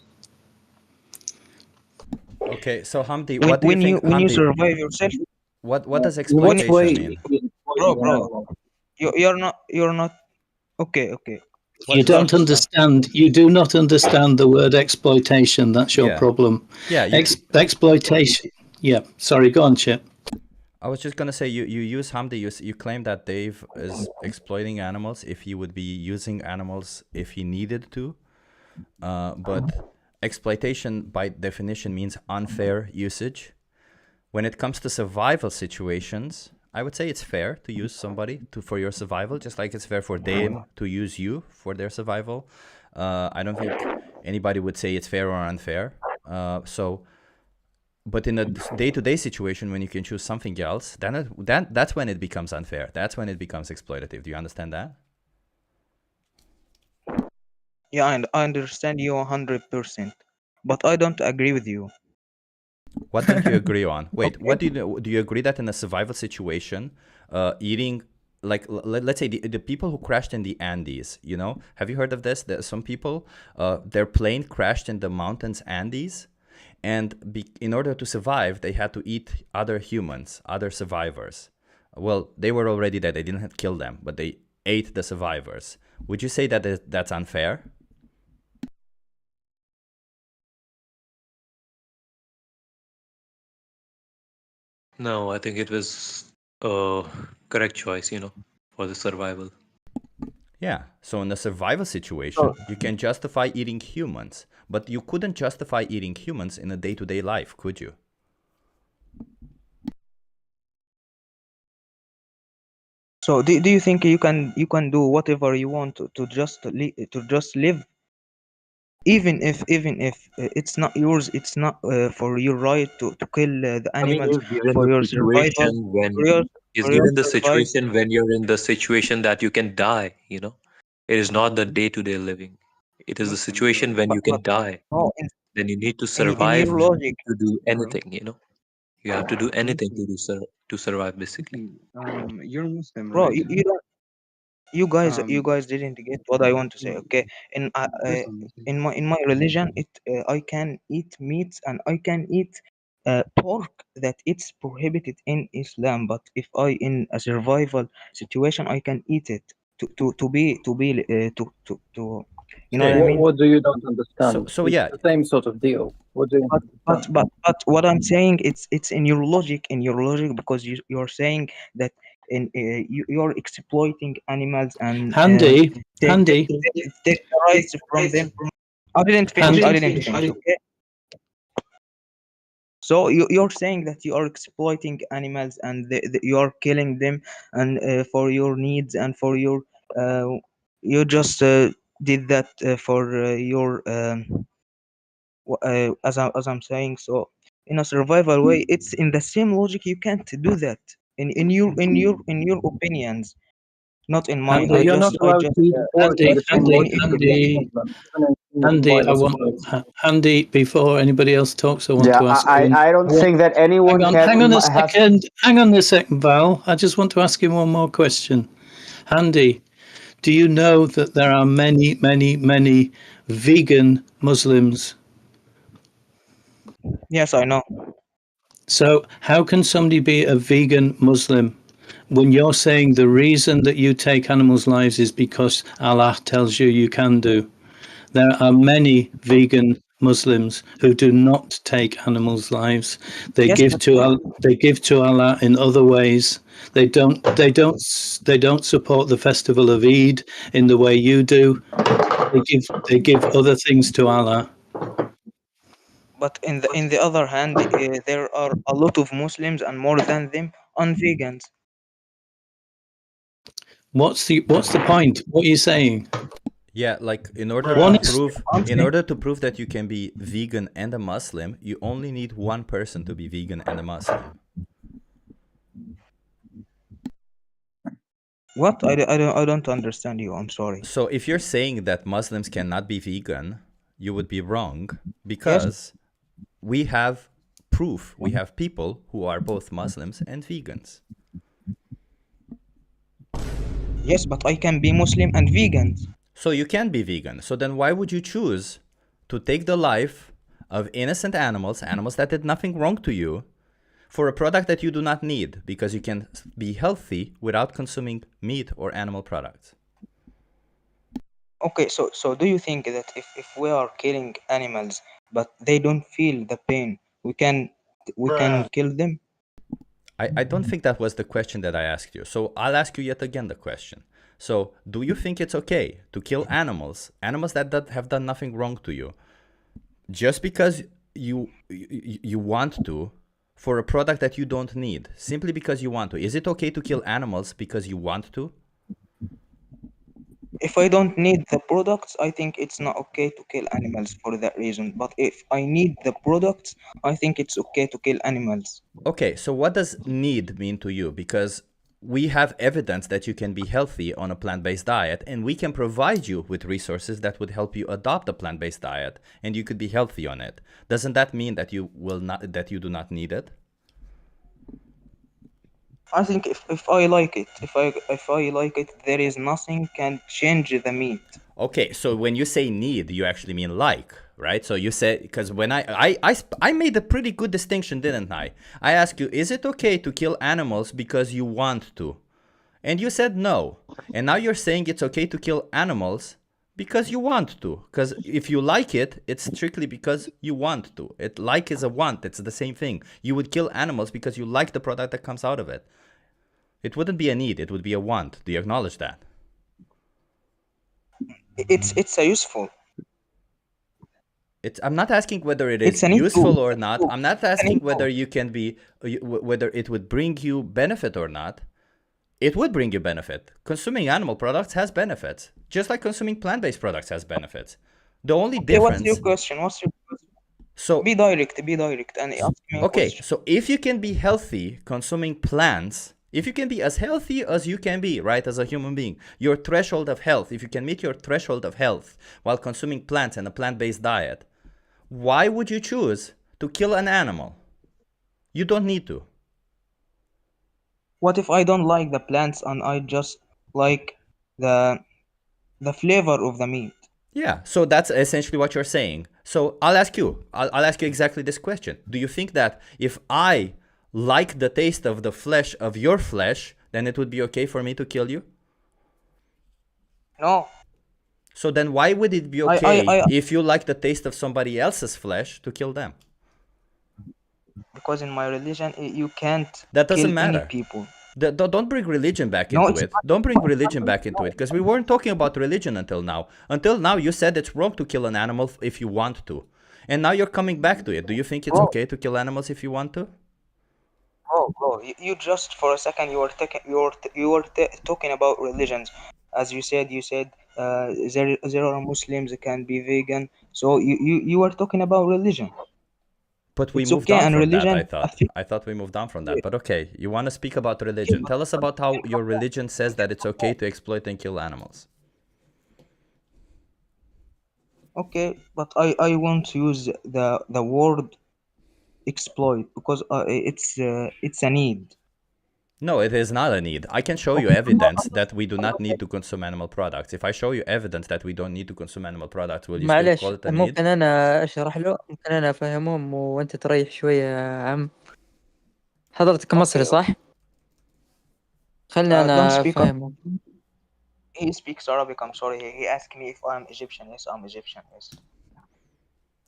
Okay, so Hamdi, what do you When think? you Hamdi, survive yourself, what does when exploitation mean? bro, you're not okay, okay. You don't understand. You do not understand the word exploitation. That's your Yeah. problem. Yeah, Exploitation. Yeah. Sorry. Go on, Chip. I was just gonna say you use Hamdi. You claim that Dave is exploiting animals if he would be using animals if he needed to, but exploitation by definition means unfair usage. When it comes to survival situations, I would say it's fair to use somebody for your survival, just like it's fair for them to use you for their survival. I don't think anybody would say it's fair or unfair. But in a day-to-day situation, when you can choose something else, that's when it becomes unfair. That's when it becomes exploitative. Do you understand that? Yeah, and I understand you 100%, but I don't agree with you. What don't you agree on? Wait, what do you agree that in a survival situation, eating like let's say the people who crashed in the Andes, have you heard of this? There some people, their plane crashed in the mountains Andes, and in order to survive, they had to eat other humans, other survivors. Well, they were already dead. They didn't kill them, but they ate the survivors. Would you say that that's unfair? No, I think it was a correct choice, for the survival. Yeah, so in a survival situation, you can justify eating humans, but you couldn't justify eating humans in a day-to-day life, could you? So do you think you can do whatever you want to just live, even if it's not yours, it's not for your right to kill the I mean, animals he's given for the your survival, situation when for your he's for your given the survival. situation when you're in the situation that you can die, It is not the day-to-day living. It is the situation when you But can die. no, Then you need to in survive your logic, to do anything, You have to do anything to survive, basically. You're Muslim, bro, right? you guys didn't get what I want to say. Okay, in my religion, I can eat meats and I can eat pork that it's prohibited in Islam. But if I in a survival situation, I can eat it to you know what I mean. What do you not understand? So It's yeah, the same sort of deal. What do you not understand? But what I'm saying, it's in your logic, because you're saying that you're exploiting animals and take the rights from them. I didn't finish. Okay. So you're saying that you are exploiting animals and you are killing them and for your needs and for your you just did that for your as I'm saying. So in a survival way, it's in the same logic. You can't do that in your opinions, not in mine. You're not allowed to eat pork in the same logic as Muslims. Andy, Andy, before anybody else talks, I want Yeah, to ask I, him. I don't think that anyone Hang on a has. second. Hang on a second, Val. I just want to ask him one more question. Andy, do you know that there are many, many, many vegan Muslims? Yes, I know. So how can somebody be a vegan Muslim when you're saying the reason that you take animals' lives is because Allah tells you you can do? There are many vegan Muslims who do not take animals' lives. They Yes, give but to Allah in other ways. They don't support the festival of Eid in the way you do. They give other things to Allah. but in the other hand, there are a lot of Muslims and more than them vegans. What's the point? What are you saying? Yeah, like in order One to is prove that you can be vegan and a Muslim, you only need one person to be vegan and a Muslim. What? I don't understand you. I'm sorry. So if you're saying that Muslims cannot be vegan, you would be wrong Yes. because we have proof. We have people who are both Muslims and vegans. Yes, but I can be Muslim and vegan. So you can be vegan. So then why would you choose to take the life of innocent animals, animals that did nothing wrong to you, for a product that you do not need because you can be healthy without consuming meat or animal products? Okay, so do you think that if we are killing animals but they don't feel the pain, we can kill them? I don't think that was the question that I asked you. So I'll ask you yet again the question. So do you think it's okay to kill animals that have done nothing wrong to you, just because you want to, for a product that you don't need, simply because you want to? Is it okay to kill animals because you want to? If I don't need the products, I think it's not okay to kill animals for that reason. But if I need the products, I think it's okay to kill animals. Okay, so what does need mean to you? Because we have evidence that you can be healthy on a plant-based diet, and we can provide you with resources that would help you adopt a plant-based diet, and you could be healthy on it. Doesn't that mean that you do not need it? I think if I like it, if I like it, there is nothing can change the meat. Okay, so when you say need, you actually mean like, right? So you said, because when I made a pretty good distinction, didn't I? I asked you, is it okay to kill animals because you want to? And you said no. And now you're saying it's okay to kill animals because you want to. Because if you like it, it's strictly because you want to. Like is a want. It's the same thing. You would kill animals because you like the product that comes out of it. It wouldn't be a need. It would be a want. Do you acknowledge that? It's a useful. I'm not asking whether it is useful or not. I'm not asking whether you can be, whether it would bring you benefit or not. It would bring you benefit. Consuming animal products has benefits, just like consuming plant-based products has benefits. The only difference. What's your question? So be direct and ask me a question. So if you can be healthy consuming plants, if you can be as healthy as you can be, right, as a human being, your threshold of health, if you can meet your threshold of health while consuming plants and a plant-based diet, why would you choose to kill an animal? You don't need to. What if I don't like the plants and I just like the flavor of the meat? Yeah, so that's essentially what you're saying. So I'll ask you exactly this question. Do you think that if I like the taste of the flesh of your flesh, then it would be okay for me to kill you? No. So then why would it be okay if you like the taste of somebody else's flesh to kill them? Because in my religion, you can't that doesn't kill matter. any people. Don't bring religion back into it. Don't bring religion back into it, because we weren't talking about religion until now. Until now, you said it's wrong to kill an animal if you want to. And now you're coming back to it. Do you think it's okay to kill animals if you want to? Bro, you just for a second you were talking about religions. As you said there are Muslims that can be vegan. So you were talking about religion. But we It's moved okay, on and from religion, that, I thought we moved on from that. But okay, you want to speak about religion. Tell us about how your religion says that it's okay to exploit and kill animals. Okay, but I want to use the word exploit because it's a need. No, it is not a need. I can show you evidence that we do not need to consume animal products. If I show you evidence that we don't need to consume animal products, will you still معلش call it a need? ممكن أنا أشرح له، ممكن أنا أفهمهم وأنت تريح شوية يا عم. حضرتك مصري صح؟ خلني don't أنا speak أفهمه. He speaks Arabic. I'm sorry. He asked me if I'm Egyptian. Yes, I'm Egyptian. Yes.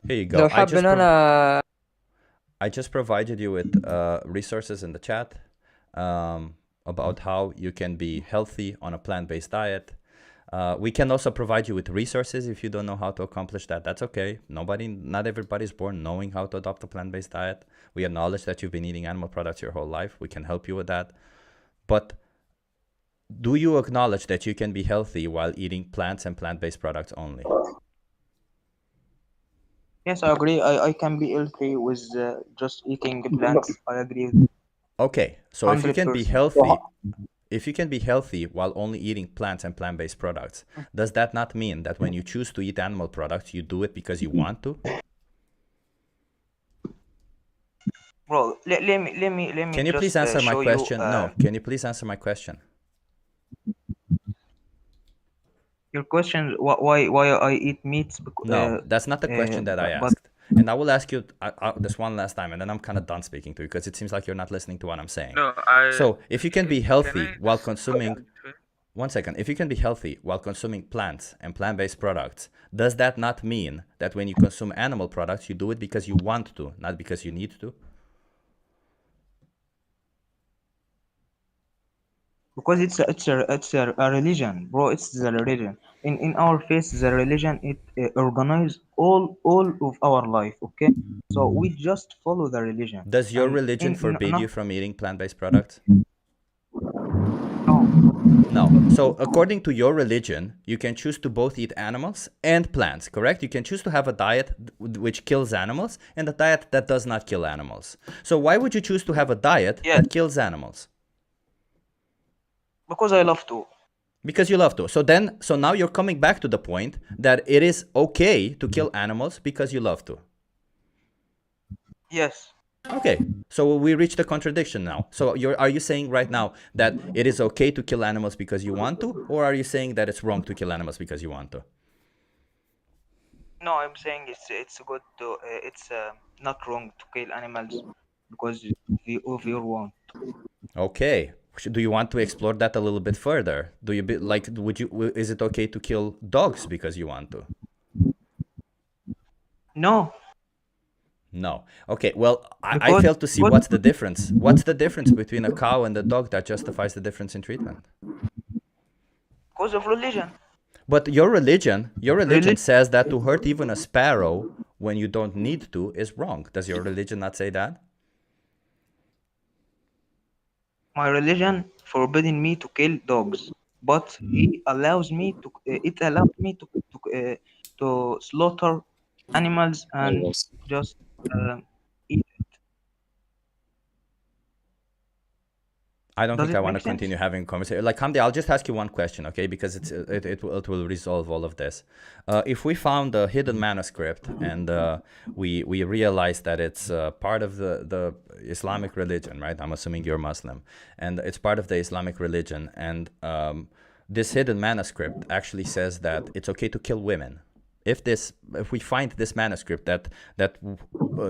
Here you لو go. حاب إن أنا I just provided you with resources in the chat about how you can be healthy on a plant-based diet. We can also provide you with resources if you don't know how to accomplish that. That's okay. Not everybody's born knowing how to adopt a plant-based diet. We acknowledge that you've been eating animal products your whole life. We can help you with that. But do you acknowledge that you can be healthy while eating plants and plant-based products only? Yes, I agree. I can be healthy with just eating plants. I agree. Okay, so if you can be 100%. healthy, while only eating plants and plant-based products, does that not mean that when you choose to eat animal products, you do it because you want to? Bro, let me Can you please just answer my show question? you. No, can you please answer my question? Your question, why I eat meats? No, that's not the question that I but asked. And I will ask you this one last time, and then I'm kind of done speaking to you because it seems like you're not listening to what I'm saying. No, So if you can be healthy I while just consuming, one second, if you can be healthy while consuming plants and plant-based products, does that not mean that when you consume animal products, you do it because you want to, not because you need to? because it's a religion, bro. It's the religion. In our faith, the religion it organize all of our life. Okay, so we just follow the religion. Does your And religion forbid not you from eating plant-based products? no. No. So according to your religion, you can choose to both eat animals and plants, correct? You can choose to have a diet which kills animals and a diet that does not kill animals. So why would you choose to have a diet that kills animals? Because I love to. Because you love to. So now you're coming back to the point that it is okay to kill animals because you love to. Yes. Okay, so we reached a contradiction now. So are you saying right now that it is okay to kill animals because you want to, or are you saying that it's wrong to kill animals because you want to? No, I'm saying it's good to it's not wrong to kill animals because of your want. Okay. Do you want to explore that a little bit further? Do you is it okay to kill dogs because you want to? No. No. Okay, well, I fail to see what's the difference. What's the difference between a cow and a dog that justifies the difference in treatment? Because of religion. But your religion says that to hurt even a sparrow when you don't need to is wrong. Does your religion not say that? My religion forbidding me to kill dogs, but it allows me to slaughter animals and just eat. I don't Does think I it want to make sense? continue having a conversation. Like, Hamdi, I'll just ask you one question, okay? Because it will resolve all of this. If we found a hidden manuscript and we realized that it's part of the Islamic religion, right? I'm assuming you're Muslim, and it's part of the Islamic religion, and this hidden manuscript actually says that it's okay to kill women. If we find this manuscript that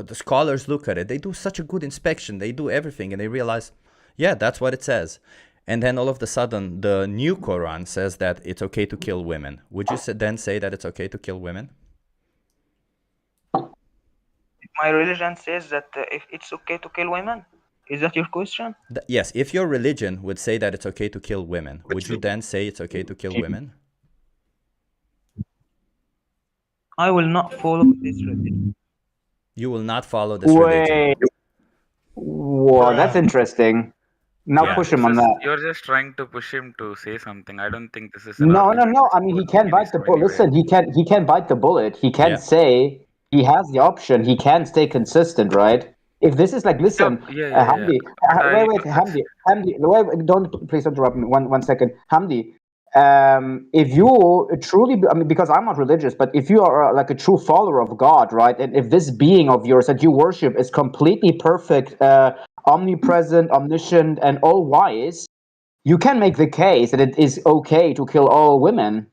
the scholars look at it, they do such a good inspection, they do everything, and they realize, yeah, that's what it says. And then all of a sudden, the new Quran says that it's okay to kill women. Would you then say that it's okay to kill women? My religion says that if it's okay to kill women. Is that your question? Yes, if your religion would say that it's okay to kill women, would you then say it's okay to kill women? I will not follow this religion. You will not follow this religion. Whoa, that's interesting. Now push him on that. You're just trying to push him to say something. I don't think this is No. I mean, he can bite the bullet. Listen, he can bite the bullet. He can say he has the option. He can stay consistent, right? If this is like, listen, Hamdi, wait, Hamdi, don't please interrupt me. One second, Hamdi. If you truly, I mean, because I'm not religious, but if you are like a true follower of God, right, and if this being of yours that you worship is completely perfect, omnipresent, omniscient, and all wise, you can make the case that it is okay to kill all women.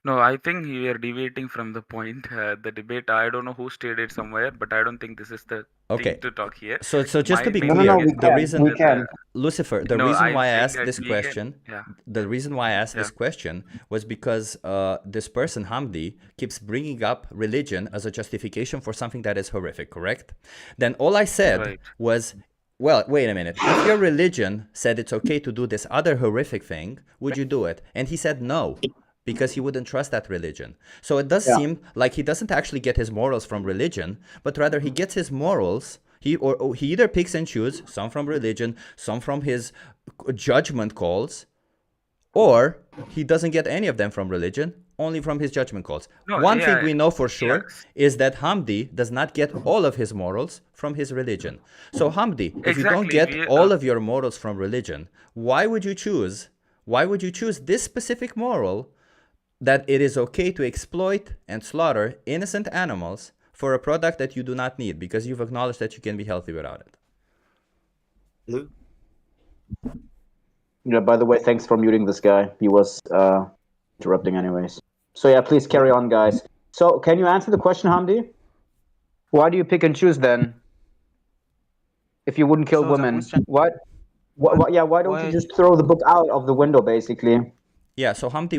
No, I think we are deviating from the point. The debate, I don't know who stated it somewhere, but I don't think this is the Okay. thing to talk here. So just to My be main clear, thing is the reason that the, Lucifer, the no, reason I'm why I saying asked that this vegan. question, Yeah. the reason why I asked Yeah. this question was because this person Hamdi keeps bringing up religion as a justification for something that is horrific, correct? Then all I said Right. was, well, wait a minute. If your religion said it's okay to do this other horrific thing, would you do it? And he said no, because he wouldn't trust that religion. So it does seem like he doesn't actually get his morals from religion, but rather he gets his morals. He either picks and chooses some from religion, some from his judgment calls, or he doesn't get any of them from religion, only from his judgment calls. No, One thing yeah, we know for sure yes. is that Hamdi does not get all of his morals from his religion. So Hamdi, if you don't Exactly, get all of your morals from religion, why would you choose this specific moral that it is okay to exploit and slaughter innocent animals for a product that you do not need because you've acknowledged that you can be healthy without it? Yeah, by the way, thanks for muting this guy. He was interrupting anyways. So yeah, please carry on, guys. So can you answer the question, Hamdi? Why do you pick and choose then? If you wouldn't kill So the women, question- why don't you just throw the book out of the window, basically? Yeah, so Hamdi,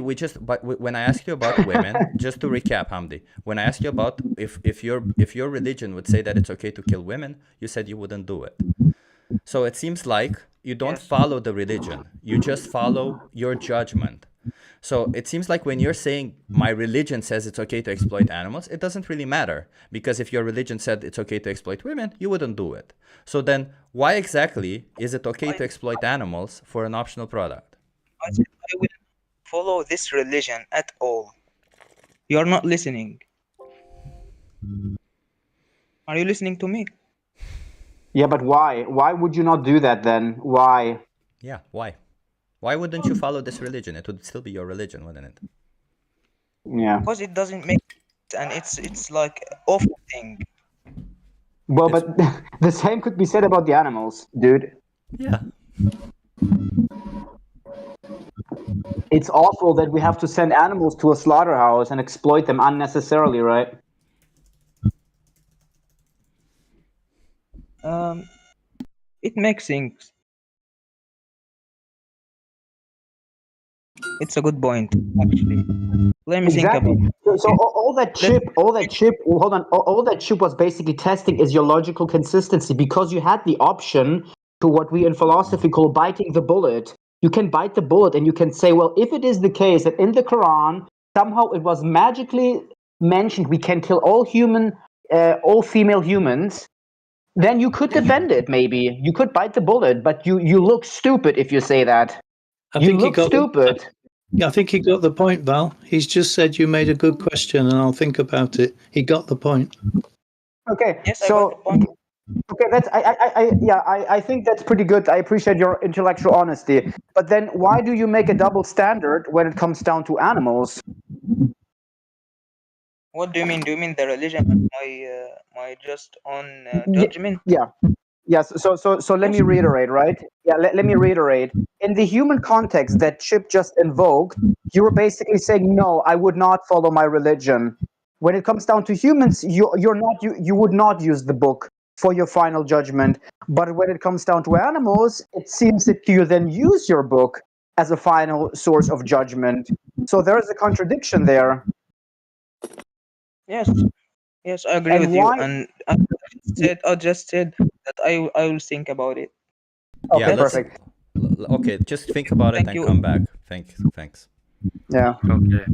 when I asked you about women, just to recap, Hamdi, when I asked you about if your religion would say that it's okay to kill women, you said you wouldn't do it. So it seems like you don't follow the religion, you just follow your judgment. So it seems like when you're saying my religion says it's okay to exploit animals, it doesn't really matter, because if your religion said it's okay to exploit women, you wouldn't do it. So then why exactly is it okay to exploit animals for an optional product? I said I will follow this religion at all. You're not listening. Are you listening to me? Yeah, but why? Why would you not do that then? Why? Yeah, why? Why wouldn't you follow this religion? It would still be your religion, wouldn't it? Yeah. Because it doesn't make sense, and it's like awful thing. Well, but the same could be said about the animals, dude. Yeah. It's awful that we have to send animals to a slaughterhouse and exploit them unnecessarily, right? It makes things. It's a good point, actually. Let me think about Exactly. it. So all that chip, hold on, all that chip was basically testing is your logical consistency, because you had the option to what we in philosophy call biting the bullet. You can bite the bullet and you can say, well, if it is the case that in the Quran somehow it was magically mentioned we can kill all female humans, then you could defend it. Maybe you could bite the bullet, but you look stupid if you say that. You look stupid. I think he got the point, Val. He's just said you made a good question, and I'll think about it. He got the point. Okay, yes, so okay, I think that's pretty good. I appreciate your intellectual honesty. But then, why do you make a double standard when it comes down to animals? What do you mean? Do you mean the religion and my just on judgment? Yeah. Yes. So let me reiterate, right? Yeah. Let me reiterate. In the human context that Chip just invoked, you were basically saying, no, I would not follow my religion. When it comes down to humans, you would not use the book for your final judgment. But when it comes down to animals, it seems that you then use your book as a final source of judgment. So there is a contradiction there. Yes. Yes, I agree And with you. why- And I just said that I will think about it. Yeah, Okay, perfect. Okay, just think about it Thank and you. come back. Thanks. Yeah. Okay.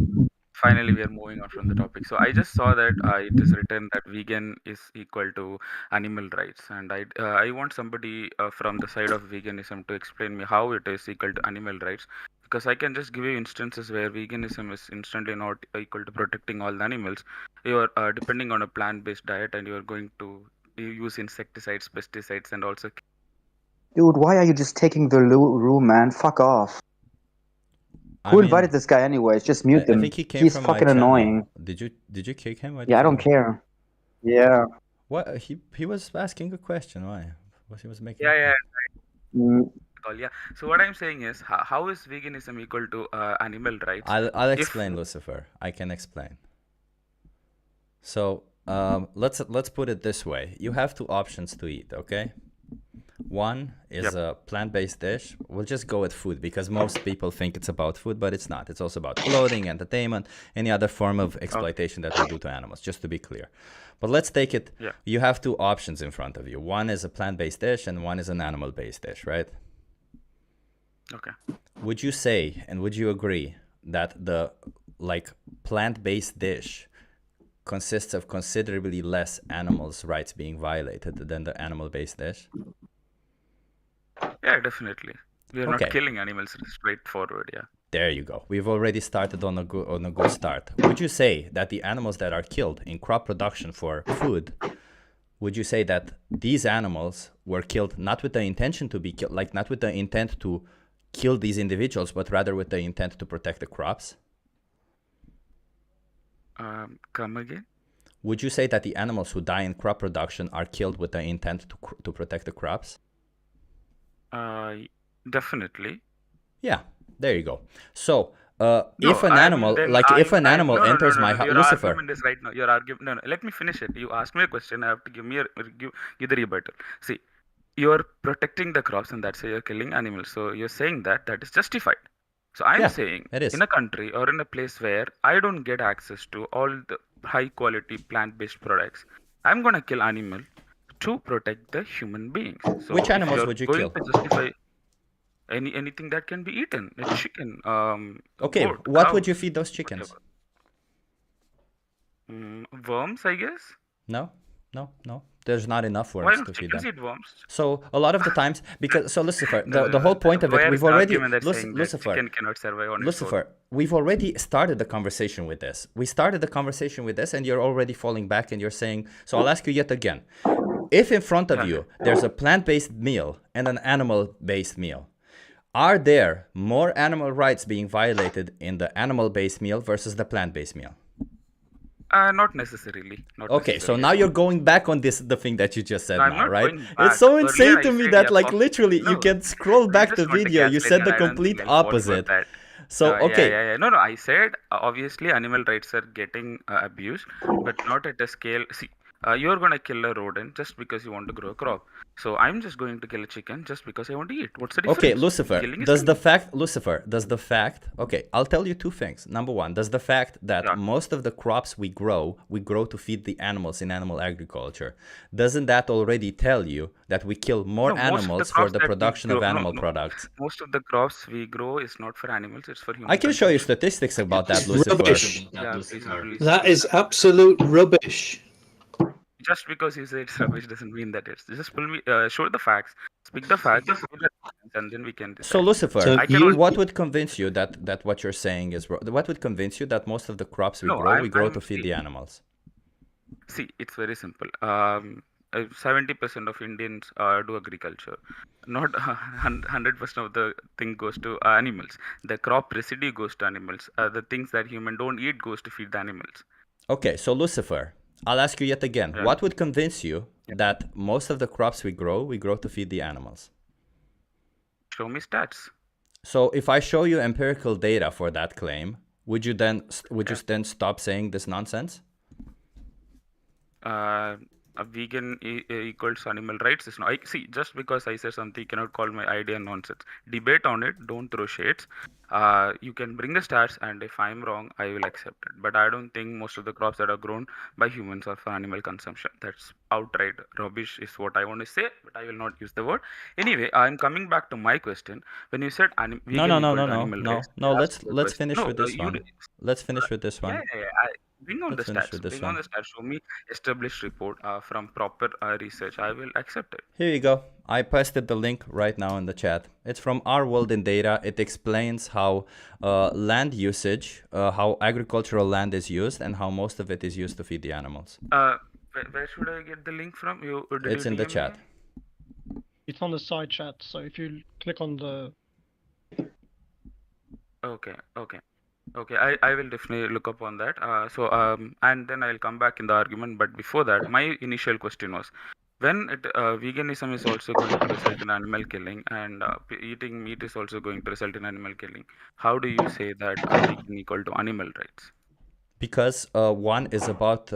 Finally, we are moving on from the topic. So I just saw that it is written that vegan is equal to animal rights, and I want somebody from the side of veganism to explain me how it is equal to animal rights, because I can just give you instances where veganism is instantly not equal to protecting all the animals. You are depending on a plant-based diet, and you are going to use insecticides, pesticides, and also. Dude, why are you just taking the room, man? Fuck off. Who invited this guy anyways? Just mute him. I think he came He's from fucking my channel. annoying. Did you kick him? Yeah, I don't care. Yeah. What he was asking a question. Why? He was making. Yeah. call. Yeah. So what I'm saying is, how is veganism equal to animal rights? I'll explain, Lucifer. I can explain. So let's put it this way. You have two options to eat, okay? One is a plant-based dish. We'll just go with food because most people think it's about food, but it's not. It's also about clothing, entertainment, any other form of exploitation that we do to animals, just to be clear. But let's take it. Yeah. You have two options in front of you. One is a plant-based dish and one is an animal-based dish, right? Okay. Would you say and would you agree that the plant-based dish consists of considerably less animals' rights being violated than the animal-based dish? Yeah, definitely. We are not killing animals straightforward. Yeah. There you go. We've already started on a good start. Would you say that the animals that are killed in crop production for food, would you say that these animals were killed not with the intention to be killed, like not with the intent to kill these individuals, but rather with the intent to protect the crops? Come again? Would you say that the animals who die in crop production are killed with the intent to protect the crops? Definitely. Yeah, there you go. So, if an animal enters my house, Lucifer. Your argument is right now. Your argument. No, let me finish it. You asked me a question. I have to give the rebuttal. See, you're protecting the crops, and that's why you're killing animals. So you're saying that is justified. So I'm saying, in a country or in a place where I don't get access to all the high quality plant-based products, I'm gonna kill animal to protect the human beings. So which animals would you kill? To justify anything that can be eaten, like chicken. Okay, goat, what cow, would you feed those chickens? Worms, I guess. No. There's not enough Why worms don't to feed chickens them. eat worms? So a lot of the times, Lucifer, the whole point of it, we've already, Lucifer, chicken cannot survive on Lucifer, we've already started the conversation with this. We started the conversation with this, and you're already falling back, and you're saying. So I'll ask you yet again: if in front of you there's a plant-based meal and an animal-based meal, are there more animal rights being violated in the animal-based meal versus the plant-based meal? Not necessarily. So now you're going back on the thing that you just said now, right? Going back. It's so Earlier insane to I me said, that yeah, literally you can scroll back the video. You said the complete opposite. So okay. No, I said obviously animal rights are getting abused, but not at a scale. See, you're gonna kill a rodent just because you want to grow a crop. So I'm just going to kill a chicken just because I want to eat. What's the difference? Okay, Lucifer, does the fact, okay, I'll tell you two things. Number one, does the fact that most of the crops we grow to feed the animals in animal agriculture, doesn't that already tell you that we kill more animals for the production of animal products? Most of the crops we grow is not for animals, it's for humans. I can show you statistics about that, Lucifer. Rubbish. That is absolute rubbish. Just because you say it's rubbish doesn't mean that it's. Just show the facts, speak the facts, and then we can decide. So Lucifer, what would convince you that what you're saying is wrong? What would convince you that most of the crops we grow to feed the animals? See, it's very simple. 70% of Indians do agriculture. Not 100% of the thing goes to animals. The crop residue goes to animals. The things that human don't eat goes to feed the animals. Okay, so Lucifer, I'll ask you yet again. Yeah. What would convince you that most of the crops we grow to feed the animals? Show me stats. So if I show you empirical data for that claim, would you then stop saying this nonsense? A vegan equals animal rights is not. See, just because I say something, you cannot call my idea nonsense. Debate on it. Don't throw shades. You can bring the stats, and if I'm wrong, I will accept it. But I don't think most of the crops that are grown by humans are for animal consumption. That's outright rubbish, is what I want to say. But I will not use the word. Anyway, I'm coming back to my question. When you said animal rights, Let's finish with this one. Let's finish with this one. Yeah. Bring on the stats. Show me established report from proper research. I will accept it. Here you go. I pasted the link right now in the chat. It's from Our World in Data. It explains how land usage, how agricultural land is used, and how most of it is used to feed the animals. Where should I get the link from? It's in the chat. It's on the side chat. So if you click on the. Okay, I will definitely look up on that. And then I'll come back in the argument. But before that, my initial question was, when veganism is also going to result in animal killing, and eating meat is also going to result in animal killing, how do you say that vegan equal to animal rights? Because one is about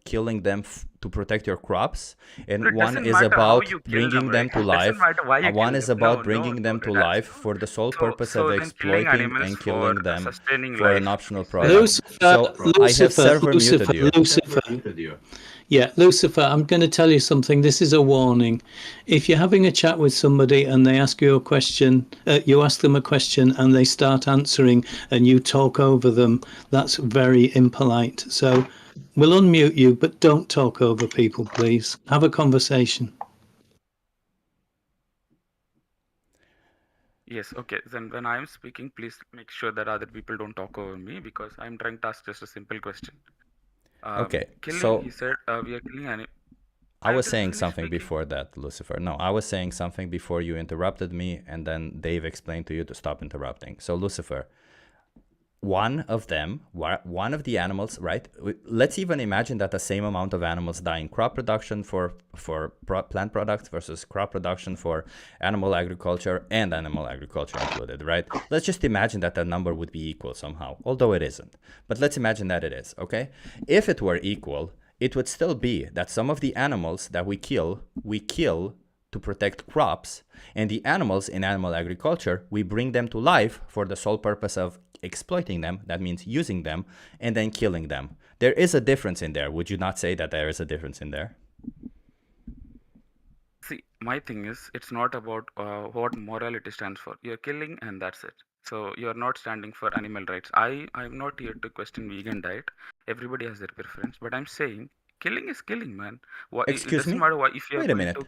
killing them to protect your crops, and It one doesn't is matter how about you kill them, bringing them right? to It doesn't life. matter why you One kill is them. No, about no, bringing them no. to life for the sole purpose of So then killing exploiting animals and for killing them sustaining for an life optional is then product. So I have server muted you. Lucifer. Yeah, Lucifer, I'm going to tell you something. This is a warning. If you're having a chat with somebody and they ask you a question, you ask them a question and they start answering and you talk over them, that's very impolite. So we'll unmute you, but don't talk over people, please. Have a conversation. Yes, okay. Then when I'm speaking, please make sure that other people don't talk over me, because I'm trying to ask just a simple question. Okay, Killing, so he said, we are killing animals. I was saying something before that, Lucifer. No, I was saying something before you interrupted me, and then Dave explained to you to stop interrupting. So, Lucifer, one of the animals, right? Let's even imagine that the same amount of animals die in crop production for plant products versus crop production for animal agriculture, and animal agriculture included, right? Let's just imagine that the number would be equal somehow, although it isn't. But let's imagine that it is, okay? If it were equal, it would still be that some of the animals that we kill to protect crops, and the animals in animal agriculture, we bring them to life for the sole purpose of exploiting them. That means using them and then killing them. There is a difference in there. Would you not say that there is a difference in there? See, my thing is, it's not about what morality stands for. You're killing and that's it. So you're not standing for animal rights. I'm not here to question vegan diet. Everybody has their preference, but I'm saying killing is killing, man. It Excuse doesn't me? matter if you're Wait a going minute. to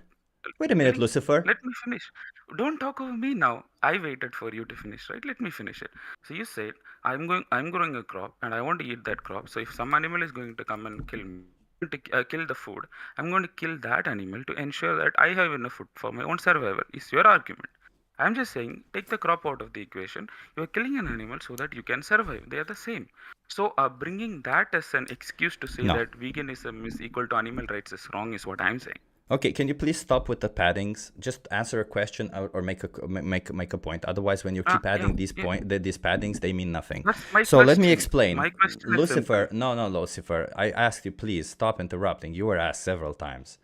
Wait a minute, killing. Lucifer. Let me finish. Don't talk over me now. I waited for you to finish, right? Let me finish it. So you said I'm growing a crop and I want to eat that crop. So if some animal is going to come and kill me, to kill the food, I'm going to kill that animal to ensure that I have enough food for my own survival. Is your argument? I'm just saying, take the crop out of the equation. You're killing an animal so that you can survive. They are the same. So bringing that as an excuse to say No. that veganism is equal to animal rights is wrong, is what I'm saying. Okay, can you please stop with the paddings? Just answer a question or make a point. Otherwise, when you keep adding these paddings, they mean nothing. That's my so question. let me explain. My question is Lucifer, simple. no, Lucifer. I asked you, please stop interrupting. You were asked several times.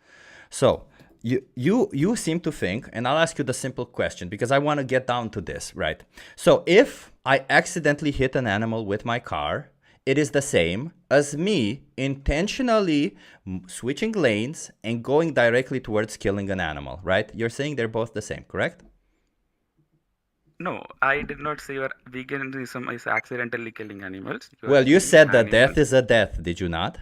So you seem to think, and I'll ask you the simple question because I want to get down to this, right? So if I accidentally hit an animal with my car, it is the same as me intentionally switching lanes and going directly towards killing an animal, right? You're saying they're both the same, correct? No, I did not say your veganism is accidentally killing animals. Well, you said that death is a death, did you not?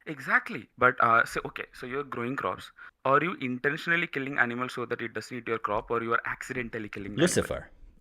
Exactly. But so you're growing crops. Are you intentionally killing animals so that it doesn't eat your crop, or you are accidentally killing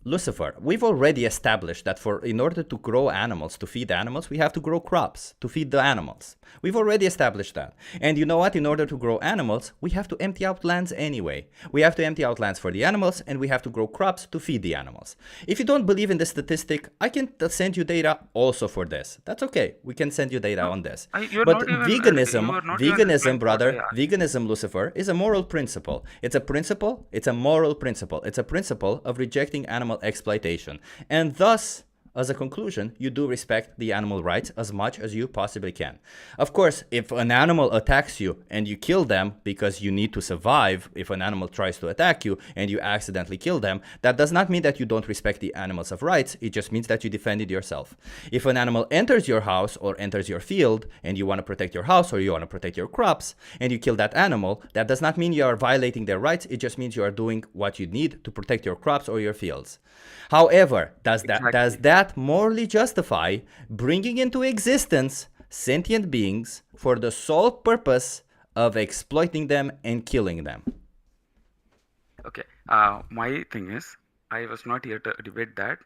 Lucifer, we've already established that in order to grow animals, to feed animals, we have to grow crops to feed the animals. We've already established that. And you know what? In order to grow animals, we have to empty out lands anyway. We have to empty out lands for the animals, and we have to grow crops to feed the animals. If you don't believe in this statistic, I can send you data also for this. That's okay. We can send you data on this. But veganism, brother, veganism, Lucifer, is a moral principle. It's a principle. It's a moral principle. It's a principle of rejecting animal exploitation. And thus, as a conclusion, you do respect the animal rights as much as you possibly can. Of course, if an animal attacks you and you kill them because you need to survive, if an animal tries to attack you and you accidentally kill them, that does not mean that you don't respect the animals of rights. It just means that you defended yourself. If an animal enters your house or enters your field and you want to protect your house or you want to protect your crops and you kill that animal, that does not mean you are violating their rights. It just means you are doing what you need to protect your crops or your fields. However, does that morally justify bringing into existence sentient beings for the sole purpose of exploiting them and killing them? Okay, my thing is, I was not here to debate that.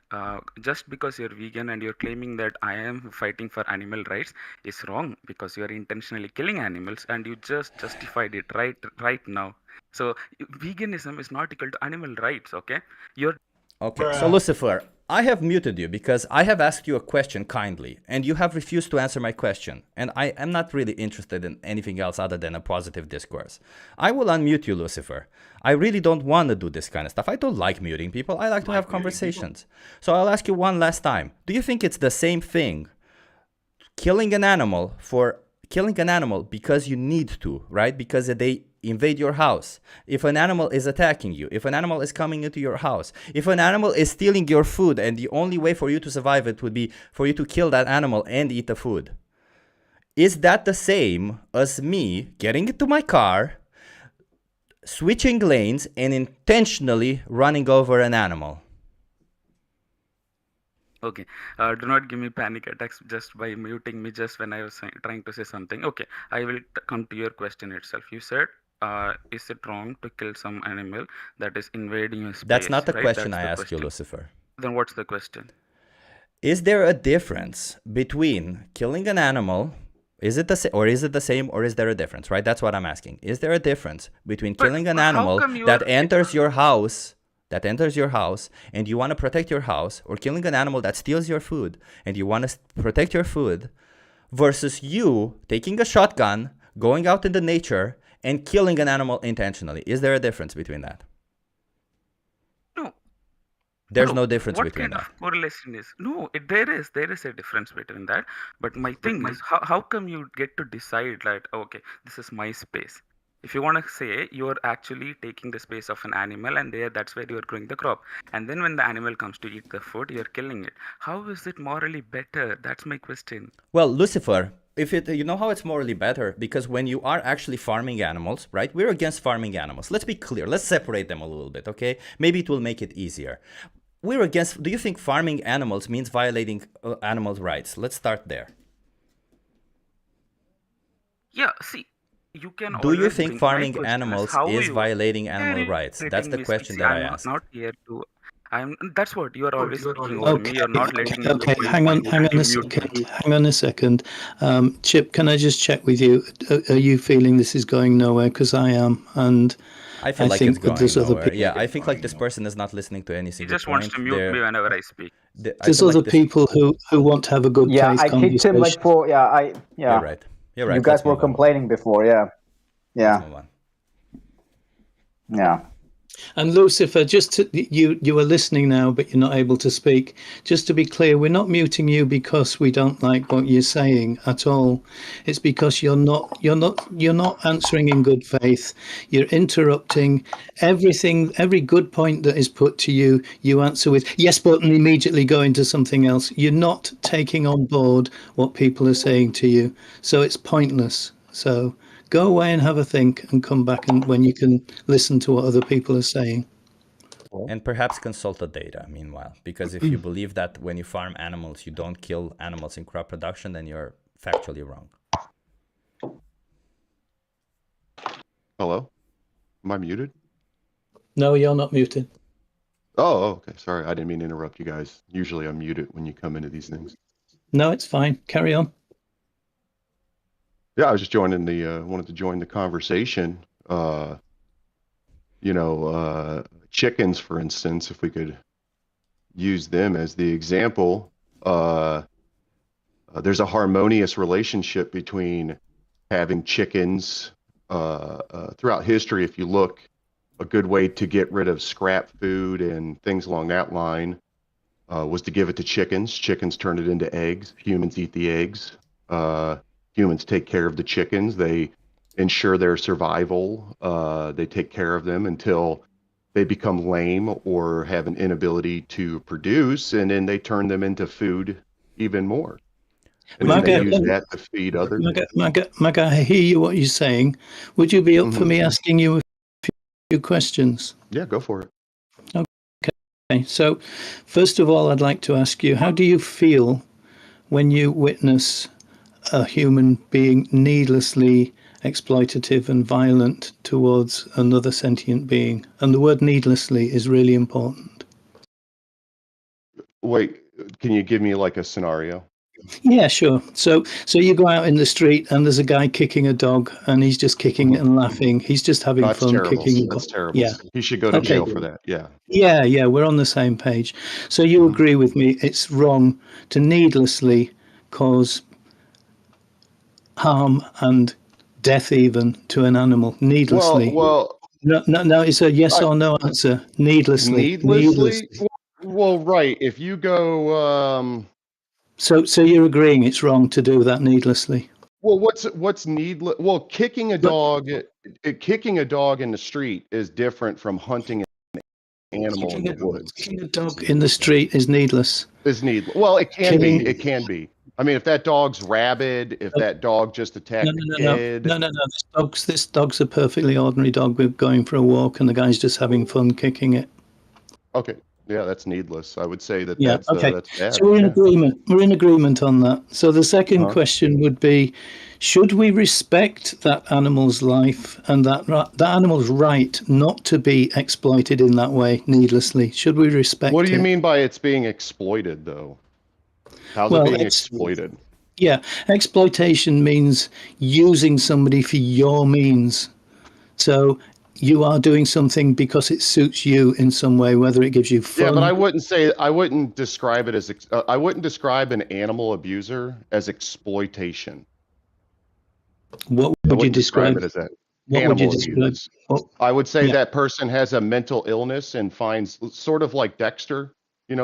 Just because you're vegan and you're claiming that I am fighting for animal rights is wrong, because you're intentionally killing animals and you just justified it right now. So veganism is not equal to animal rights, okay? Okay, so Lucifer, I have muted you because I have asked you a question kindly, and you have refused to answer my question. And I am not really interested in anything else other than a positive discourse. I will unmute you, Lucifer. I really don't want to do this kind of stuff. I don't like muting people. I like to have conversations. So I'll ask you one last time. Do you think it's the same thing, killing an animal because you need to, right? Because they invade your house. If an animal is attacking you, if an animal is coming into your house, if an animal is stealing your food, and the only way for you to survive it would be for you to kill that animal and eat the food. Is that the same as me getting into my car, switching lanes, and intentionally running over an animal? Okay, do not give me panic attacks just by muting me just when I was trying to say something. Okay, I will come to your question itself. You said, is it wrong to kill some animal that is invading your space? That's not the right? question I asked you, Lucifer. Then what's the question? Is there a difference between killing an animal? Is it the same, or is it the same, or is there a difference? Right? That's what I'm asking. Is there a difference between killing an animal that enters your house? And you want to protect your house, or killing an animal that steals your food and you want to protect your food, versus you taking a shotgun, going out in the nature and killing an animal intentionally? Is there a difference between that? No. There's no difference between that. What kind of correlation is? No, there is a difference between that. But my thing is, how come you get to decide that, okay, this is my space? If you want to say you're actually taking the space of an animal, and that's where you're growing the crop. And then when the animal comes to eat the food, you're killing it. How is it morally better? That's my question. Well, Lucifer, you know how it's morally better? Because when you are actually farming animals, right? We're against farming animals. Let's be clear. Let's separate them a little bit, okay? Maybe it will make it easier. We're against. Do you think farming animals means violating animals' rights? Let's start there. Yeah, see. You can. Do you think farming animals is violating animal rights? That's the question that I asked. I'm not here to. That's what you are always speaking over me. You're not letting me. Okay, hang on a second. Chip, can I just check with you? Are you feeling this is going nowhere? Because I am, and I feel like it's going nowhere. Yeah, I think like this person is not listening to any single point. He just wants to mute me whenever I speak. There's other people who want to have a good faith I conversation. kicked him like four. Yeah. You're right. You're right. You guys were complaining before. Yeah. And Lucifer, you are listening now, but you're not able to speak. Just to be clear, we're not muting you because we don't like what you're saying at all. It's because you're not answering in good faith. You're interrupting everything. Every good point that is put to you, you answer with yes, but and immediately go into something else. You're not taking on board what people are saying to you, so it's pointless. So go away and have a think and come back and when you can listen to what other people are saying. And perhaps consult the data meanwhile, because if you believe that when you farm animals, you don't kill animals in crop production, then you're factually wrong. Hello? Am I muted? No, you're not muted. Oh, okay. Sorry. I didn't mean to interrupt you guys. Usually I'm muted when you come into these things. No, it's fine. Carry on. Yeah, I was just joining wanted to join the conversation. Chickens, for instance, if we could use them as the example, there's a harmonious relationship between having chickens throughout history. If you look, a good way to get rid of scrap food and things along that line was to give it to chickens. Chickens turn it into eggs. Humans eat the eggs. Humans take care of the chickens. They ensure their survival. They take care of them until they become lame or have an inability to produce, and then they turn them into food even more. And then they use that to feed others. Maga, I hear you what you're saying. Would you be up for me asking you a few questions? Yeah, go for it. Okay. So, first of all, I'd like to ask you, how do you feel when you witness a human being needlessly exploitative and violent towards another sentient being? And the word needlessly is really important. Wait, can you give me like a scenario? Yeah, sure. So you go out in the street and there's a guy kicking a dog and he's just kicking it and laughing. He's just having That's fun terrible. kicking a That's dog. terrible. Yeah. He should go to Okay. jail for that. Yeah. Yeah, we're on the same page. So you agree with me, it's wrong to needlessly cause harm and death even to an animal needlessly. Well, no, it's a yes or no answer. Needlessly. needlessly. Well, right. If you go, So you're agreeing it's wrong to do that needlessly. well, what's needless? Well, kicking a dog in the street is different from hunting an animal in the woods. Kicking a dog in the street is needless. Is needless. Well, it can Killing- be. It can be. I mean, if that dog's rabid, if that dog just attacked a kid. No. This dog's a perfectly ordinary dog. We're going for a walk and the guy's just having fun kicking it. Okay. Yeah, that's needless. I would say that Yeah, that's okay. that's bad. So we're in Yeah. agreement. We're in agreement on that. So the second question would be, should we respect that animal's life and that animal's right not to be exploited in that way needlessly? Should we respect What do you it? mean by it's being exploited, though? How's Well, it being it's- exploited? Yeah, exploitation means using somebody for your means. So you are doing something because it suits you in some way, whether it gives you fun. Yeah, but I wouldn't describe it as I wouldn't describe an animal abuser as exploitation. What I would you wouldn't describe? it as that? What would you Animal describe? abuse. What- I would say Yeah. that person has a mental illness and finds sort of like Dexter,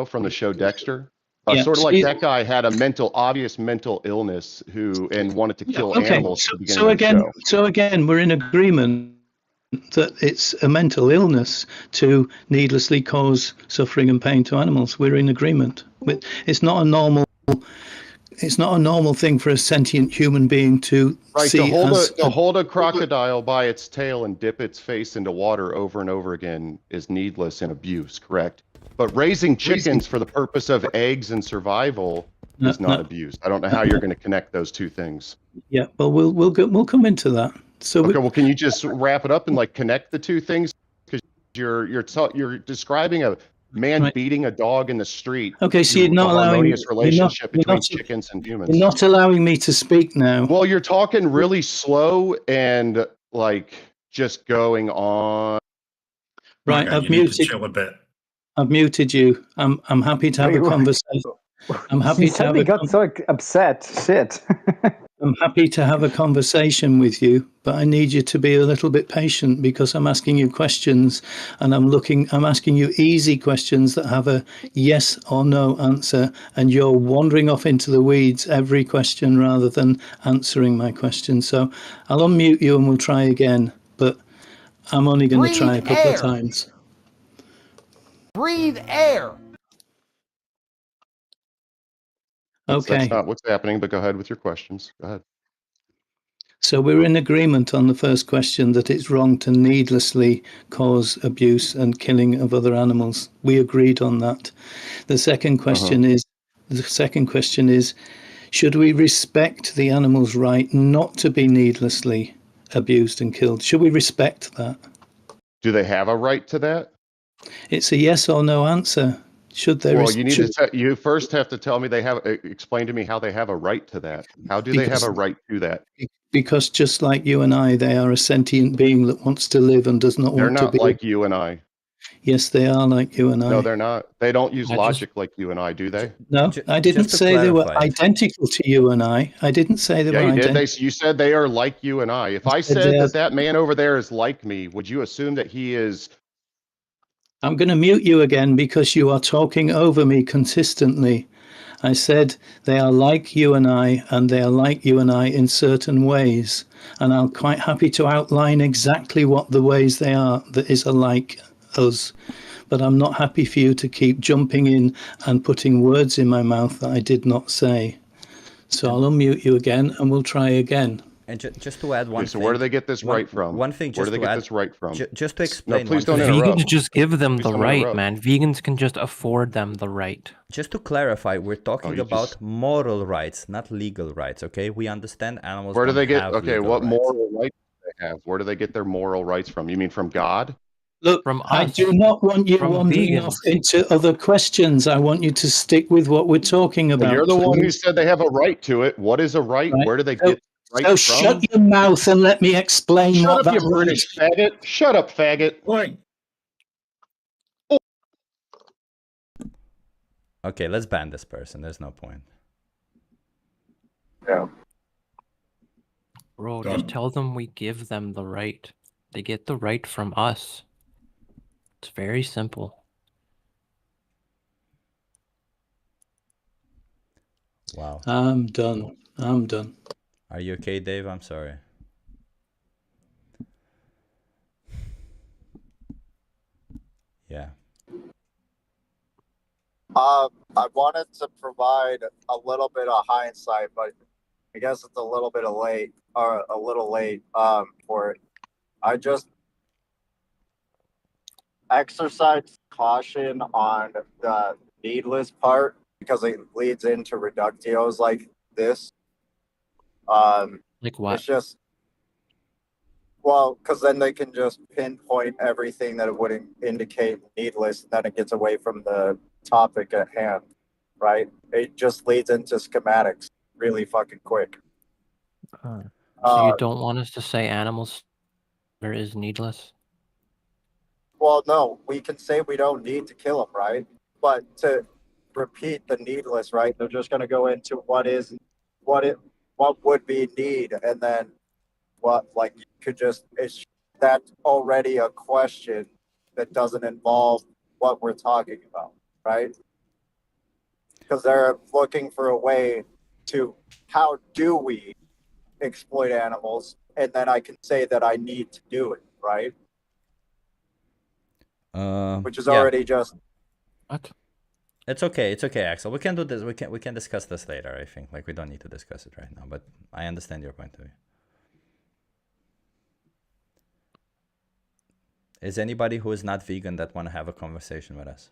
from the show Dexter. Yeah, Sort of so like you- that guy had a obvious mental illness and wanted to kill Okay, animals at the beginning so of the again, show. so again, we're in agreement that it's a mental illness to needlessly cause suffering and pain to animals. We're in agreement. It's not a normal. It's not a normal thing for a sentient human being to Right, see to hold a crocodile by its tail and dip its face into water over and over again is needless and abuse, correct? But raising chickens for the purpose of eggs and survival is not abuse. I don't know how you're going to connect those two things. Yeah, well, we'll come into that. So Okay, well, can you just wrap it up and connect the two things? Because you're describing a man beating a dog in the street. Okay, so to you're not a allowing harmonious relationship you're between not- chickens and humans. You're not allowing me to speak now. Well, you're talking really slow and just going on. Right, Okay, I've you need to muted. chill a bit. I've muted you. I'm happy to have a Wait, conversation. I'm happy You to have suddenly a got so upset. Shit. I'm happy to have a conversation with you, but I need you to be a little bit patient because I'm asking you questions and I'm asking you easy questions that have a yes or no answer, and you're wandering off into the weeds every question rather than answering my question. So I'll unmute you and we'll try again, but I'm only going to try a couple of times. Breathe air. Okay. That's not what's happening, but go ahead with your questions. Go ahead. So we're in agreement on the first question that it's wrong to needlessly cause abuse and killing of other animals. We agreed on that. The second question is, should we respect the animal's right not to be needlessly abused and killed? Should we respect that? Do they have a right to that? It's a yes or no answer. Should they? Well, you first have to tell me explain to me how they have a right to that. How do they have a right to that? Because just like you and I, they are a sentient being that wants to live and does not They're want to not be. like you and I. Yes, they are like you and I. No, they're not. They don't use logic like you and I, do they? No, I didn't say they were identical to you and I. I didn't say they were Yeah, you did. identical. You said they are like you and I. If I said that man over there is like me, would you assume that he is? I'm going to mute you again because you are talking over me consistently. I said they are like you and I, and they are like you and I in certain ways. And I'm quite happy to outline exactly what the ways they are that is alike us. But I'm not happy for you to keep jumping in and putting words in my mouth that I did not say. So I'll unmute you again and we'll try again. And just to add one So thing. where do they get this right from? One thing, Where just do they to get add, this right from? Just to explain. No, please one don't thing. interrupt. Vegans just give them Please the don't right, interrupt. man. Vegans can just afford them the right. Just to clarify, we're talking you about just- moral rights, not legal rights. Okay, we understand animals. Where do don't they get? have Okay, legal what rights. moral rights do they have? Where do they get their moral rights from? You mean from God? Look, from I us, do not want you from wandering vegans. off into other questions. I want you to stick with what we're talking about. You're the one who please. said they have a right to it. What is a right? Right. Where do they So- get right So from? shut your mouth and let me explain Shut what up, that you British faggot. Shut up, faggot. Point. Okay, let's ban this person. There's no point. Yeah. Bro, Done. just tell them we give them the right. They get the right from us. It's very simple. Wow. I'm done. I'm done. Are you okay, Dave? I'm sorry. Yeah. I wanted to provide a little bit of hindsight, but I guess it's a little bit late for it. I just exercise caution on the needless part because it leads into reductios like this. Like what? It's just because then they can just pinpoint everything that it would indicate needless, and then it gets away from the topic at hand, right? It just leads into schematics really fucking quick. So you don't want us to say animals there is needless? Well, no, we can say we don't need to kill them, right? But to repeat the needless, right? They're just going to go into what would be need, and then what, like, you could just, that's already a question that doesn't involve what we're talking about, right? Because they're looking for a way to, how do we exploit animals? And then I can say that I need to do it, right? Which is already just. What? It's okay. It's okay, Axel. We can do this. We can discuss this later. I think we don't need to discuss it right now. But I understand your point of view. Is anybody who is not vegan that want to have a conversation with us?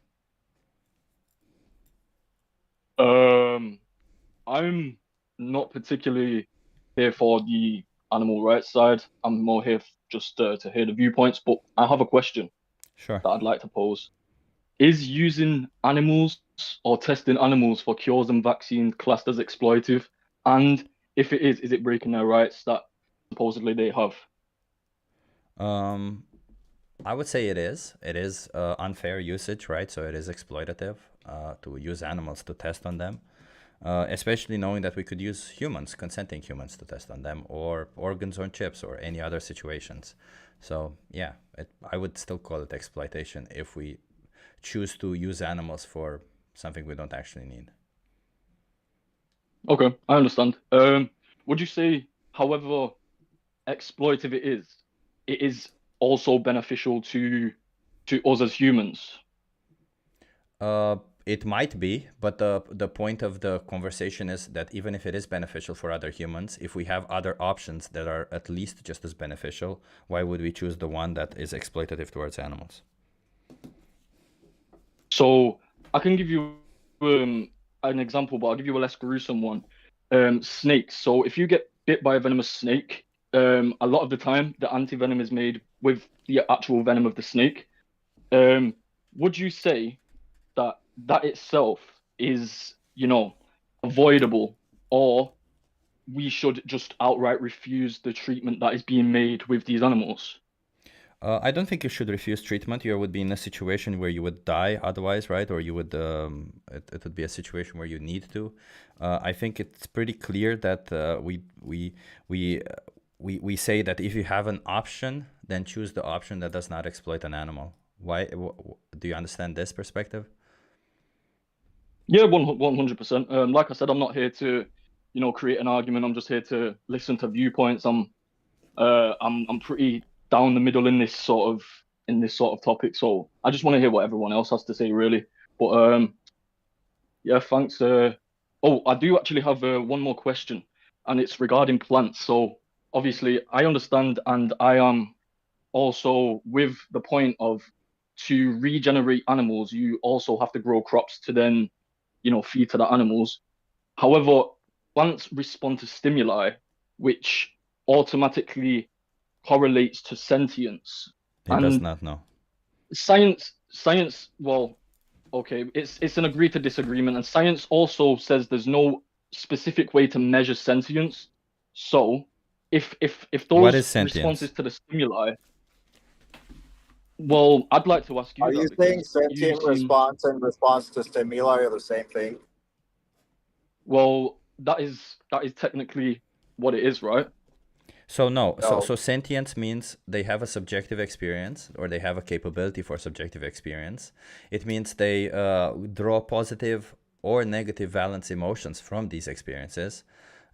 I'm not particularly here for the animal rights side. I'm more here just to hear the viewpoints. But I have a question. Sure. That I'd like to pose. Is using animals or testing animals for cures and vaccines classed as exploitive? And if it is it breaking their rights that supposedly they have? I would say it is. It is unfair usage, right? So it is exploitative to use animals to test on them, especially knowing that we could use humans, consenting humans, to test on them, or organs on chips, or any other situations. So yeah, I would still call it exploitation if we choose to use animals for something we don't actually need. Okay, I understand. Would you say, however exploitive it is also beneficial to us as humans? It might be, but the point of the conversation is that even if it is beneficial for other humans, if we have other options that are at least just as beneficial, why would we choose the one that is exploitative towards animals? So I can give you an example, but I'll give you a less gruesome one. Snakes. So if you get bit by a venomous snake, a lot of the time the anti-venom is made with the actual venom of the snake. Would you say that itself is, avoidable, or we should just outright refuse the treatment that is being made with these animals? I don't think you should refuse treatment. You would be in a situation where you would die otherwise, right? Or you would, it would be a situation where you need to. I think it's pretty clear that we say that if you have an option, then choose the option that does not exploit an animal. Why? Do you understand this perspective? Yeah, 100%. Like I said, I'm not here to, create an argument. I'm just here to listen to viewpoints. I'm pretty down the middle in this sort of topic. So I just want to hear what everyone else has to say, really. But yeah, thanks. Oh, I do actually have one more question, and it's regarding plants. So obviously, I understand, and I am also with the point of, to regenerate animals, you also have to grow crops to then, feed to the animals. However, plants respond to stimuli, which automatically correlates to sentience. It does not, no. Science. Well, okay, it's an agree to disagreement, and science also says there's no specific way to measure sentience. So, if What those is sentience? responses to the stimuli, well, I'd like to ask you Are that you because saying sentient response and response to stimuli are the same thing? Well, that is technically what it is, right? So no, No. so sentience means they have a subjective experience, or they have a capability for subjective experience. It means they draw positive or negative valence emotions from these experiences.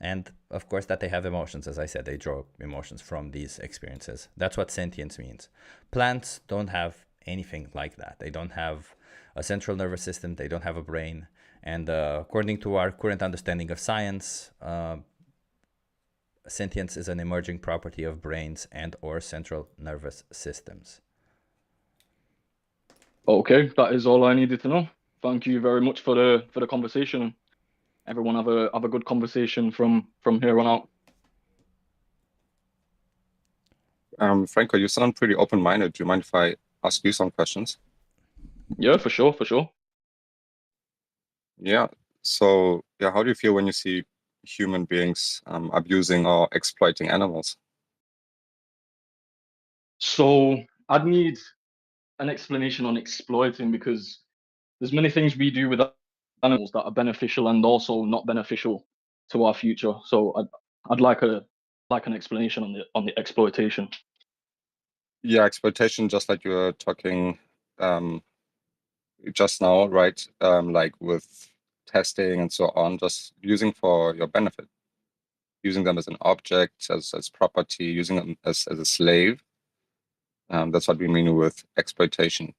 And of course that they have emotions, as I said, they draw emotions from these experiences. That's what sentience means. Plants don't have anything like that. They don't have a central nervous system, they don't have a brain. And according to our current understanding of science, sentience is an emerging property of brains and or central nervous systems. Okay, that is all I needed to know. Thank you very much for the conversation. Everyone have a good conversation from here on out. Franco, you sound pretty open-minded. Do you mind if I ask you some questions? Yeah, for sure, for sure. Yeah. So, yeah, how do you feel when you see human beings abusing or exploiting animals? So I'd need an explanation on exploiting, because there's many things we do with animals that are beneficial and also not beneficial to our future. So I'd like an explanation on the exploitation. Yeah, exploitation, just like you were talking just now, right? Like with testing and so on, just using for your benefit, using them as an object, as property, using them as a slave. That's what we mean with exploitation.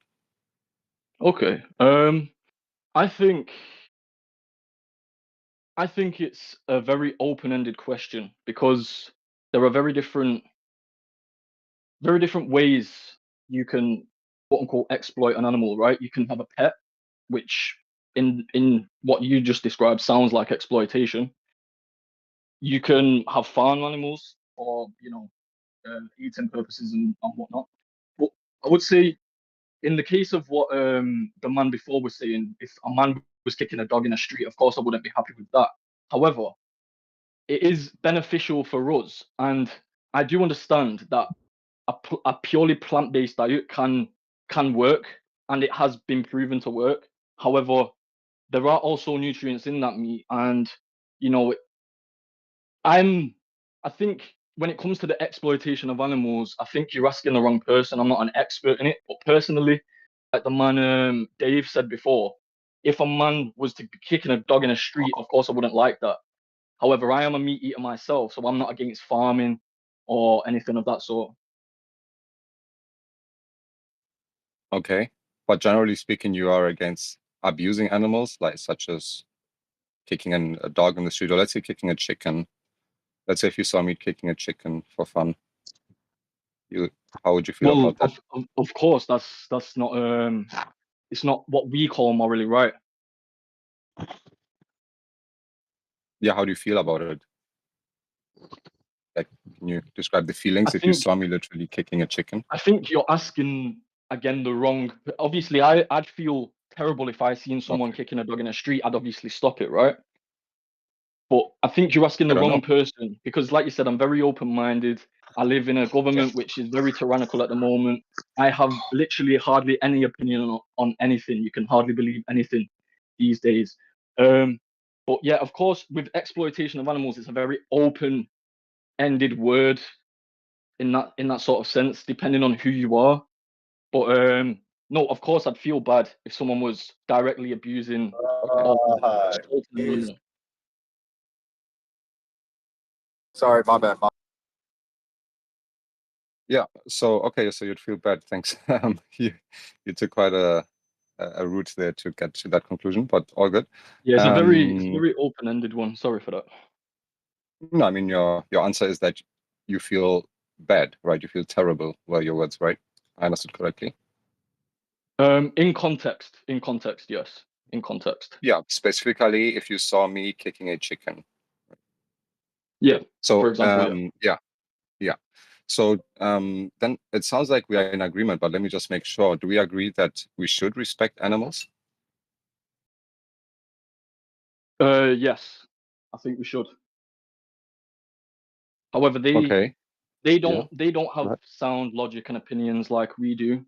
Okay. I think it's a very open-ended question, because there are very different ways you can quote unquote exploit an animal, right? You can have a pet, which in what you just described sounds like exploitation. You can have farm animals for eating purposes and whatnot. But I would say, in the case of what the man before was saying, if a man was kicking a dog in a street, of course I wouldn't be happy with that. However, it is beneficial for us, and I do understand that a purely plant-based diet can work, and it has been proven to work. However, there are also nutrients in that meat, and you know, I think when it comes to the exploitation of animals, I think you're asking the wrong person. I'm not an expert in it, but personally, like the man Dave said before, if a man was to be kicking a dog in a street, of course I wouldn't like that. However, I am a meat eater myself, so I'm not against farming or anything of that sort. Okay, but generally speaking, you are against abusing animals, like such as kicking a dog in the street, or let's say kicking a chicken. Let's say if you saw me kicking a chicken for fun, how would you feel Well, about that? of course, that's not it's not what we call morally right. Yeah, how do you feel about it? Like, can you describe the feelings if you saw me literally kicking a chicken? I think you're asking again the wrong. Obviously, I'd feel terrible if I seen someone kicking a dog in a street. I'd obviously stop it, right? But I think you're asking the wrong person, because, like you said, I'm very open-minded. I live in a government which is very tyrannical at the moment. I have literally hardly any opinion on anything. You can hardly believe anything these days. But yeah, of course, with exploitation of animals, it's a very open-ended word in that sort of sense, depending on who you are. But no, of course, I'd feel bad if someone was directly abusing or assaulting an animal. Sorry, my bad. Yeah. So okay, so you'd feel bad. Thanks. You took quite a route there to get to that conclusion, but all good. Yeah, it's a very open-ended one. Sorry for that. No, I mean your answer is that you feel bad, right? You feel terrible. Were your words, right? I understood correctly. In context, yes. In context. Yeah, specifically if you saw me kicking a chicken. Yeah. So for example, yeah. So then it sounds like we are in agreement, but let me just make sure. Do we agree that we should respect animals? Yes, I think we should. However, they don't have sound logic and opinions like we do.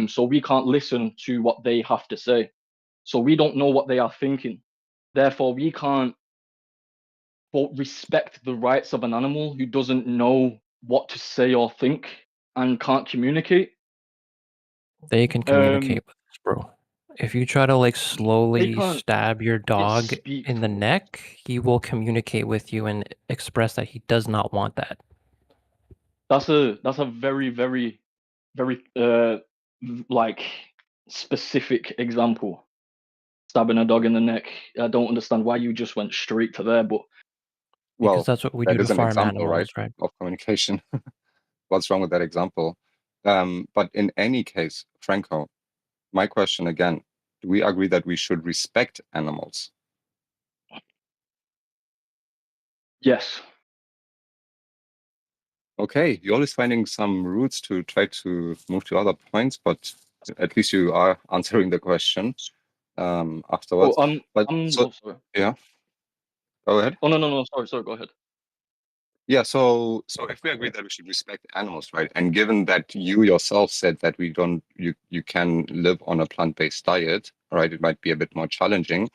So we can't listen to what they have to say. So we don't know what they are thinking. Therefore, we can't respect the rights of an animal who doesn't know what to say or think and can't communicate. They can communicate with us, bro. If you try to like slowly can't stab your dog speak in the neck, he will communicate with you and express that he does not want that. That's a very, very, very like specific example. Stabbing a dog in the neck. I don't understand why you just went straight to there, but Well, because that's what we that do to is an farm example, animals, right, right? of communication. What's wrong with that example? But in any case, Franco, my question again, do we agree that we should respect animals? Yes. Okay, you're always finding some routes to try to move to other points, but at least you are answering the question afterwards. Sorry. Yeah, go ahead. Oh no, sorry, go ahead. Yeah, so if we agree that we should respect animals, right? And given that you yourself said that you can live on a plant-based diet, right? It might be a bit more challenging.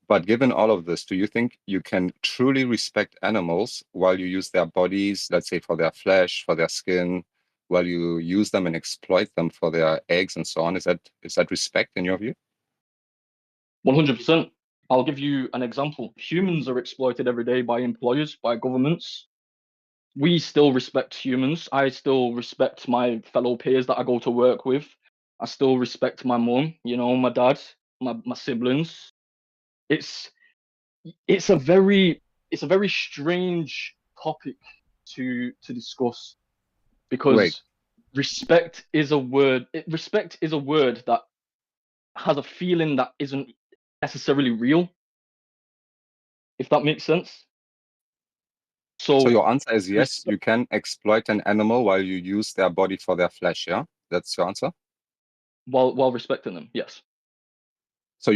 But given all of this, do you think you can truly respect animals while you use their bodies, let's say for their flesh, for their skin, while you use them and exploit them for their eggs and so on? Is that respect in your view? 100%. I'll give you an example. Humans are exploited every day by employers, by governments. We still respect humans. I still respect my fellow peers that I go to work with. I still respect my mum, my dad, my siblings. It's a very strange topic to discuss because respect is a word that has a feeling that isn't necessarily real, if that makes sense. So your answer is yes, you can exploit an animal while you use their body for their flesh, yeah? That's your answer? While respecting them, yes. So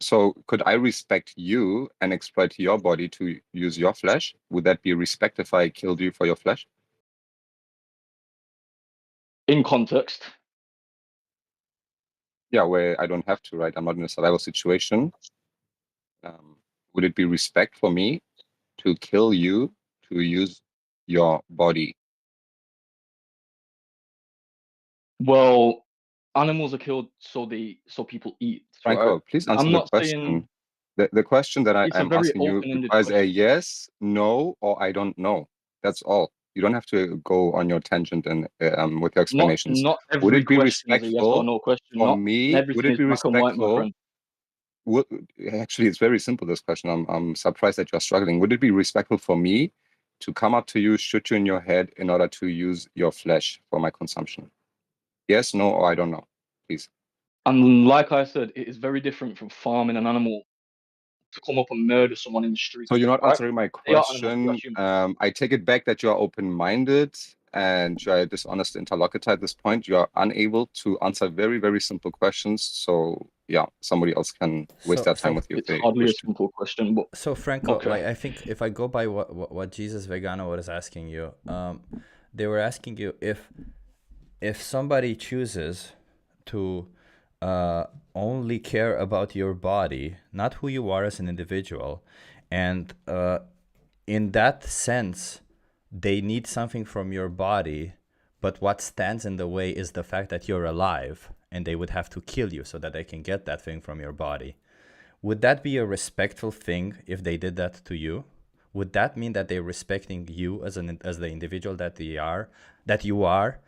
so could I respect you and exploit your body to use your flesh? Would that be respect if I killed you for your flesh? In context. Yeah, where I don't have to, right? I'm not in a survival situation. Would it be respect for me to kill you to use your body? Well, animals are killed so people eat. Franco, right? please answer I'm the not question. saying The question that it's a I'm very asking you open-ended requires a question. yes, no, or I don't know. That's all. You don't have to go on your tangent and with your explanations. Not Would every it be question is a yes or respectful no question. for Not me? Would everything it is be black and white, my respectful? friend. Actually, it's very simple, this question. I'm surprised that you're struggling. Would it be respectful for me to come up to you, shoot you in your head in order to use your flesh for my consumption? Yes, no, or I don't know. Please. And like I said, it is very different from farming an animal to come up and murder someone in the street. So you're not right? answering my They are animals, we are question. humans. I take it back that you are open-minded and you are a dishonest interlocutor at this point. You are unable to answer very, very simple questions. So yeah, somebody else can waste their time with you if they hardly wish a simple question, but so Franco, okay. like I think if I go by what Jesus Vegano was asking you, they were asking you if somebody chooses to only care about your body, not who you are as an individual, and in that sense, they need something from your body, but what stands in the way is the fact that you're alive, and they would have to kill you so that they can get that thing from your body. Would that be a respectful thing if they did that to you? Would that mean that they're respecting you as the individual that you are,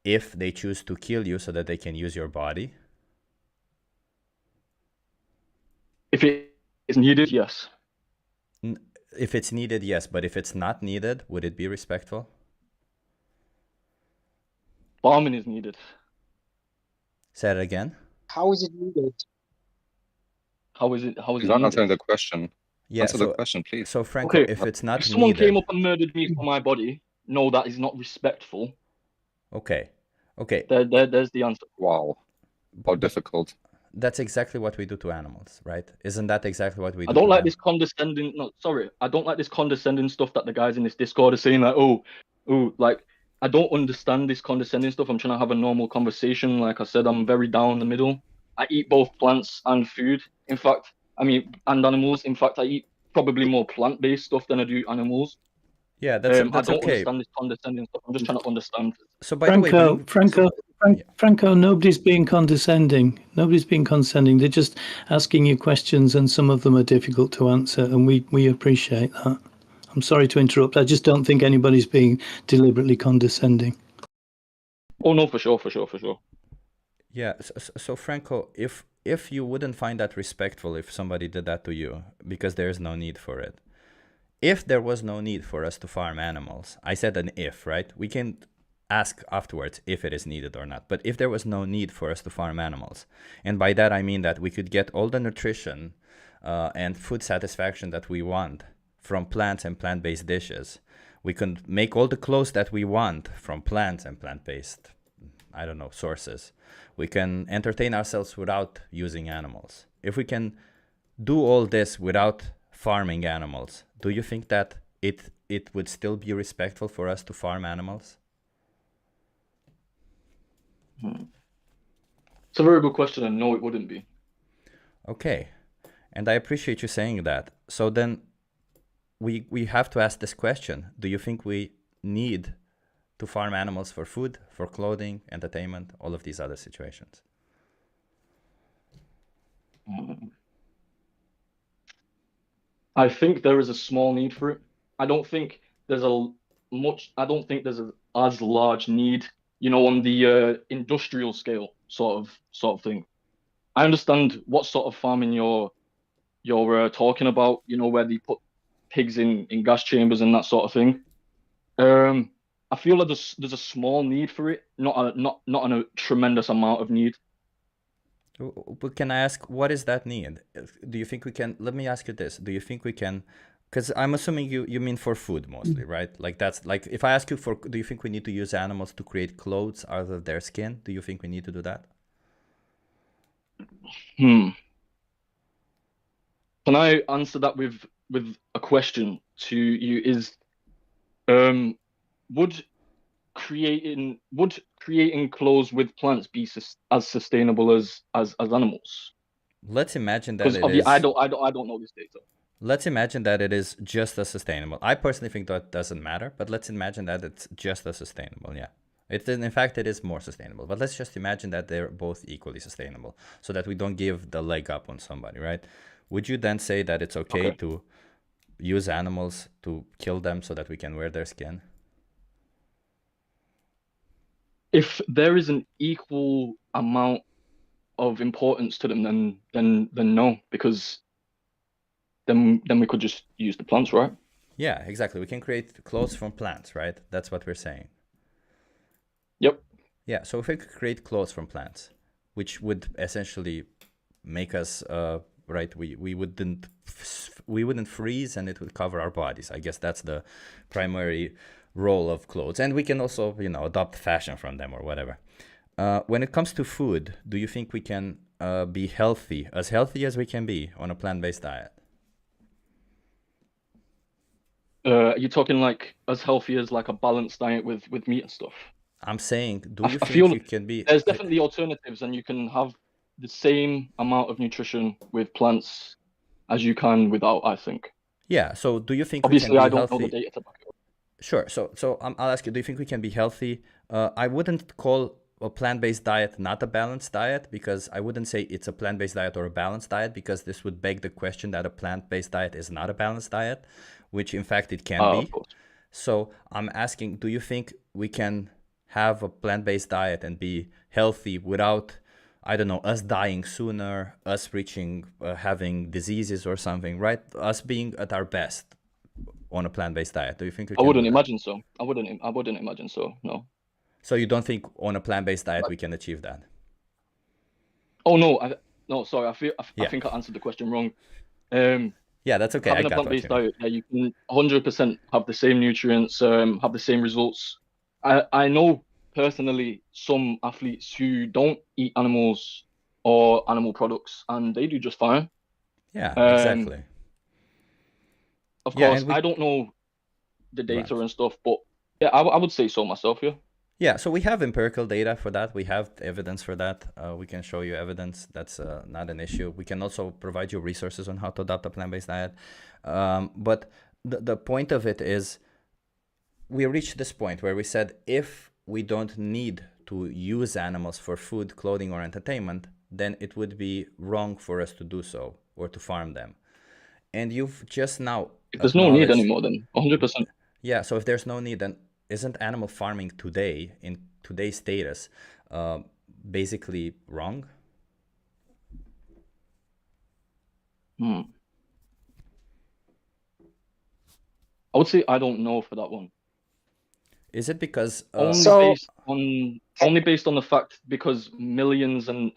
if they choose to kill you so that they can use your body? If it is needed, yes. If it's needed, yes. But if it's not needed, would it be respectful? Farming is needed. Say it again. How is it needed? How is it You're not answering the question. Yeah, Answer the question, please. So Franco, okay, if it's not if someone needed, came up and murdered me for my body, no, that is not respectful. Okay. Okay. There's the answer. Wow. How difficult. That's exactly what we do to animals, right? Isn't that exactly what we do? I don't to like them? this condescending. No, sorry, I don't like this condescending stuff that the guys in this Discord are saying. Like, like I don't understand this condescending stuff. I'm trying to have a normal conversation. Like I said, I'm very down the middle. I eat both plants and food. In fact, and animals. In fact, I eat probably more plant-based stuff than I do animals. Yeah, that's I don't okay. understand this condescending stuff. I'm just trying to understand. So by the way, Franco, nobody's being condescending. Nobody's being condescending. They're just asking you questions, and some of them are difficult to answer, and we appreciate that. I'm sorry to interrupt. I just don't think anybody's being deliberately condescending. Oh no, for sure. Yeah. So Franco, if you wouldn't find that respectful if somebody did that to you, because there is no need for it. If there was no need for us to farm animals, I said an if, right? We can ask afterwards if it is needed or not. But if there was no need for us to farm animals, and by that I mean that we could get all the nutrition and food satisfaction that we want from plants and plant-based dishes, we can make all the clothes that we want from plants and plant-based, I don't know, sources. We can entertain ourselves without using animals. If we can do all this without farming animals, do you think that it would still be respectful for us to farm animals? It's a very good question, and no, it wouldn't be. Okay, and I appreciate you saying that. So then we have to ask this question. Do you think we need to farm animals for food, for clothing, entertainment, all of these other situations? I think there is a small need for it. I don't think there's as large need, on the industrial scale sort of thing. I understand what sort of farming you're talking about, where they put pigs in gas chambers and that sort of thing. I feel like there's a small need for it, not a tremendous amount of need. But can I ask, what is that need? Do you think we can, let me ask you this, do you think we can, because I'm assuming you mean for food mostly, right? Like that's, like if I ask you do you think we need to use animals to create clothes out of their skin? Do you think we need to do that? Can I answer that with a question to you? Is would creating clothes with plants be as sustainable as animals? Let's imagine that it is. I don't know this data. Let's imagine that it is just as sustainable. I personally think that doesn't matter, but let's imagine that it's just as sustainable. Yeah, in fact it is more sustainable. But let's just imagine that they're both equally sustainable, so that we don't give the leg up on somebody, right? Would you then say that it's okay to use animals to kill them so that we can wear their skin? If there is an equal amount of importance to them, then no, because then we could just use the plants, right? Yeah, exactly. We can create clothes from plants, right? That's what we're saying. Yep. Yeah, so if we could create clothes from plants, which would essentially make us right, we wouldn't freeze, and it would cover our bodies. I guess that's the primary role of clothes, and we can also adopt fashion from them or whatever. When it comes to food, do you think we can be healthy as we can be on a plant-based diet? Are you talking like as healthy as like a balanced diet with meat and stuff? I'm saying, do you I think feel you can be? There's definitely alternatives, and you can have the same amount of nutrition with plants as you can without, I think. Yeah. So do you think obviously we can I be don't healthy? know the data to back it up. Sure. So I'll ask you, do you think we can be healthy? I wouldn't call a plant-based diet not a balanced diet, because I wouldn't say it's a plant-based diet or a balanced diet, because this would beg the question that a plant-based diet is not a balanced diet, which in fact it can be. So I'm asking, do you think we can have a plant-based diet and be healthy without, I don't know, us dying sooner, us having diseases or something, right? Us being at our best on a plant-based diet. Do you think we can? I wouldn't imagine so. I wouldn't imagine so. No. So you don't think on a plant-based diet we can achieve that? Oh no, no. Sorry, I think I answered the question wrong. Yeah, that's okay. Having I a got what plant-based you mean. diet, yeah, you can 100% have the same nutrients, have the same results. I know personally some athletes who don't eat animals or animal products, and they do just fine. Yeah, Um, exactly. Of Yeah, course, and we I don't know the data right. and stuff, but yeah, I would say so myself. Yeah. Yeah, so we have empirical data for that. We have evidence for that. We can show you evidence. That's not an issue. We can also provide you resources on how to adopt a plant-based diet. But the point of it is we reached this point where we said if we don't need to use animals for food, clothing, or entertainment, then it would be wrong for us to do so or to farm them. And you've just now If there's no need acknowledged. anymore, then 100%. Yeah, so if there's no need, then isn't animal farming today, in today's status, basically wrong? I would say I don't know for that one. Is it because only based on the fact because millions and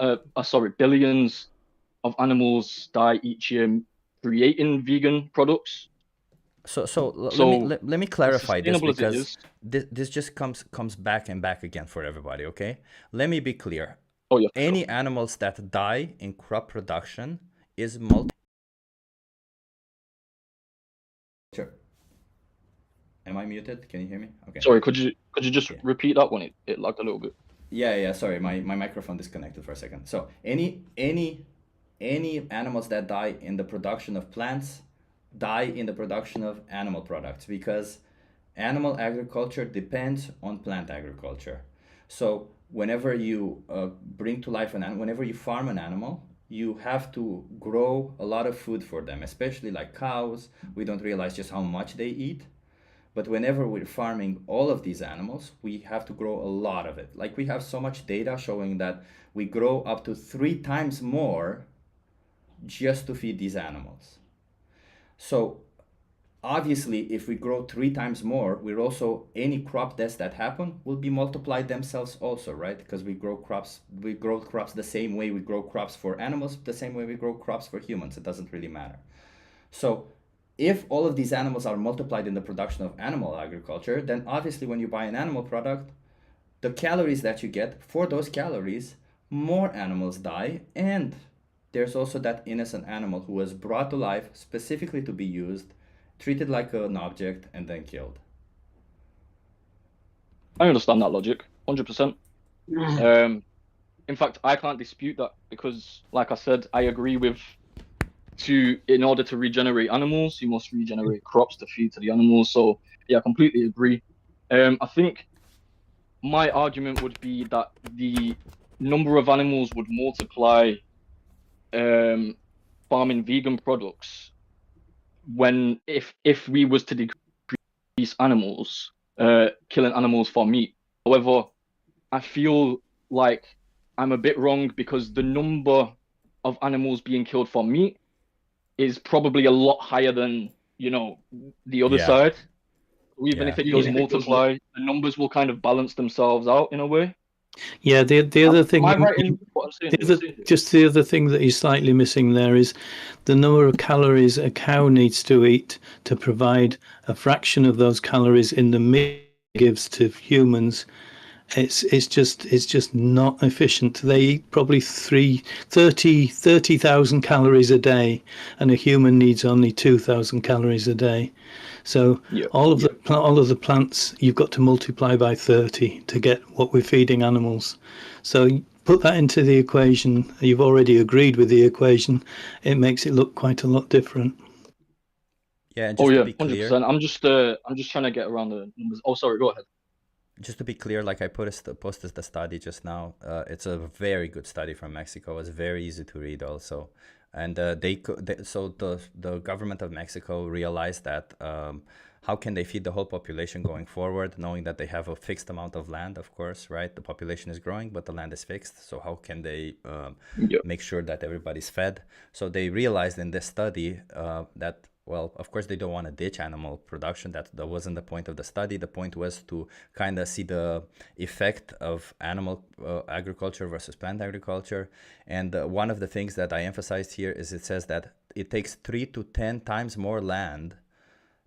billions of animals die each year creating vegan products? So let me clarify this, sustainable as it because is, this just comes back and back again for everybody. Okay, let me be clear. Oh yeah. Any animals that die in crop production is Sure. Am I muted? Can you hear me? Okay. Sorry, could you just repeat that one? It lagged a little bit. Yeah. Sorry, my microphone disconnected for a second. So any animals that die in the production of plants die in the production of animal products, because animal agriculture depends on plant agriculture. So whenever you bring to life an animal, whenever you farm an animal, you have to grow a lot of food for them, especially like cows. We don't realize just how much they eat. But whenever we're farming all of these animals, we have to grow a lot of it. Like we have so much data showing that we grow up to 3 times more just to feed these animals. So obviously, if we grow 3 times more, we're also, any crop deaths that happen will be multiplied themselves also, right? Because we grow crops the same way we grow crops for animals, the same way we grow crops for humans. It doesn't really matter. So if all of these animals are multiplied in the production of animal agriculture, then obviously when you buy an animal product, the calories that you get, for those calories, more animals die, and there's also that innocent animal who was brought to life specifically to be used, treated like an object, and then killed. I understand that logic, 100%. In fact, I can't dispute that because, like I said, I agree with in order to regenerate animals, you must regenerate crops to feed to the animals. So yeah, I completely agree. I think my argument would be that the number of animals would multiply farming vegan products when if we was to decrease animals, killing animals for meat. However, I feel like I'm a bit wrong because the number of animals being killed for meat is probably a lot higher than, the other side. Even if it does multiply, the numbers will kind of balance themselves out in a way. Yeah, the other thing, Am I right in what I'm saying? just the other thing that you're slightly missing there is the number of calories a cow needs to eat to provide a fraction of those calories in the meat it gives to humans. It's just not efficient. They eat probably 30,000 calories a day, and a human needs only 2,000 calories a day. So all of the plants you've got to multiply by 30 to get what we're feeding animals. So put that into the equation. You've already agreed with the equation. It makes it look quite a lot different. Yeah, and just to be clear, 100%. I'm just trying to get around the numbers. Oh, sorry, go ahead. Just to be clear, like I posted the study just now. It's a very good study from Mexico. It's very easy to read also, and the government of Mexico realized that how can they feed the whole population going forward, knowing that they have a fixed amount of land, of course, right? The population is growing, but the land is fixed. So how can they make sure that everybody's fed? So they realized in this study that well, of course, they don't want to ditch animal production. That wasn't the point of the study. The point was to kind of see the effect of animal agriculture versus plant agriculture. And one of the things that I emphasized here is it says that it takes 3 to 10 times more land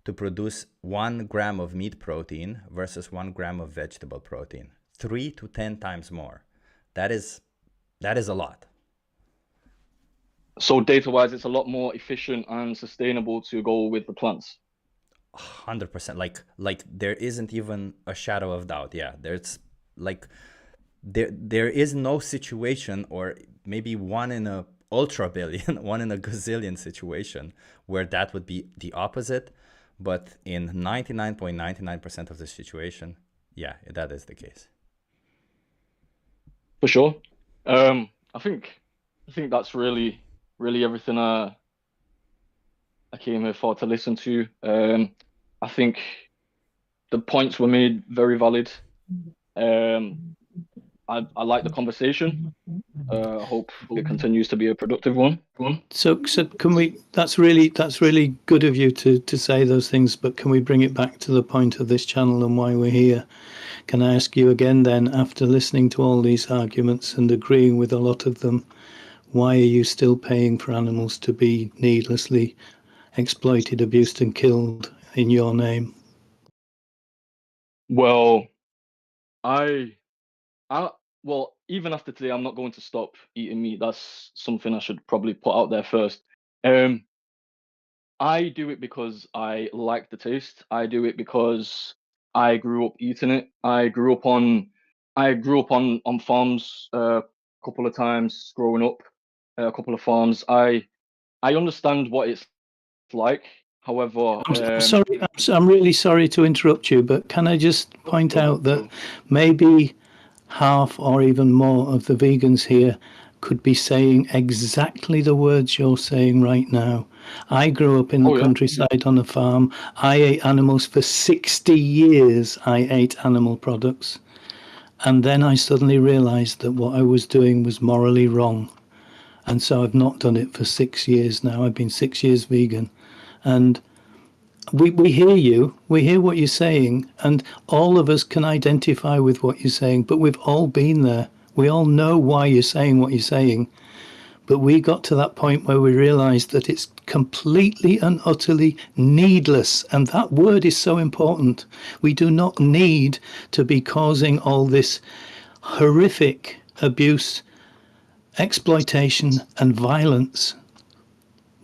to produce 1 gram of meat protein versus 1 gram of vegetable protein. 3 to 10 times more. That is a lot. So data-wise, it's a lot more efficient and sustainable to go with the plants. 100%. Like there isn't even a shadow of doubt. Yeah, there's like there is no situation, or maybe one in a ultra billion, one in a gazillion situation where that would be the opposite. But in 99.99% of the situation, yeah, that is the case. For sure. I think that's really everything I came here for to listen to. I think the points were made very valid. I like the conversation. I hope it continues to be a productive one. So can we? That's really good of you to say those things. But can we bring it back to the point of this channel and why we're here? Can I ask you again then, after listening to all these arguments and agreeing with a lot of them, why are you still paying for animals to be needlessly exploited, abused, and killed in your name? Well, well, even after today, I'm not going to stop eating meat. That's something I should probably put out there first. I do it because I like the taste. I do it because I grew up eating it. I grew up on farms a couple of times growing up, a couple of farms. I understand what it's like. However, I'm sorry. I'm really sorry to interrupt you, but can I just point out that maybe half or even more of the vegans here could be saying exactly the words you're saying right now. I grew up in the countryside on a farm. I ate animals for 60 years. I ate animal products. And then I suddenly realized that what I was doing was morally wrong. And so I've not done it for 6 years now. I've been 6 years vegan. And we hear you, we hear what you're saying, and all of us can identify with what you're saying, but we've all been there. We all know why you're saying what you're saying. But we got to that point where we realized that it's completely and utterly needless. And that word is so important. We do not need to be causing all this horrific abuse, exploitation, and violence.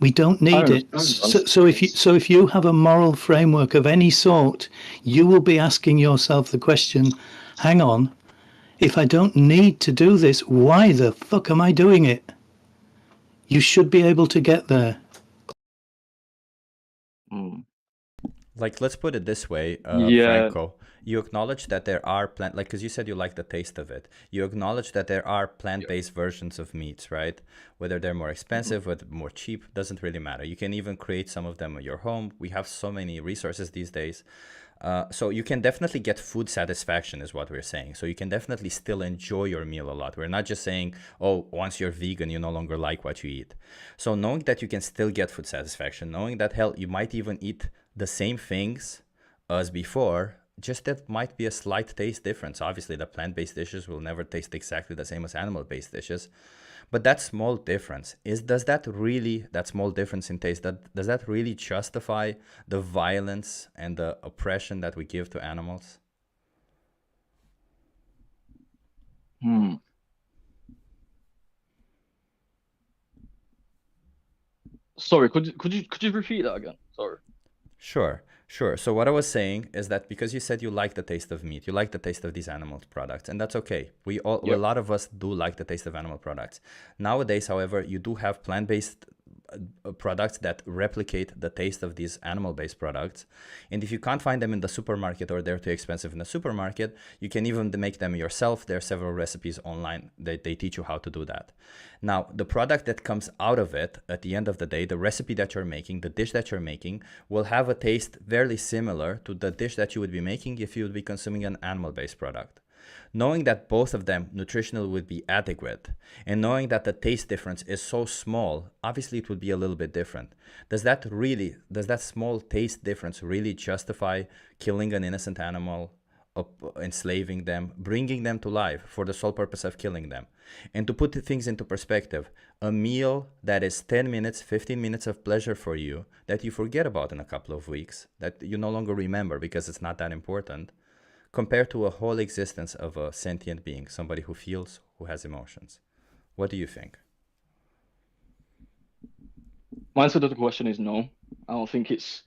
We don't need it. So if you have a moral framework of any sort, you will be asking yourself the question, hang on, if I don't need to do this, why the fuck am I doing it? You should be able to get there. Like, let's put it this way, Franco. You acknowledge that there are because you said you like the taste of it. You acknowledge that there are plant-based versions of meats, right? Whether they're more expensive, whether more cheap, doesn't really matter. You can even create some of them at your home. We have so many resources these days. So you can definitely get food satisfaction is what we're saying. So you can definitely still enjoy your meal a lot. We're not just saying, oh, once you're vegan, you no longer like what you eat. So knowing that you can still get food satisfaction, knowing that, hell, you might even eat the same things as before, just that might be a slight taste difference. Obviously, the plant-based dishes will never taste exactly the same as animal-based dishes. But that small difference, that small difference in taste, does that really justify the violence and the oppression that we give to animals? Sorry, could you repeat that again? Sorry. Sure. So what I was saying is that because you said you like the taste of meat, you like the taste of these animal products, and that's okay. A lot of us do like the taste of animal products. Nowadays, however, you do have plant-based products that replicate the taste of these animal-based products. And if you can't find them in the supermarket or they're too expensive in the supermarket, you can even make them yourself. There are several recipes online that they teach you how to do that. Now, the product that comes out of it, at the end of the day, the recipe that you're making, the dish that you're making, will have a taste very similar to the dish that you would be making if you would be consuming an animal-based product. Knowing that both of them nutritional would be adequate, and knowing that the taste difference is so small, obviously it would be a little bit different. Does that small taste difference really justify killing an innocent animal, enslaving them, bringing them to life for the sole purpose of killing them? And to put the things into perspective, a meal that is 10 minutes, 15 minutes of pleasure for you that you forget about in a couple of weeks, that you no longer remember because it's not that important, compared to a whole existence of a sentient being, somebody who feels, who has emotions. What do you think? My answer to the question is no. I don't think it's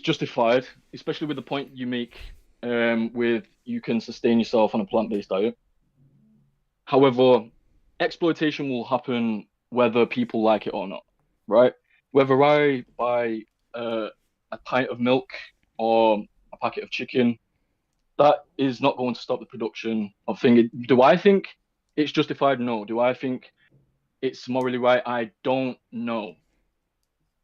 justified, especially with the point you make with you can sustain yourself on a plant-based diet. However, exploitation will happen whether people like it or not, right? Whether I buy a pint of milk or a packet of chicken, that is not going to stop the production of things. Do I think it's justified? No. Do I think it's morally right? I don't know.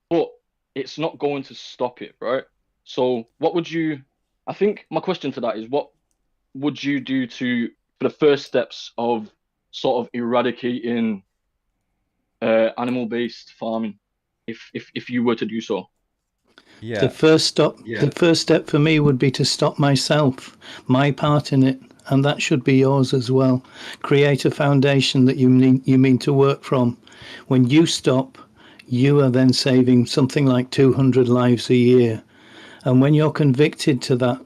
But it's not going to stop it, right? So I think my question to that is, what would you do for the first steps of sort of eradicating animal-based farming if you were to do so? Yeah. The first step for me would be to stop myself, my part in it, and that should be yours as well. Create a foundation that you mean to work from. When you stop, you are then saving something like 200 lives a year. And when you're convicted to that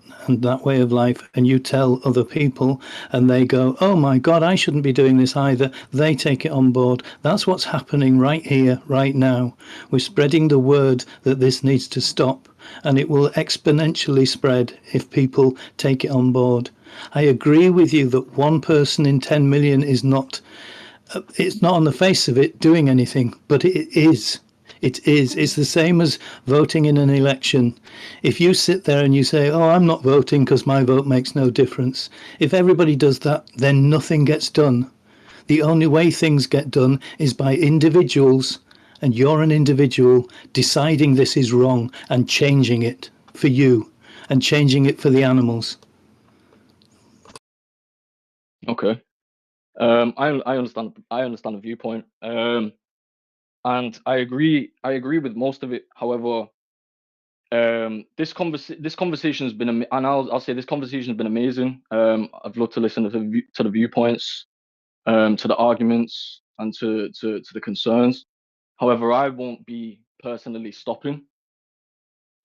way of life, and you tell other people, and they go, oh my God, I shouldn't be doing this either, they take it on board. That's what's happening right here, right now. We're spreading the word that this needs to stop, and it will exponentially spread if people take it on board. I agree with you that 1 person in 10 million is not, it's not on the face of it doing anything, but it is. It is. It's the same as voting in an election. If you sit there and you say, oh, I'm not voting because my vote makes no difference. If everybody does that, then nothing gets done. The only way things get done is by individuals, and you're an individual, deciding this is wrong and changing it for you and changing it for the animals. Okay. I understand the viewpoint. And I agree with most of it. However, this conversation has been and I'll say this conversation has been amazing. I've loved to listen to the viewpoints, to the arguments, and to the concerns. However, I won't be personally stopping.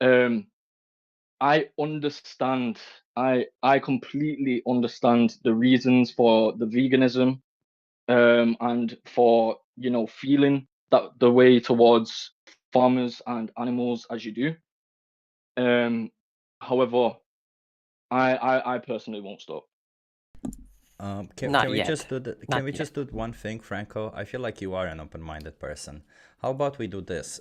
I understand. I completely understand the reasons for the veganism, and for feeling that the way towards farmers and animals as you do. However, I personally won't stop. Can we just do one thing, Franco? I feel like you are an open-minded person. How about we do this?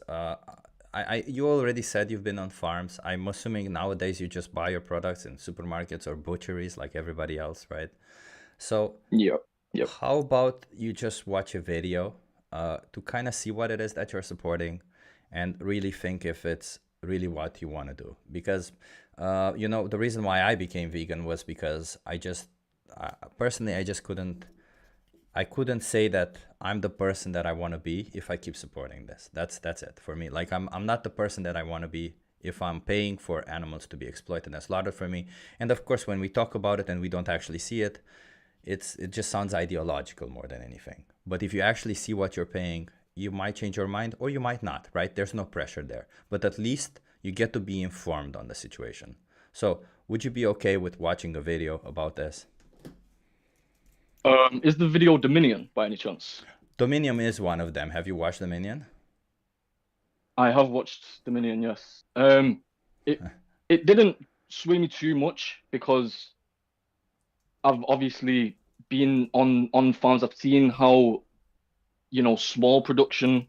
You already said you've been on farms. I'm assuming nowadays you just buy your products in supermarkets or butcheries like everybody else, right? So Yep. How about you just watch a video to kind of see what it is that you're supporting and really think if it's really what you want to do? Because, the reason why I became vegan was because personally, I couldn't say that I'm the person that I want to be if I keep supporting this. That's it for me. Like I'm not the person that I want to be if I'm paying for animals to be exploited and slaughtered for me. And of course, when we talk about it and we don't actually see it, it just sounds ideological more than anything. But if you actually see what you're paying, you might change your mind or you might not, right? There's no pressure there. But at least you get to be informed on the situation. So would you be okay with watching a video about this? Is the video Dominion by any chance? Dominion is one of them. Have you watched Dominion? I have watched Dominion, yes. It didn't sway me too much because I've obviously been on farms. I've seen how small production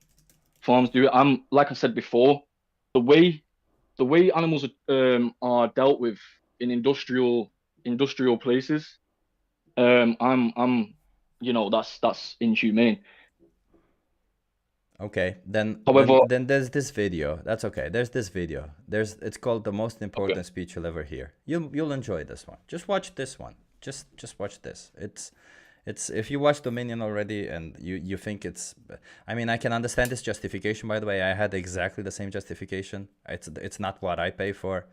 farms do it. Like I said before, the way animals are dealt with in industrial places, that's inhumane. Okay, then However, then there's this video. That's okay. There's this video. It's called the most important speech you'll ever hear. You'll enjoy this one. Just watch this one. Just watch this. It's if you watch Dominion already and you think it's, I mean, I can understand this justification. By the way, I had exactly the same justification. It's not what I pay for,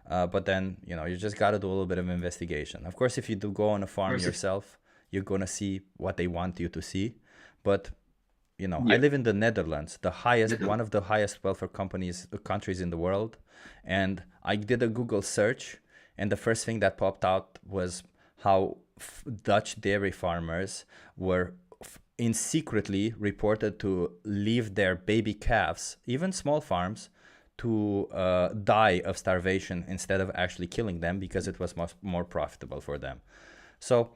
but then you just got to do a little bit of investigation. Of course, if you do go on a farm yourself, you're gonna see what they want you to see, but. I live in the Netherlands, one of the highest welfare countries in the world, and I did a Google search, and the first thing that popped out was how Dutch dairy farmers were secretly reported to leave their baby calves, even small farms, to die of starvation instead of actually killing them because it was much more profitable for them. So,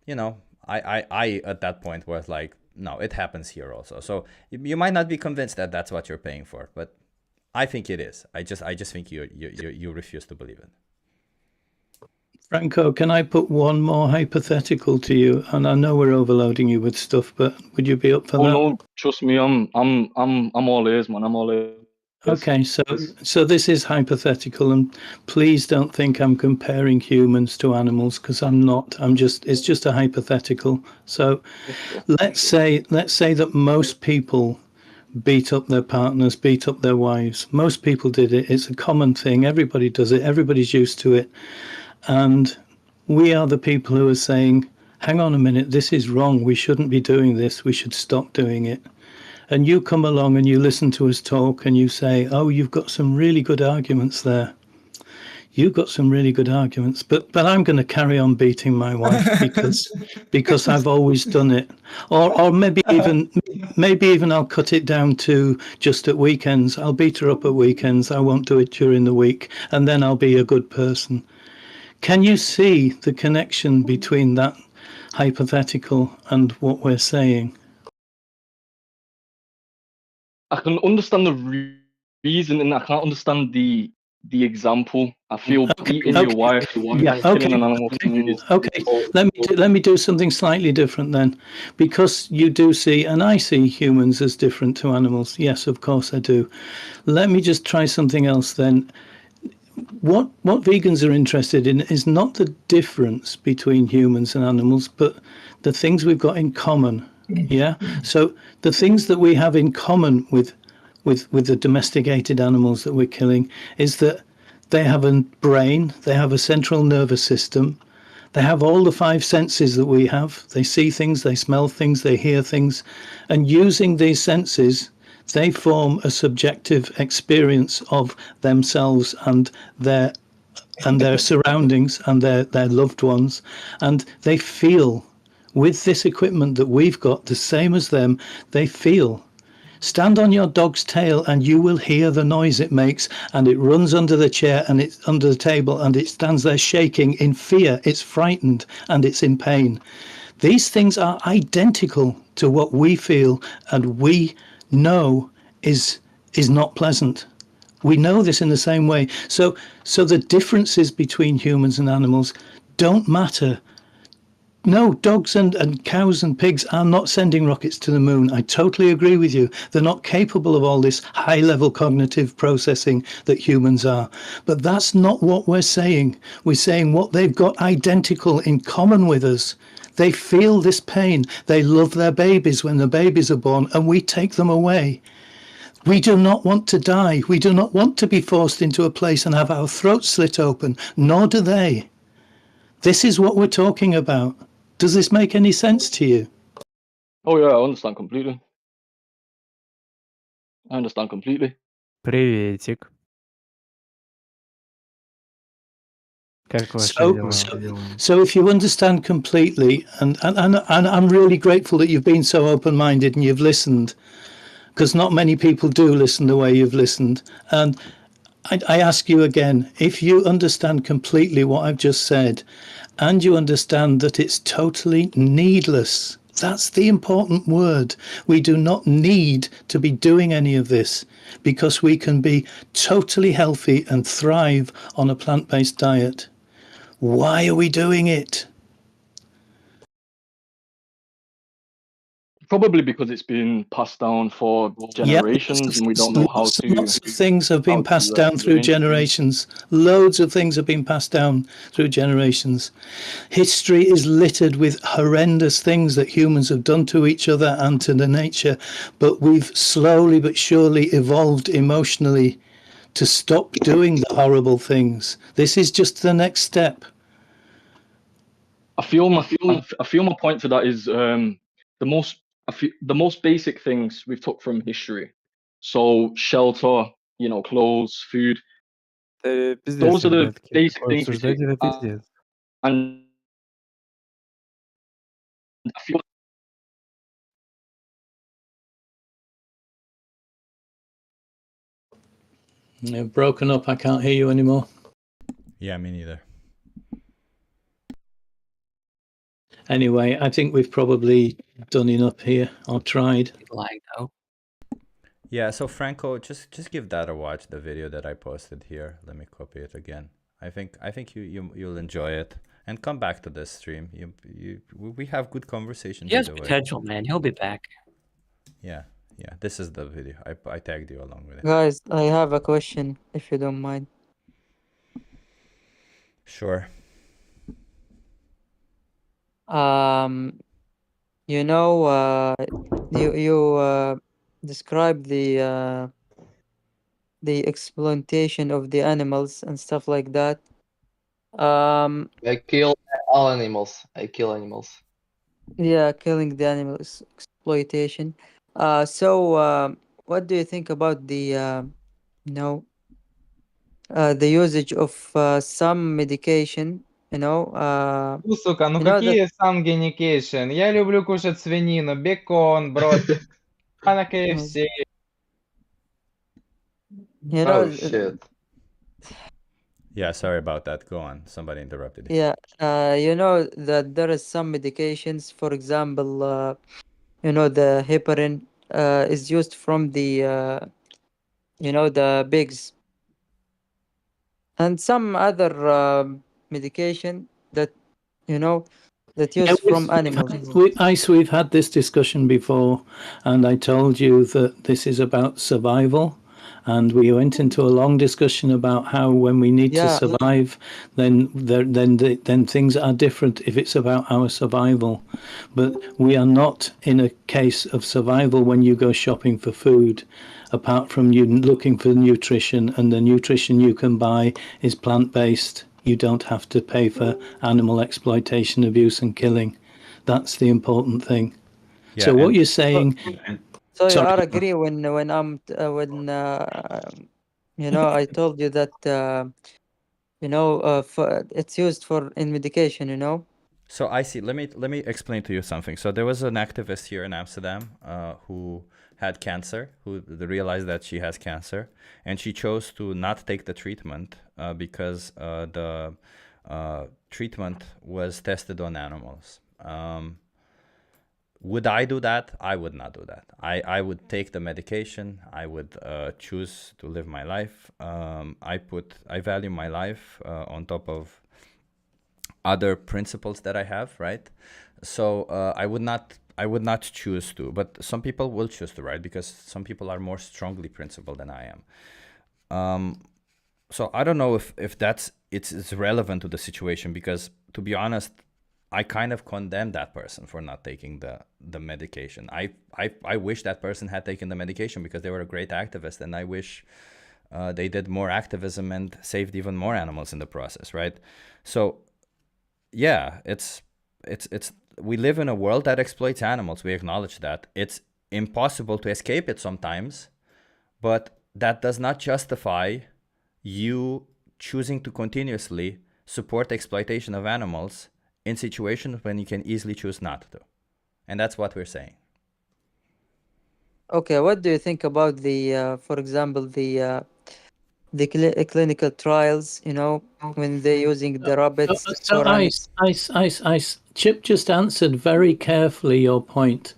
I at that point was like, no, it happens here also. So you might not be convinced that that's what you're paying for, but I think it is. I just think you refuse to believe it. Franco, can I put one more hypothetical to you? And I know we're overloading you with stuff, but would you be up for that? No, trust me, I'm all ears, man. I'm all ears. Okay, so this is hypothetical, and please don't think I'm comparing humans to animals, because I'm not. It's just a hypothetical. So let's say that most people beat up their partners, beat up their wives. Most people did it. It's a common thing. Everybody does it. Everybody's used to it. And we are the people who are saying, hang on a minute, this is wrong. We shouldn't be doing this. We should stop doing it. And you come along and you listen to us talk and you say, oh, you've got some really good arguments there. You've got some really good arguments, but I'm going to carry on beating my wife because I've always done it. Or maybe even I'll cut it down to just at weekends. I'll beat her up at weekends. I won't do it during the week, and then I'll be a good person. Can you see the connection between that hypothetical and what we're saying? I can understand the reason, and I can't understand the example. I feel beating your wife, killing an animal. Okay, let me do something slightly different then, because you do see, and I see humans as different to animals. Yes, of course I do. Let me just try something else then. What vegans are interested in is not the difference between humans and animals, but the things we've got in common. Yeah. So the things that we have in common with the domesticated animals that we're killing is that they have a brain, they have a central nervous system, they have all the five senses that we have. They see things, they smell things, they hear things, and using these senses, they form a subjective experience of themselves and their surroundings and their loved ones, and they feel. With this equipment that we've got, the same as them, they feel. Stand on your dog's tail and you will hear the noise it makes, and it runs under the chair and it's under the table and it stands there shaking in fear. It's frightened and it's in pain. These things are identical to what we feel and we know is not pleasant. We know this in the same way. So the differences between humans and animals don't matter. No, dogs and cows and pigs are not sending rockets to the moon. I totally agree with you. They're not capable of all this high-level cognitive processing that humans are. But that's not what we're saying. We're saying what they've got identical in common with us. They feel this pain. They love their babies when the babies are born, and we take them away. We do not want to die. We do not want to be forced into a place and have our throats slit open, nor do they. This is what we're talking about. Does this make any sense to you? Oh yeah, I understand completely. Приветик. Как ваши дела? So if you understand completely, and I'm really grateful that you've been so open-minded and you've listened, because not many people do listen the way you've listened. And I ask you again, if you understand completely what I've just said, and you understand that it's totally needless, that's the important word. We do not need to be doing any of this because we can be totally healthy and thrive on a plant-based diet. Why are we doing it? Probably because it's been passed down for generations, and we don't know how to. Lots of things have been passed down through generations. Loads of things have been passed down through generations. History is littered with horrendous things that humans have done to each other and to the nature, but we've slowly but surely evolved emotionally to stop doing the horrible things. This is just the next step. I feel my point for that is the most basic things we've took from history. So shelter, clothes, food. Those are the basic things we take. And I feel You're broken up. I can't hear you anymore. Yeah, me neither. Anyway, I think we've probably done enough here, or tried. Lagged out. Yeah, so Franco, just give that a watch, the video that I posted here. Let me copy it again. I think you'll enjoy it, and come back to this stream. We have good conversations. He has potential, man. He'll be back. Yeah, this is the video. I tagged you along with it. Guys, I have a question, if you don't mind. Sure. You describe the exploitation of the animals and stuff like that. I kill all animals. I kill animals. Yeah, killing the animals, exploitation. So what do you think about the the usage of some medication? Сука, ну какие сам геникейшн? Я люблю кушать свинину, бекон, брод, а на KFC. Oh shit. Yeah, sorry about that. Go on. Somebody interrupted you. Yeah, you know that there is some medications, for example, the heparin is used from the the pigs, and some other medication that that used from animals. We've had this discussion before, and I told you that this is about survival. And we went into a long discussion about how when we need to survive, then things are different if it's about our survival. But we are not in a case of survival when you go shopping for food, apart from you looking for nutrition, and the nutrition you can buy is plant-based. You don't have to pay for animal exploitation, abuse and killing. That's the important thing. Yeah, so what you're saying... So you are agree when I'm I told you that it's used for in medication, So I see. Let me explain to you something. So there was an activist here in Amsterdam who had cancer, who realized that she has cancer, and she chose to not take the treatment because the treatment was tested on animals. Would I do that? I would not do that. I would take the medication. I would choose to live my life. I value my life on top of other principles that I have, right? So I would not choose to, but some people will choose to, right? Because some people are more strongly principled than I am. So I don't know if it's relevant to the situation, because to be honest, I kind of condemn that person for not taking the medication. I wish that person had taken the medication because they were a great activist, and I wish they did more activism and saved even more animals in the process, right? So yeah, it's we live in a world that exploits animals. We acknowledge that. It's impossible to escape it sometimes, but that does not justify you choosing to continuously support the exploitation of animals in situations when you can easily choose not to. And that's what we're saying. Okay, what do you think about the, for example, the clinical trials, when they're using the rabbits? So Ice. Chip just answered very carefully your point.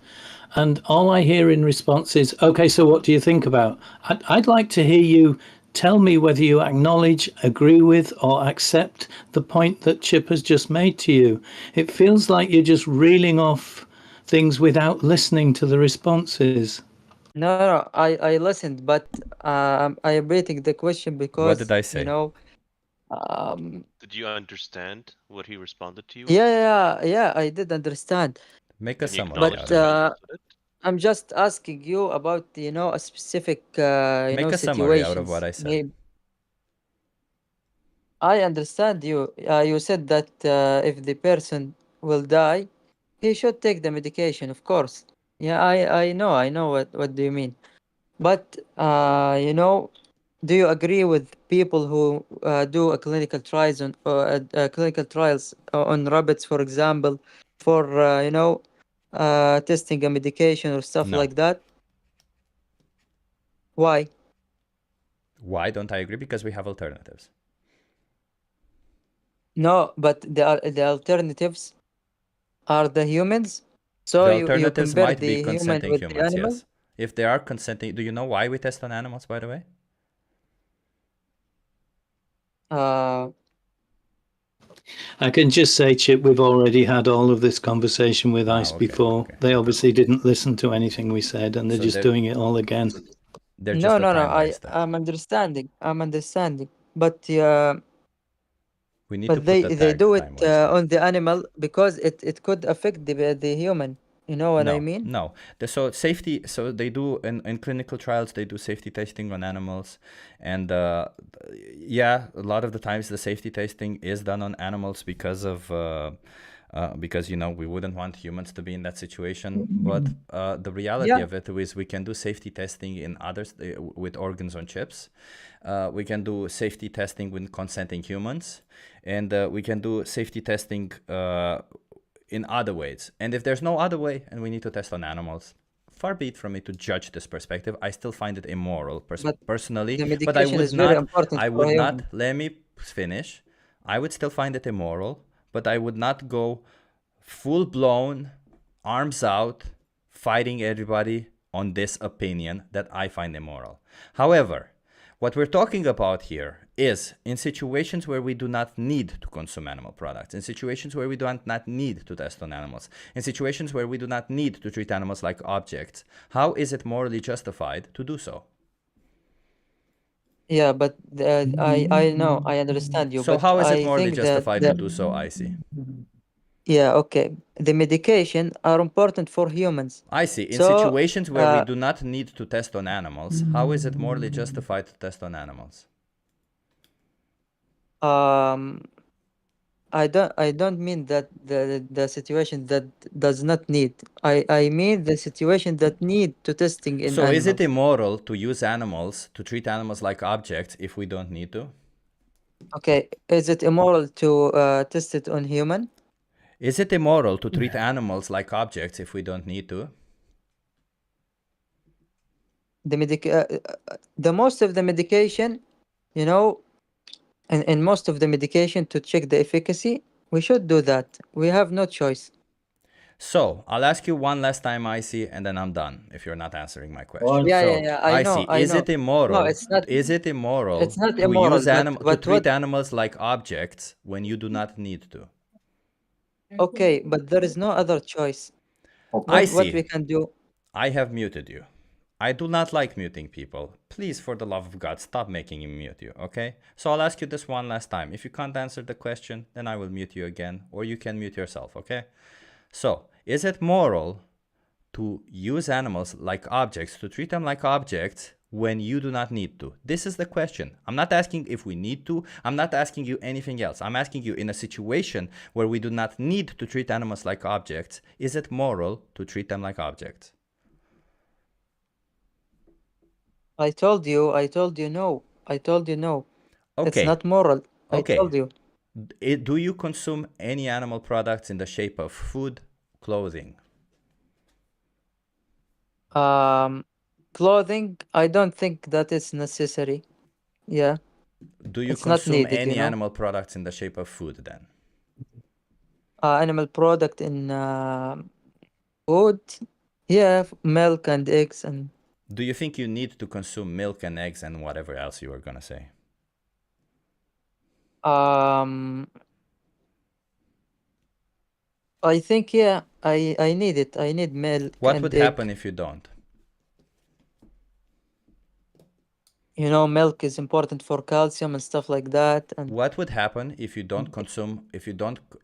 And all I hear in response is, okay, so what do you think about? I'd like to hear you tell me whether you acknowledge, agree with, or accept the point that Chip has just made to you. It feels like you're just reeling off things without listening to the responses. No, I listened, but I am repeating the question because What did I say? you know, Did you understand what he responded to you? yeah, I did understand. Make a Can you summary acknowledge out that of you it. understood it? I'm just asking you about a specific Make a summary out of what situations. I said. Maybe I understand you. You said that if the person will die, he should take the medication, of course. Yeah, I know what do you mean. But do you agree with people who do a clinical trials on rabbits, for example, for testing a medication or stuff No. like that? Why? Why don't I agree? Because we have alternatives. No, but the alternatives are the humans. So The you alternatives compare might be the human consenting with the humans, animal? yes. If they are consenting, do you know why we test on animals, by the way? I can just say, Chip, we've already had all of this conversation with ICE before. They obviously didn't listen to anything we said, and they're So just they're- doing it all again. They're No, just a no, time waster. I'm understanding. But We need to but put they the they tag do time it waster. on the animal because it could affect the human. You know what I mean? No. So safety. So they do in clinical trials. They do safety testing on animals, and yeah, a lot of the times the safety testing is done on animals because of because we wouldn't want humans to be in that situation. But the reality Yeah. of it is we can do safety testing in others with organs on chips. We can do safety testing with consenting humans, and we can do safety testing in other ways. And if there's no other way and we need to test on animals, far be it from me to judge this perspective. I still find it immoral personally. The But I medication would is very not, important I for would a not, human. let me finish. I would still find it immoral, but I would not go full blown, arms out, fighting everybody on this opinion that I find immoral. However, what we're talking about here is in situations where we do not need to consume animal products, in situations where we do not need to test on animals, in situations where we do not need to treat animals like objects, how is it morally justified to do so? Yeah, but I know, I understand you, So but how is it I morally think that justified to do so, Icy? yeah, okay. The medication are important for humans. I see. In So, situations where we do not need to test on animals, how is it morally justified to test on animals? I don't mean that the situation that does not need. I mean the situation that need to testing in So is it animals. immoral to use animals, to treat animals like objects if we don't need to? Okay, is it immoral to test it on human? Is it immoral to treat animals like objects if we don't need to? The most of the medication, and most of the medication to check the efficacy, we should do that. We have no choice. So I'll ask you one last time, Icy, and then I'm done if you're not answering my question. Yeah. I know. Is it immoral? No, it's not. Is it immoral It's not to immoral, use to but treat what? animals like objects when you do not need to? Okay, but there is no other choice. What we can do? I have muted you. I do not like muting people. Please, for the love of God, stop making me mute you, okay? So I'll ask you this one last time. If you can't answer the question, then I will mute you again, or you can mute yourself, okay? So, is it moral to use animals like objects, to treat them like objects when you do not need to? This is the question. I'm not asking if we need to. I'm not asking you anything else. I'm asking you in a situation where we do not need to treat animals like objects, is it moral to treat them like objects? I told you no. I told you no. Okay. It's not moral. Okay. I told you. Do you consume any animal products in the shape of food, clothing? Clothing, I don't think that is necessary. Yeah. Do you It's not consume needed, any animal products in the shape of food then? Animal product in food, yeah, milk and eggs and. Do you think you need to consume milk and eggs and whatever else you were gonna say? I think, yeah, I need it. I need milk What and would egg. happen if you don't? You know, milk is important for calcium and stuff like that. And what would happen if you don't consume,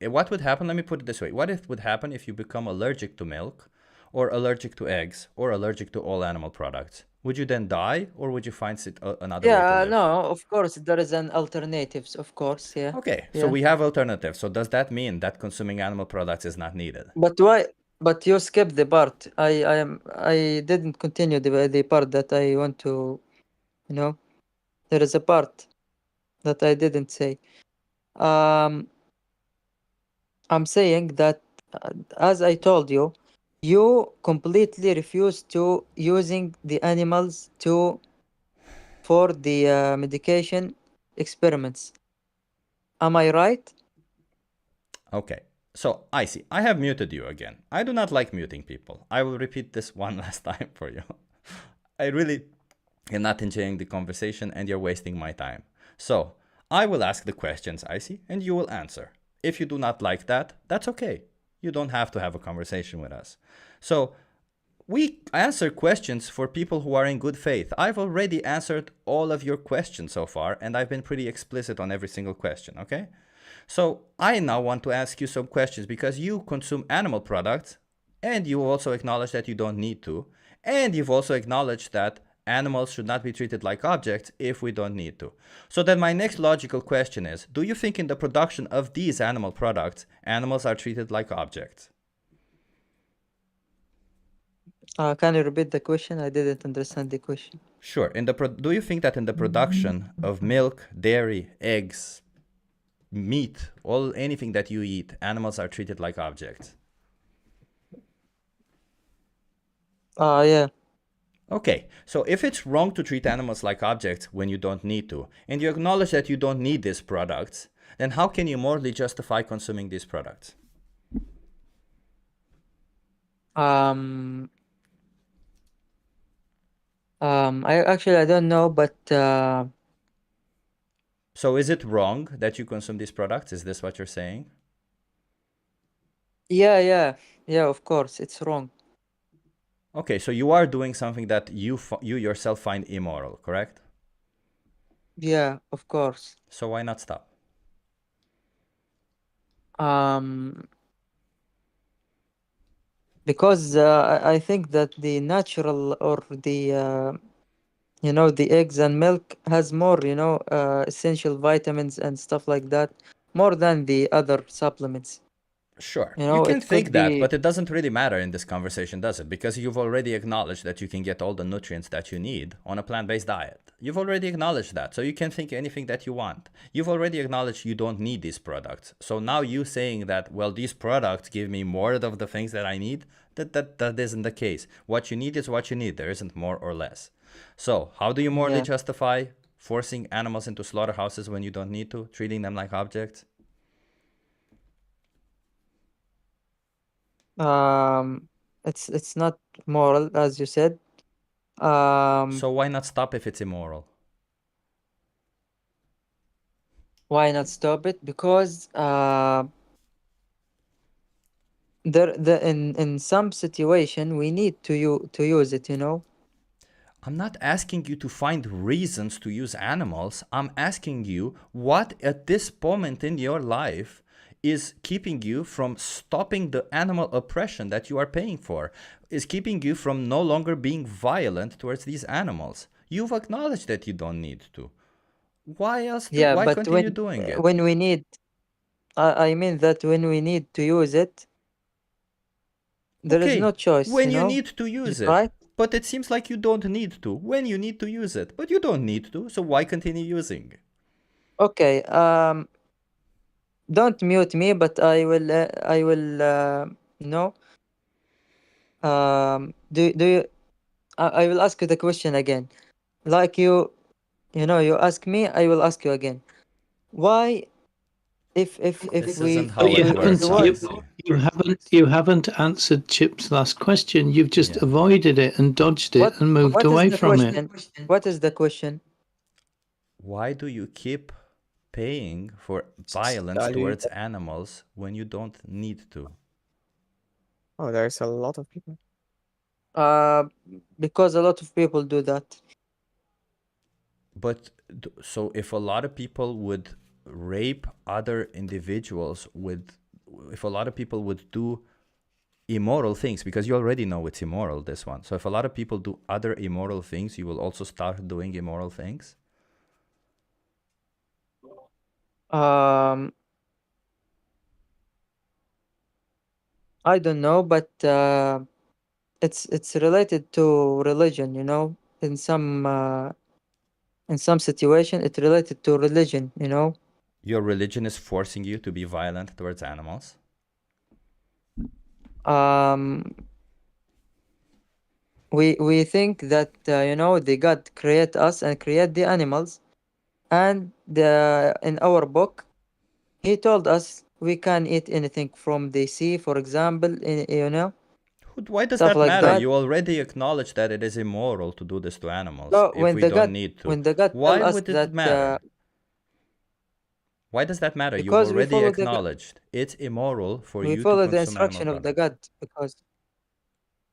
what would happen, let me put it this way, what would happen if you become allergic to milk, or allergic to eggs, or allergic to all animal products? Would you then die, or would you find another way to yeah, live? no, of course there is an alternatives, of course, yeah. Okay, so we have alternatives. So does that mean that consuming animal products is not needed? But why? But you skipped the part. I didn't continue the part that I want to, you know. There is a part that I didn't say. I'm saying that, as I told you, you completely refuse to using the animals for the medication experiments. Am I right? Okay, so I see. I have muted you again. I do not like muting people. I will repeat this one last time for you. I really am not enjoying the conversation and you're wasting my time. So I will ask the questions, Icy, and you will answer. If you do not like that, that's okay. You don't have to have a conversation with us. So we answer questions for people who are in good faith. I've already answered all of your questions so far, and I've been pretty explicit on every single question, okay? So I now want to ask you some questions because you consume animal products, and you also acknowledge that you don't need to, and you've also acknowledged that animals should not be treated like objects if we don't need to. So then my next logical question is, do you think in the production of these animal products, animals are treated like objects? Can you repeat the question? I didn't understand the question. Sure. Do you think that in the production of milk, dairy, eggs, meat, anything that you eat, animals are treated like objects? Yeah. Okay, so if it's wrong to treat animals like objects when you don't need to, and you acknowledge that you don't need these products, then how can you morally justify consuming these products? I don't know, but so is it wrong that you consume these products? Is this what you're saying? Yeah, of course, it's wrong. Okay, so you are doing something that you yourself find immoral, correct? Yeah, of course. So why not stop? Because I think that the natural or the the eggs and milk has more, essential vitamins and stuff like that, more than the other supplements. Sure, You know, you can it think could that, be. but it doesn't really matter in this conversation, does it? Because you've already acknowledged that you can get all the nutrients that you need on a plant-based diet. You've already acknowledged that, so you can think anything that you want. You've already acknowledged you don't need these products. So now you saying that, well, these products give me more of the things that I need, that isn't the case. What you need is what you need. There isn't more or less. So how do you morally justify forcing animals into slaughterhouses when you don't need to, treating them like objects? It's not moral, as you said. So why not stop if it's immoral? Why not stop it? Because in some situation we need to use it, you know. I'm not asking you to find reasons to use animals. I'm asking you what at this moment in your life is keeping you from stopping the animal oppression that you are paying for, is keeping you from no longer being violent towards these animals. You've acknowledged that you don't need to. Why else why but continue doing it? when we need, I mean that when we need to use it, there is no choice, when you you know? need to use it. Right? But it seems like you don't need to. When you need to use it. But you don't need to, so why continue using? Okay, don't mute me, but I will do you I will ask you the question again. Like you ask me, I will ask you again. Why if This we isn't how it works, you haven't answered Chip's last question. You've just avoided it and dodged it and moved away from it. What is the question? Why do you keep paying for violence towards animals when you don't need to? Oh, there's a lot of people. Because a lot of people do that. But so if a lot of people would rape other individuals, if a lot of people would do immoral things, because you already know it's immoral, this one. So if a lot of people do other immoral things, you will also start doing immoral things? I don't know, but it's related to religion, you know. In some situation, it's related to religion, you know. Your religion is forcing you to be violent towards animals? We think that you know, the God create us and create the animals, and in our book, he told us we can eat anything from the sea, for example, you know. Why does Stuff that like matter? that. You already acknowledge that it is immoral to do this to animals No, if we don't need to. when the God Why tell us would it that matter? Why does that matter? You've because we already follow acknowledged it's immoral for we you to follow the consume animal instruction of the products. God,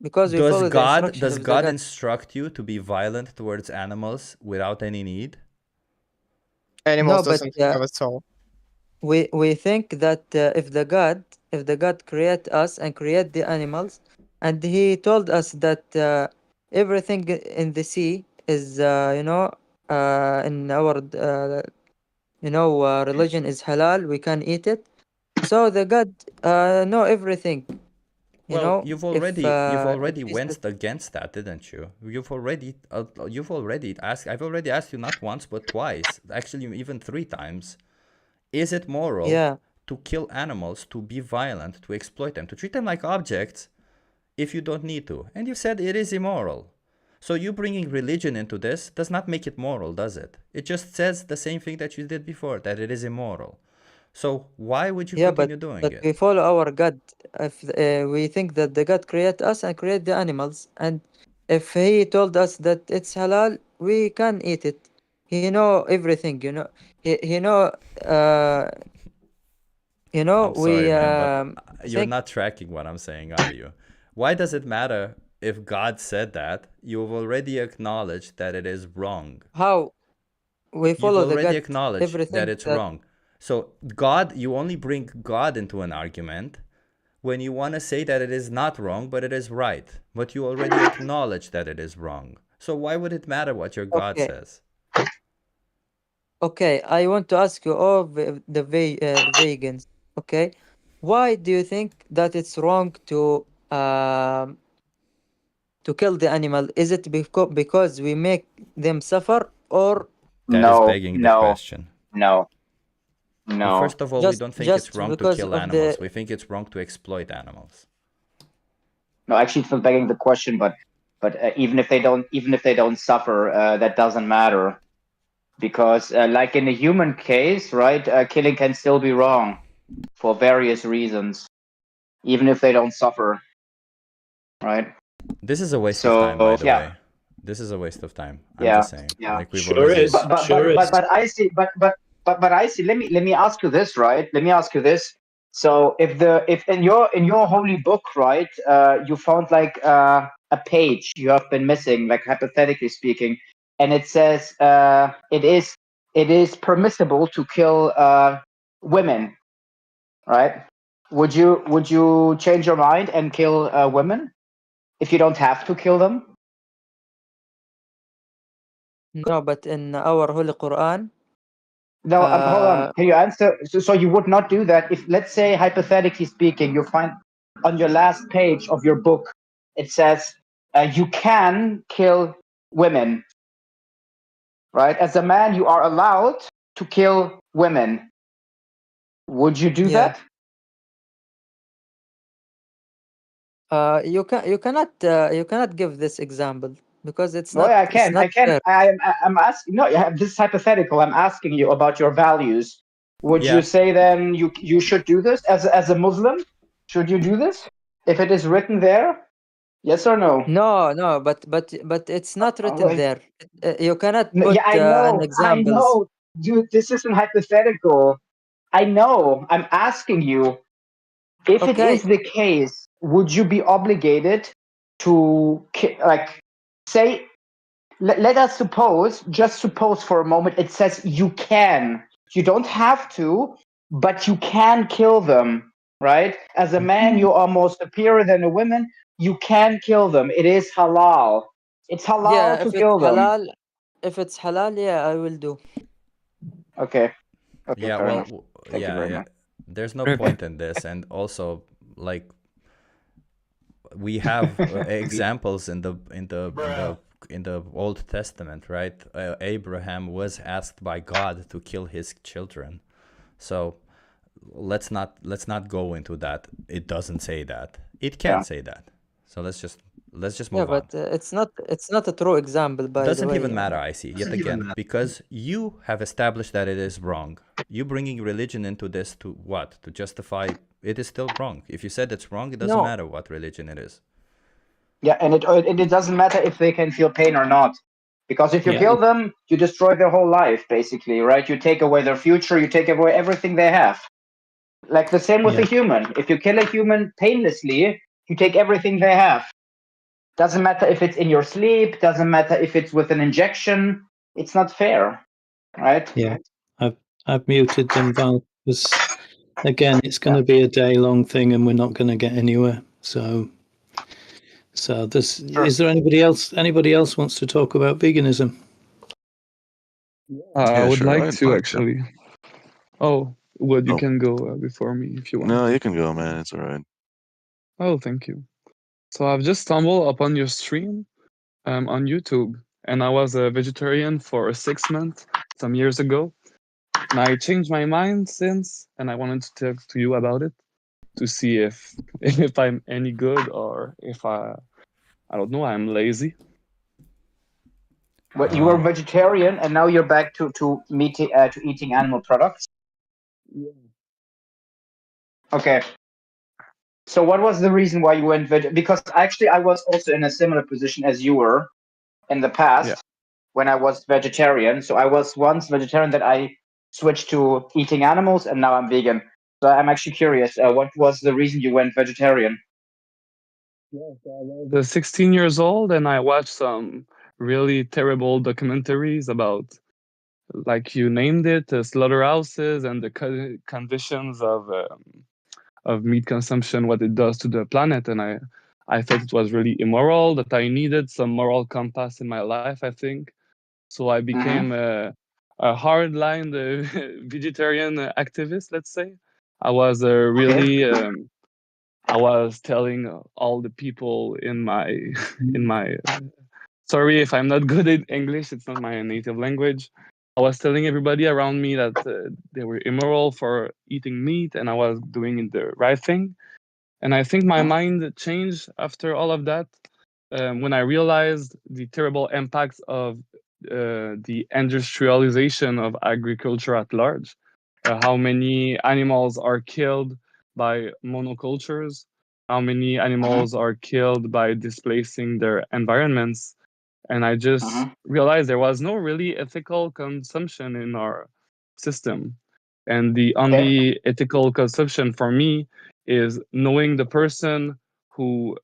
because we follow the instruction Does of the God God. instruct you to be violent towards animals without any need? Animals No, but doesn't have a soul. we think that if the God create us and create the animals, and he told us that everything in the sea is you know, in our you know, religion is halal, we can eat it. So the God know everything, you Well, know. you've if already he said, went against that, didn't you? You've already asked. I've already asked you not once but twice, actually even 3 times. Is it moral yeah, to kill animals, to be violent, to exploit them, to treat them like objects if you don't need to? And you said it is immoral. So you bringing religion into this does not make it moral, does it? It just says the same thing that you did before, that it is immoral. So why would you yeah, continue doing but it? we follow our God. If we think that the God create us and create the animals, and if he told us that it's halal, we can eat it. He know everything, you know. He know you know, I'm sorry, man, but you're think not tracking what I'm saying, are you? Why does it matter if God said that? You've already acknowledged that it is wrong. how we You've follow the already God, acknowledged that everything it's that wrong. So God, you only bring God into an argument when you want to say that it is not wrong, but it is right. But you already acknowledge that it is wrong. So why would it matter what your God okay. says? Okay, I want to ask you all the vegans. Okay, why do you think that it's wrong to kill the animal? Is it because we make them suffer, or That is No, begging the no, question. no, Well, no. first of all, we don't think it's wrong to because kill of animals. the We think it's wrong to exploit animals. No, actually, it's not begging the question, but even if they don't suffer, that doesn't matter, because like in the human case, right, killing can still be wrong for various reasons, even if they don't suffer, right? This is a waste of time, by the yeah, way. This is a waste of time. I'm yeah, just saying. yeah. Like we've Sure already. is. Sure is. But I see, but I see. Let me ask you this, right? Let me ask you this. So if in your holy book, right, you found like a page you have been missing, like hypothetically speaking, and it says it is permissible to kill women, right? Would you change your mind and kill women if you don't have to kill them? no, but in our holy Quran, No, hold on. Can you answer? So you would not do that if, let's say, hypothetically speaking, you find on your last page of your book, it says you can kill women, right? As a man, you are allowed to kill women. Would you do yeah. that? You cannot give this example because it's No, not I it's can. not I can. fair. I'm asking. No, this is hypothetical. I'm asking you about your values. Would you Yeah. say then you should do this as a Muslim? Should you do this if it is written there? Yes or no? No, but it's not written there. You cannot put Yeah, an I examples. know, dude. This isn't hypothetical. I know. I'm asking you if it is Okay, the case would you be obligated to say? Let us just suppose for a moment, it says you can. You don't have to, but you can kill them, right? As a man, you are more superior than a woman. You can kill them. It is halal. It's halal to kill them. If it's halal, yeah, I will do. Okay. Okay. Yeah, fair well, enough. Thank you very much. There's no point in this, and also like we have examples in the Old Testament, right? Abraham was asked by God to kill his children, so let's not go into that. It doesn't say that. It can't say that. So let's just move on. But it's not a true example, by the way. Doesn't even matter, I see, yet again, because you have established that it is wrong. You bringing religion into this to what? To justify it is still wrong. If you said it's wrong, it doesn't matter what religion it is. Yeah, and it doesn't matter if they can feel pain or not. Because if you kill them, you destroy their whole life, basically, right? You take away their future, you take away everything they have. Like the same with a human. If you kill a human painlessly, you take everything they have. Doesn't matter if it's in your sleep, doesn't matter if it's with an injection. It's not fair, right? Yeah, I've muted them, Val, because again, it's going to be a day-long thing, and we're not going to get anywhere. So this is there anybody else? Anybody else wants to talk about veganism? I would like to actually. Oh, well, you can go before me if you want. No, you can go, man. It's all right. Oh, thank you. So I've just stumbled upon your stream on YouTube, and I was a vegetarian for 6 months some years ago. And I changed my mind since, and I wanted to talk to you about it to see if I'm any good or if I don't know, I'm lazy. But you were vegetarian, and now you're back to eating animal products. Yeah. Okay. So what was the reason why you went vegetarian? Because actually, I was also in a similar position as you were in the past when I was vegetarian. So I was once vegetarian, that I switched to eating animals, and now I'm vegan. So I'm actually curious, what was the reason you went vegetarian? Yeah, so I was 16 years old, and I watched some really terrible documentaries about, like you named it, slaughterhouses and the conditions of meat consumption, what it does to the planet. And I thought it was really immoral, that I needed some moral compass in my life, I think. So I became a hardline vegetarian activist, let's say. I was really I was telling all the people in my sorry if I'm not good at English, it's not my native language. I was telling everybody around me that they were immoral for eating meat, and I was doing the right thing. And I think my mind changed after all of that, when I realized the terrible impacts of the industrialization of agriculture at large. How many animals are killed by monocultures, how many animals are killed by displacing their environments. And I just realized there was no really ethical consumption in our system. And the only ethical consumption for me is knowing the person who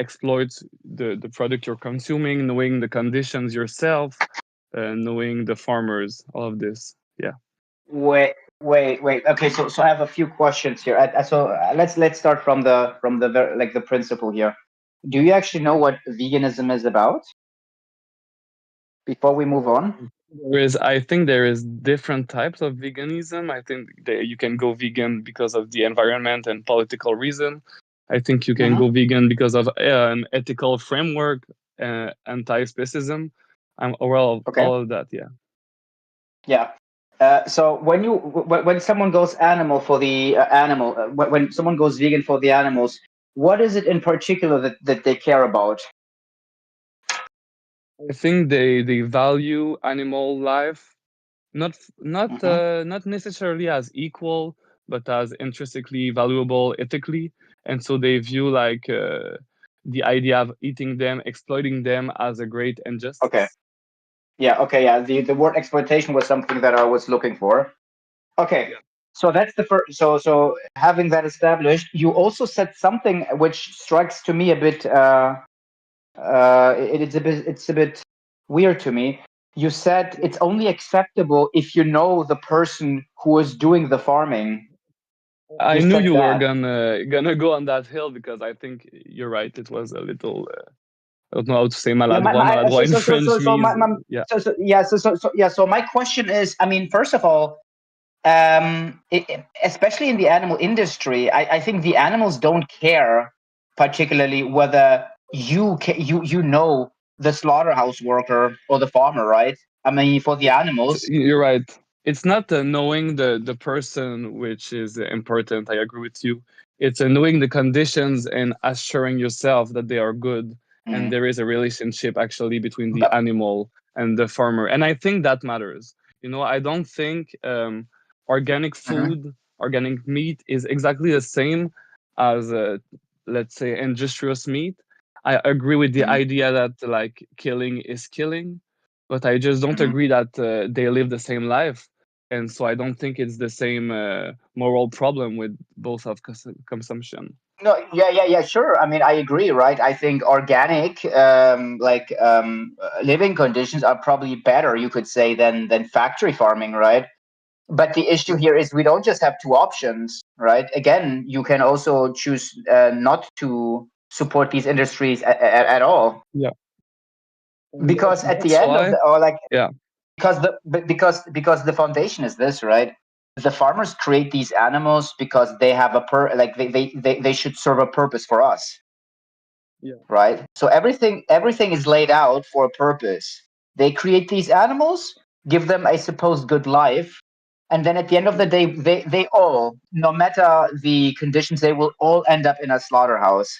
exploits the product you're consuming, knowing the conditions yourself, knowing the farmers, all of this. Yeah. Wait. Okay, so I have a few questions here. Let's start from the principle here. Do you actually know what veganism is about? Before we move on. I think there is different types of veganism. I think that you can go vegan because of the environment and political reason. I think you can go vegan because of an ethical framework, anti-specism, all of that. Yeah. Yeah. So when someone goes animal for the animal, when someone goes vegan for the animals, what is it in particular that they care about? I think they value animal life, not necessarily as equal, but as intrinsically valuable ethically, and so they view like the idea of eating them, exploiting them, as a great injustice. Okay. Yeah. The word exploitation was something that I was looking for. Okay. So that's the first. So having that established, you also said something which strikes to me a bit. It's a bit weird to me. You said it's only acceptable if you know the person who is doing the farming. I knew you were gonna go on that hill because I think you're right. It was a little. I don't know how to say maladroit in French means. So my question is, I mean, first of all, especially in the animal industry, I think the animals don't care particularly whether you know the slaughterhouse worker or the farmer, right? I mean, for the animals, you're right. It's not knowing the person which is important. I agree with you. It's knowing the conditions and assuring yourself that they are good and there is a relationship actually between the animal and the farmer. And I think that matters. You know, I don't think organic food, organic meat is exactly the same as, let's say, industrious meat. I agree with the idea that like killing is killing, but I just don't agree that they live the same life. And so I don't think it's the same moral problem with both of consumption. No, sure. I mean, I agree, right? I think organic, living conditions are probably better, you could say, than factory farming, right? But the issue here is we don't just have two options, right? Again, you can also choose not to support these industries at all. Yeah. Because at the end of the, because the foundation is this, right? The farmers create these animals because they have they should serve a purpose for us. Yeah. Right. So everything is laid out for a purpose. They create these animals, give them a supposed good life, and then at the end of the day, they all, no matter the conditions, they will all end up in a slaughterhouse.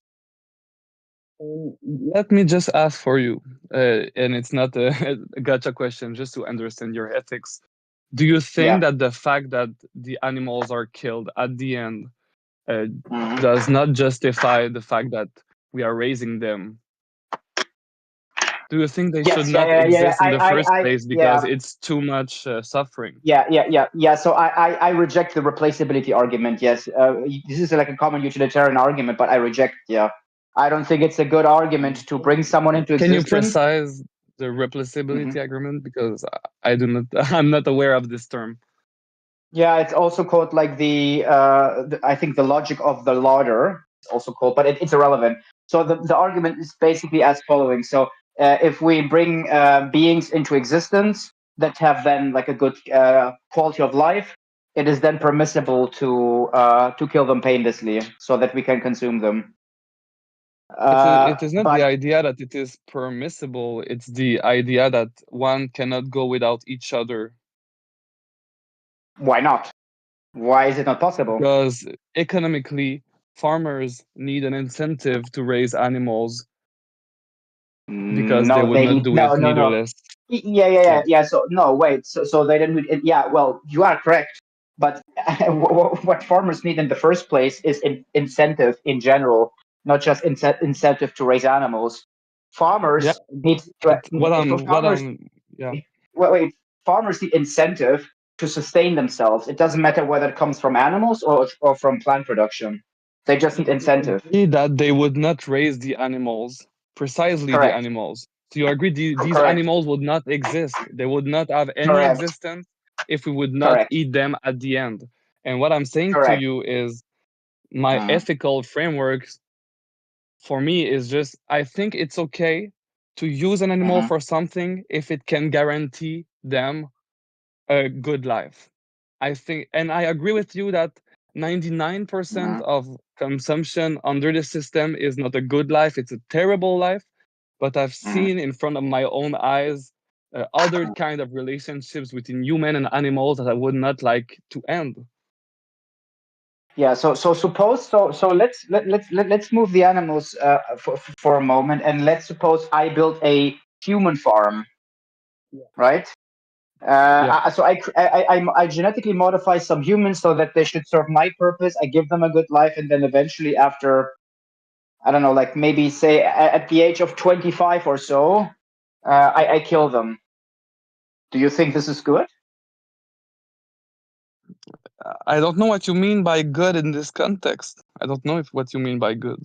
Let me just ask for you, and it's not a gotcha question, just to understand your ethics. Do you think that the fact that the animals are killed at the end does not justify the fact that we are raising them? Do you think they should not exist in the first place because it's too much suffering? Yeah. So I reject the replaceability argument. Yes, this is like a common utilitarian argument, but I reject. Yeah, I don't think it's a good argument to bring someone into existence. Can you precise the replaceability argument, because I'm not aware of this term. Yeah, it's also called like I think the logic of the lauder is also called, but it's irrelevant. So the argument is basically as following. So if we bring beings into existence that have then like a good quality of life, it is then permissible to kill them painlessly so that we can consume them. It is not the idea that it is permissible, it's the idea that one cannot go without each other. Why not? Why is it not possible? Because economically, farmers need an incentive to raise animals because they would not do it needless. Yeah. So no, wait. So they didn't. Yeah. Well, you are correct. But what farmers need in the first place is incentive in general, not just incentive to raise animals. Farmers need. Wait. Farmers need incentive to sustain themselves. It doesn't matter whether it comes from animals or from plant production. They just need incentive. That they would not raise the animals, precisely the animals. So you agree these animals would not exist. They would not have any existence if we would not eat them at the end. And what I'm saying to you is my ethical framework for me is just, I think it's okay to use an animal for something if it can guarantee them a good life. I think, and I agree with you that 99% of consumption under the system is not a good life, it's a terrible life. But I've seen in front of my own eyes other kind of relationships between human and animals that I would not like to end. Yeah. So let's move the animals for a moment, and let's suppose I built a human farm, right? So I genetically modify some humans so that they should serve my purpose. I give them a good life, and then eventually, after, I don't know, like maybe say at the age of 25 or so, I kill them. Do you think this is good? I don't know what you mean by good in this context. I don't know what you mean by good.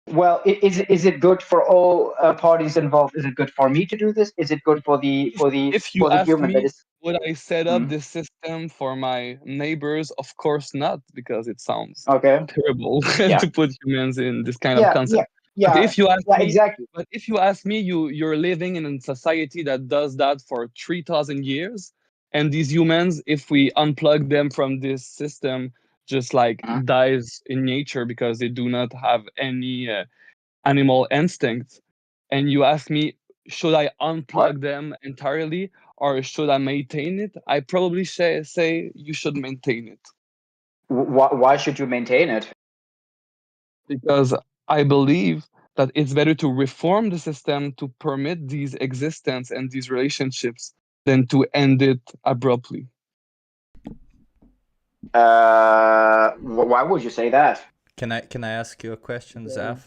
Well, is it good for all parties involved? Is it good for me to do this? Is it good for the If you ask human that me, is? would I set up this system for my neighbors? Of course not, because it sounds Okay. terrible Yeah. to put humans in this kind of Yeah, concept. yeah, But if you ask me, exactly. but if you ask me, you're living in a society that does that for 3,000 years, and these humans, if we unplug them from this system, just like dies in nature because they do not have any animal instincts. And you ask me, should I unplug them entirely or should I maintain it? I probably say you should maintain it. Why should you maintain it? Because I believe that it's better to reform the system to permit these existence and these relationships than to end it abruptly. Why would you say that? Can I ask you a question, Zaf?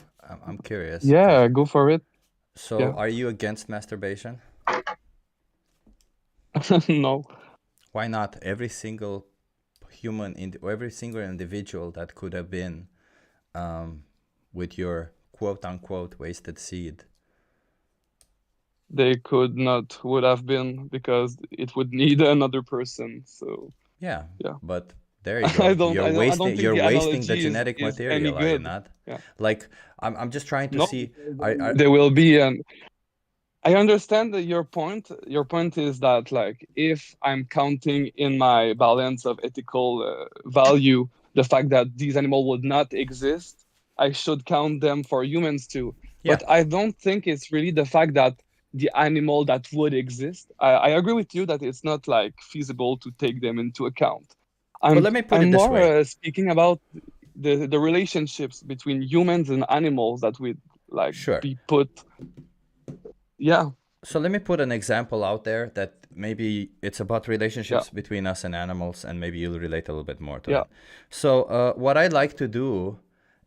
I'm curious. Yeah, go for it. So, Yeah. are you against masturbation? No. Why not? Every single human, every single individual that could have been with your quote-unquote wasted seed. They would have been, because it would need another person. So yeah. Yeah. But there you go. I don't think you're the wasting the analogy genetic is material, any are you good. not? Yeah. Like I'm just trying to No, see. There will be I understand that your point. Your point is that, like, if I'm counting in my balance of ethical value the fact that these animals would not exist, I should count them for humans too. Yeah. But I don't think it's really the fact that the animal that would exist. I agree with you that it's not like feasible to take them into account. But let me put it this way. More speaking about the relationships between humans and animals that would like be put. Yeah. So let me put an example out there that maybe it's about relationships between us and animals, and maybe you'll relate a little bit more to it. So what I like to do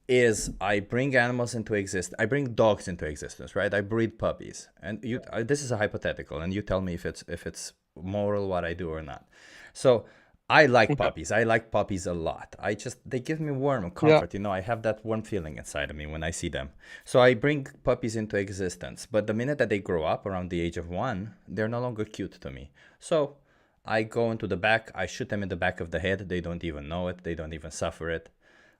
is I bring animals into existence. I bring dogs into existence, right? I breed puppies, and this is a hypothetical, and you tell me if it's moral what I do or not. So I like puppies. I like puppies a lot. They give me warm comfort. You know, I have that warm feeling inside of me when I see them. So I bring puppies into existence. But the minute that they grow up around the age of 1, they're no longer cute to me. So I go into the back. I shoot them in the back of the head. They don't even know it. They don't even suffer it.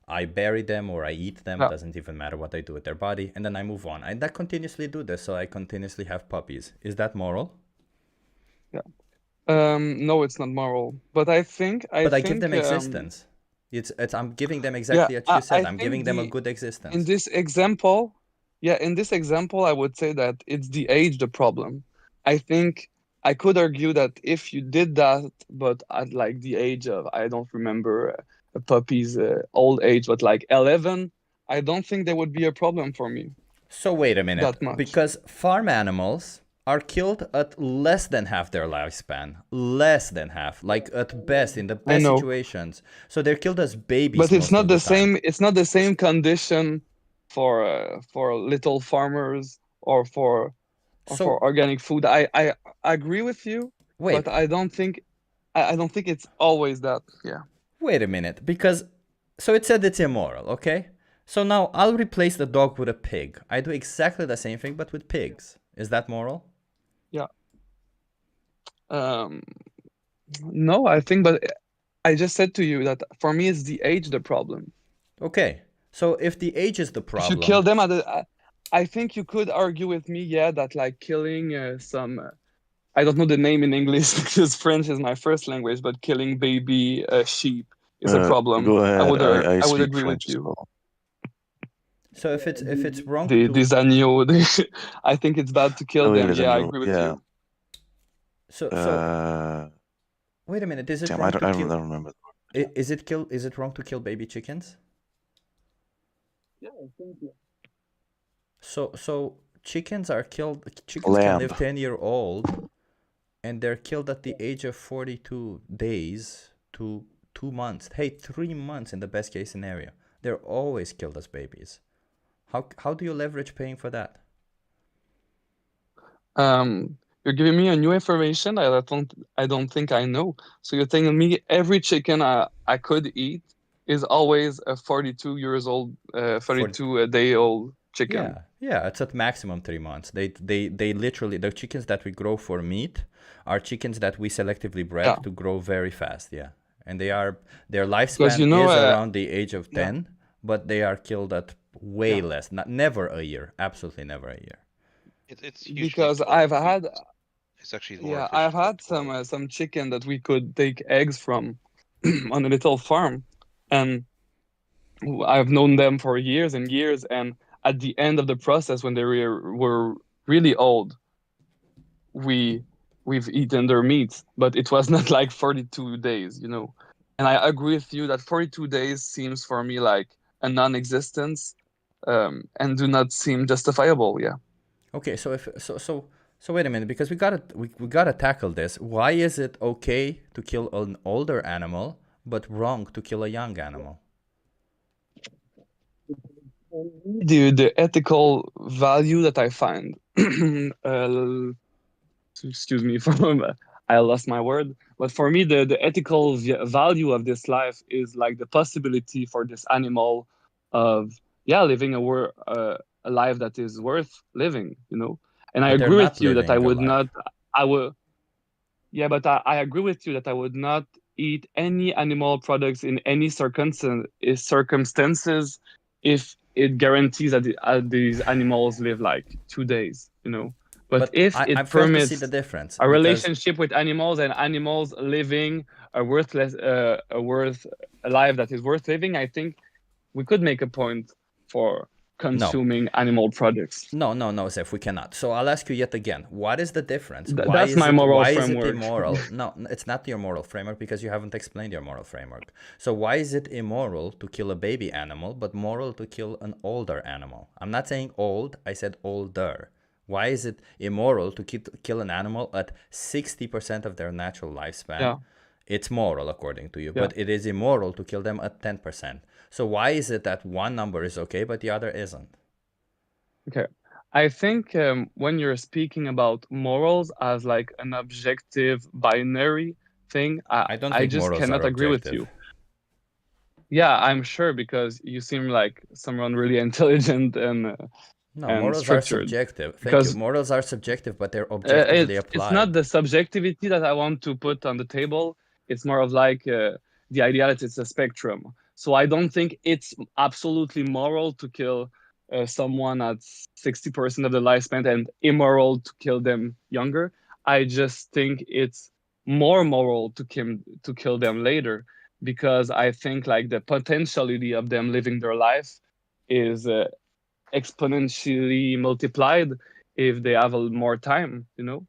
I bury them or I eat them. It doesn't even matter what I do with their body. And then I move on. I continuously do this. So I continuously have puppies. Is that moral? Yeah. No, it's not moral, but I think I give them existence. I'm giving them exactly what you said. I'm giving them a good existence. In this example, I would say that it's the age the problem. I think I could argue that if you did that, but at like the age of, I don't remember a puppy's old age, but like 11, I don't think there would be a problem for me. So wait a minute, because farm animals are killed at less than half their lifespan. Less than half, like at best, in the best situations. So they're killed as babies. But it's not the same. It's not the same condition for little farmers or for organic food. I agree with you, but I don't think it's always that. Yeah. Wait a minute, because so it said it's immoral, okay? So now I'll replace the dog with a pig. I do exactly the same thing, but with pigs. Is that moral? Yeah. No, I think, but I just said to you that for me it's the age the problem. Okay, so if the age is the problem, if you kill them I think you could argue with me, that like killing some, I don't know the name in English because French is my first language, but killing baby sheep is a problem. Go ahead. I would speak agree French with you. Well. So if it's wrong These agneaux, I think it's bad to kill them. Yeah, I agree with you. So wait a minute. Is it wrong to kill? I don't remember. Is it wrong to kill baby chickens? Yeah, I think so. So chickens are killed. Chickens can live 10-year-old, and they're killed at the age of 42 days to 2 months. Hey, 3 months in the best case scenario. They're always killed as babies. How do you leverage paying for that? You're giving me a new information I don't think I know. So you're telling me every chicken I could eat is always a 42 years old, 42 a day old chicken. Yeah, it's at maximum 3 months. They literally, the chickens that we grow for meat are chickens that we selectively bred to grow very fast. Yeah, and their lifespan is around the age of 10, but they are killed at way less. Never a year. Absolutely never a year. It's because I've had. It's actually more I've had some chicken that we could take eggs from on a little farm, and I've known them for years and years. And at the end of the process, when they were really old, we've eaten their meat, but it was not like 42 days, you know. And I agree with you that 42 days seems for me like a non-existence, and do not seem justifiable. Yeah. Okay, so so wait a minute, because we gotta tackle this. Why is it okay to kill an older animal but wrong to kill a young animal? The ethical value that I find. Excuse me for I lost my word. But for me, the ethical value of this life is like the possibility for this animal of living a life that is worth living, you know. And I agree with you that I would not. I will. Yeah, but I agree with you that I would not eat any animal products in any circumstances if it guarantees that these animals live like 2 days, you know. But if it I fail to permits see the difference, a relationship with animals and animals living a life that is worth living, I think we could make a point for consuming animal products. No, Zeph, we cannot. So I'll ask you yet again, what is the difference? That's my moral framework. Why is it immoral? No, it's not your moral framework, because you haven't explained your moral framework. So why is it immoral to kill a baby animal, but moral to kill an older animal? I'm not saying old, I said older. Why is it immoral to kill an animal at 60% of their natural lifespan? Yeah. It's moral according to you, but it is immoral to kill them at 10%. So why is it that one number is okay, but the other isn't? Okay. I think when you're speaking about morals as like an objective binary thing, I just cannot agree with you. Yeah, I'm sure, because you seem like someone really intelligent and morals structured. Are subjective. Thank you. Morals are subjective, but they're objectively applied. It's not the subjectivity that I want to put on the table. It's more of like the idea that it's a spectrum. So I don't think it's absolutely moral to kill someone at 60% of the lifespan and immoral to kill them younger. I just think it's more moral to kill them later, because I think like the potentiality of them living their life is exponentially multiplied if they have more time, you know.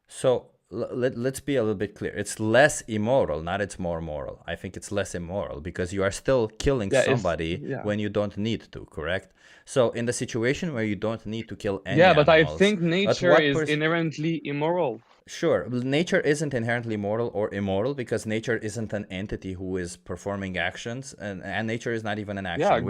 So let's be a little bit clear. It's less immoral, not it's more moral. I think it's less immoral because you are still killing somebody when you don't need to, correct? So in the situation where you don't need to kill any but animals, I think nature is inherently immoral. Sure, nature isn't inherently moral or immoral, because nature isn't an entity who is performing actions, and nature is not even an action. Yeah,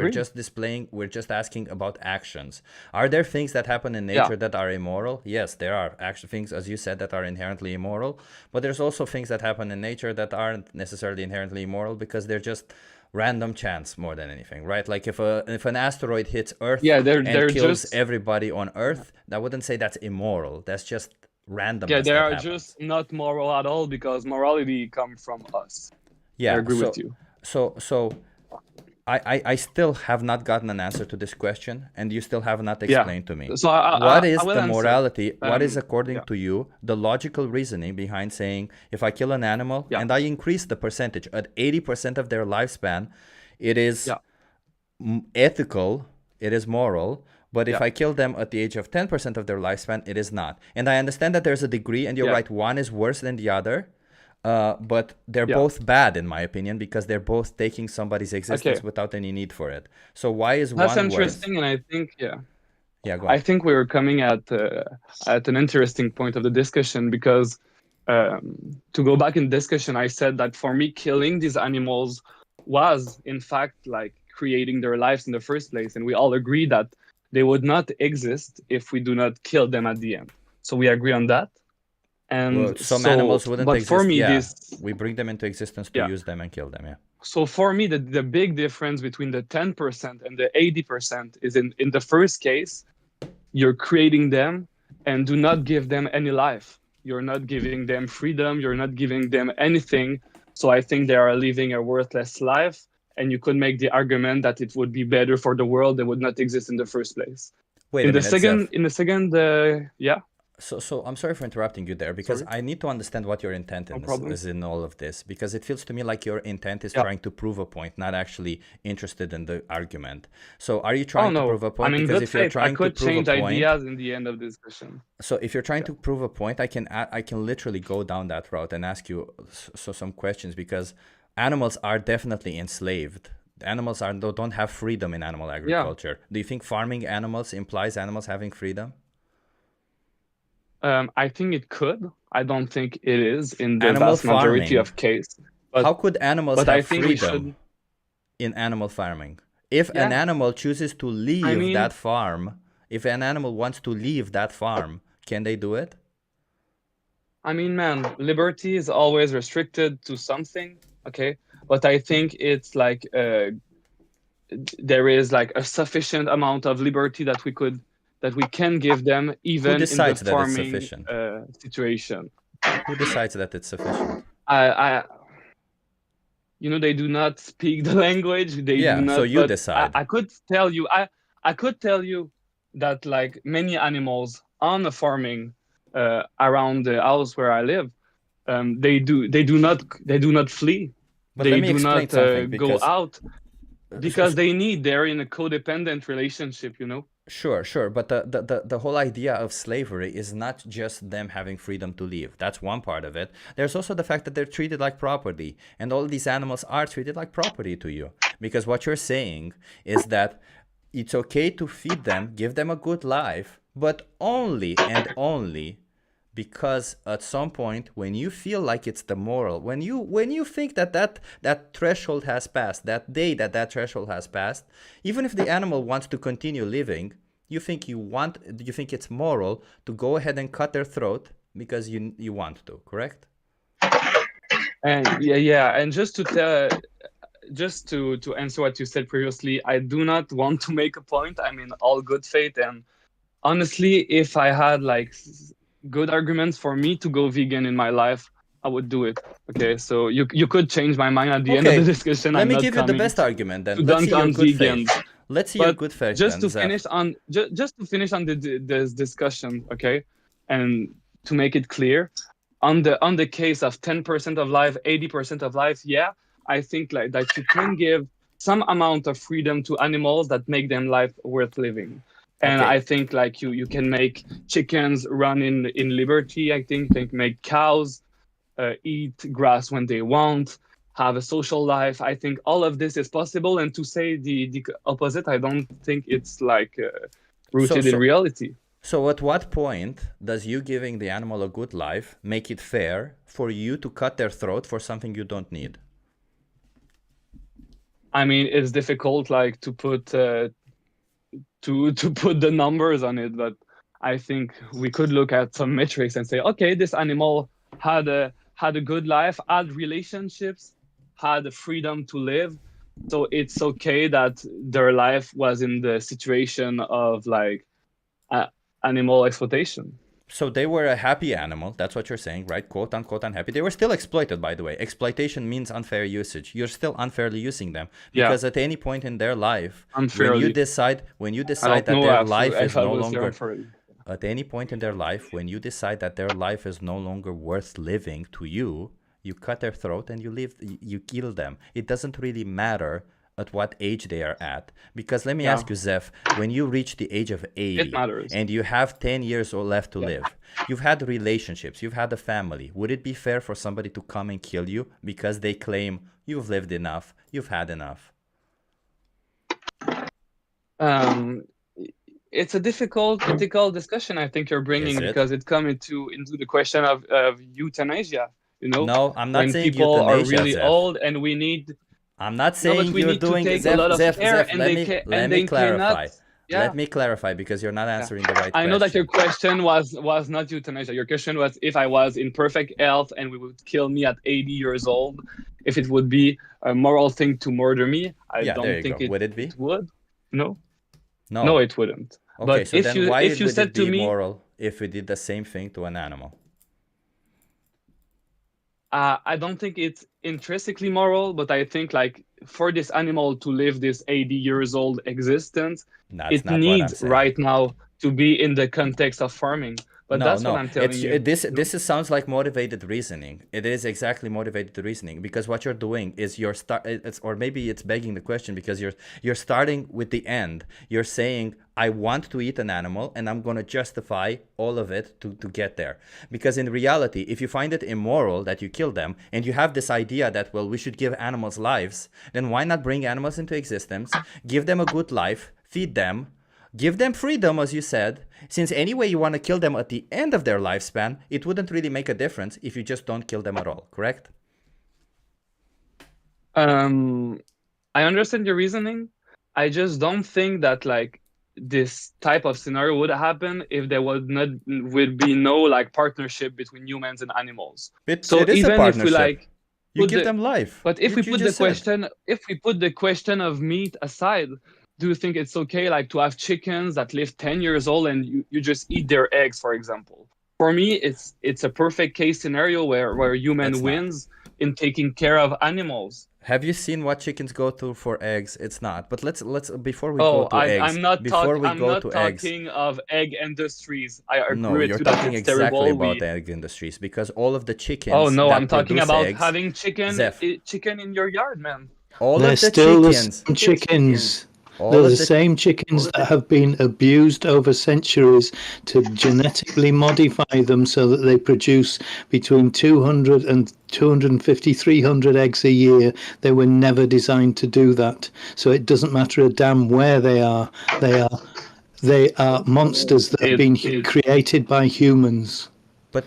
we're just asking about actions. Are there things that happen in nature that are immoral? Yes, there are things, as you said, that are inherently immoral, but there's also things that happen in nature that aren't necessarily inherently immoral, because they're just random chance more than anything, right? Like if an asteroid hits Earth and kills everybody on Earth, I wouldn't say that's immoral. That's just randomness. Yeah, they are just not moral at all, because morality comes from us. Yeah, I agree with you. So I still have not gotten an answer to this question, and you still have not explained to me. So what is the morality? What is, according to you, the logical reasoning behind saying, if I kill an animal and I increase the percentage at 80% of their lifespan, it is ethical, it is moral, but if I kill them at the age of 10% of their lifespan, it is not. And I understand that there's a degree, and you're right, one is worse than the other, but they're both bad, in my opinion, because they're both taking somebody's existence without any need for it. So why is one worse? That's interesting, and I think, go on. I think we were coming at an interesting point of the discussion, because to go back in discussion, I said that for me, killing these animals was, in fact, like creating their lives in the first place, and we all agree that they would not exist if we do not kill them at the end. So we agree on that? Well, And some animals wouldn't but exist. for me, Yeah, this we bring them into existence to Yeah. use them and kill them. Yeah. So for me, the big difference between the 10% and the 80% is in the first case, you're creating them and do not give them any life. You're not giving them freedom. You're not giving them anything. So I think they are living a worthless life. And you could make the argument that it would be better for the world. They would not exist in the first place. Wait a minute, Zeph. Yeah. So I'm sorry for interrupting you there, because I need to understand what your intent is in all of this, because it feels to me like your intent is trying to prove a point, not actually interested in the argument. So are you trying to prove a point? I mean, because good if you're faith, trying I could to prove change a point, ideas in the end of the discussion. so if you're trying to prove a point, I can literally go down that route and ask you some questions, because animals are definitely enslaved. Animals don't have freedom in animal agriculture. Do you think farming animals implies animals having freedom? I think it could. I don't think it is in the Animal vast majority farming. of cases. But how could animals but have I think we freedom should. in animal farming? If an Yeah. animal chooses to leave mean- that farm, if an animal wants to leave that farm, can they do it? I mean, man, liberty is always restricted to something, okay? But I think it's like there is like a sufficient amount of liberty that we can give them even in the decides that it's farming sufficient? situation. Who decides that it's sufficient? They do not speak the language. They Yeah, do not. so you but decide. I could tell you. I could tell you that like many animals on the farming around the house where I live, they do not flee. But they let me do explain not something, go because out because they're in a codependent relationship. Sure, but the whole idea of slavery is not just them having freedom to leave. That's one part of it. There's also the fact that they're treated like property, and all these animals are treated like property to you. Because what you're saying is that it's okay to feed them, give them a good life, but only and only because at some point when you feel like it's the moral, when you think that threshold has passed, that day that threshold has passed, even if the animal wants to continue living, you think it's moral to go ahead and cut their throat because you want to, correct? And and just to answer what you said previously, I do not want to make a point. I mean, all good faith, and honestly, if I had like good arguments for me to go vegan in my life, I would do it. Okay, so you could change my mind at the end of the discussion. Let I'm me not give you the coming best argument then. to Let's dunk see your on good vegans. faith. Let's see your good faith. Just then, to finish on the discussion, okay, and to make it clear, on the case of 10% of life, 80% of life, yeah, I think like that you can give some amount of freedom to animals that make them life worth living. And Okay. I think like you can make chickens run in liberty. I think they can make cows eat grass when they want, have a social life. I think all of this is possible. And to say the opposite, I don't think it's like rooted in reality. So at what point does you giving the animal a good life make it fair for you to cut their throat for something you don't need? I mean, it's difficult like to put to put the numbers on it, but I think we could look at some metrics and say, okay, this animal had a good life, had relationships, had the freedom to live, so it's okay that their life was in the situation of like animal exploitation. So they were a happy animal, that's what you're saying, right? Quote unquote unhappy. They were still exploited, by the way. Exploitation means unfair usage. You're still unfairly using them because at any point in their life, when you decide that their life is no longer at any point in their life, when you decide that their life is no longer worth living to you, you cut their throat and you kill them. It doesn't really matter at what age they are at, because let me ask you, Zeph, when you reach the age of 80 and you have 10 years or left to live, you've had relationships, you've had a family, would it be fair for somebody to come and kill you because they claim you've lived enough, you've had enough? It's a difficult ethical discussion I think you're bringing, because it comes into the question of euthanasia. No, I'm not saying people euthanasia, are really Zeph. old and we need. I'm not saying we you're need doing to take Zeph, a lot of Zeph, care, Zeph, and let me clarify. Let me clarify, because you're not answering the right I question. know that your question was not euthanasia. Your question was if I was in perfect health and we would kill me at 80 years old, if it would be a moral thing to murder me. I don't think it would. It be? It would. No. No. No, it wouldn't. Okay, but so if then you why if you would said it be to me, moral if we did the same thing to an animal? I don't think it's intrinsically moral, but I think like for this animal to live this 80 years old existence, it needs right now to be in the context of farming. But that's what I'm telling you. This sounds like motivated reasoning. It is exactly motivated reasoning, because what you're doing is or maybe it's begging the question, because you're starting with the end. You're saying, I want to eat an animal and I'm going to justify all of it to get there. Because in reality, if you find it immoral that you kill them and you have this idea that, well, we should give animals lives, then why not bring animals into existence, give them a good life, feed them, give them freedom, as you said. Since anyway you want to kill them at the end of their lifespan, it wouldn't really make a difference if you just don't kill them at all, correct? I understand your reasoning. I just don't think that like this type of scenario would happen if there would be no like partnership between humans and animals. So it is even a partnership. If we like you give them life. But if we put the question of meat aside, do you think it's okay like to have chickens that live 10 years old and you just eat their eggs, for example? For me, it's a perfect case scenario where human wins in taking care of animals. Have you seen what chickens go through for eggs? It's not. But let's before we go to eggs. I'm not talking of egg industries. I agree no, with you're you talking that it's exactly terrible. about egg industries, because all of the chickens. Oh no, that I'm talking about eggs, having chicken in your yard, man. All of the still chickens. The chickens. They're the same chickens that have been abused over centuries to genetically modify them so that they produce between 200 and 250, 300 eggs a year. They were never designed to do that. So it doesn't matter a damn where they are. They are monsters that have been created by humans. But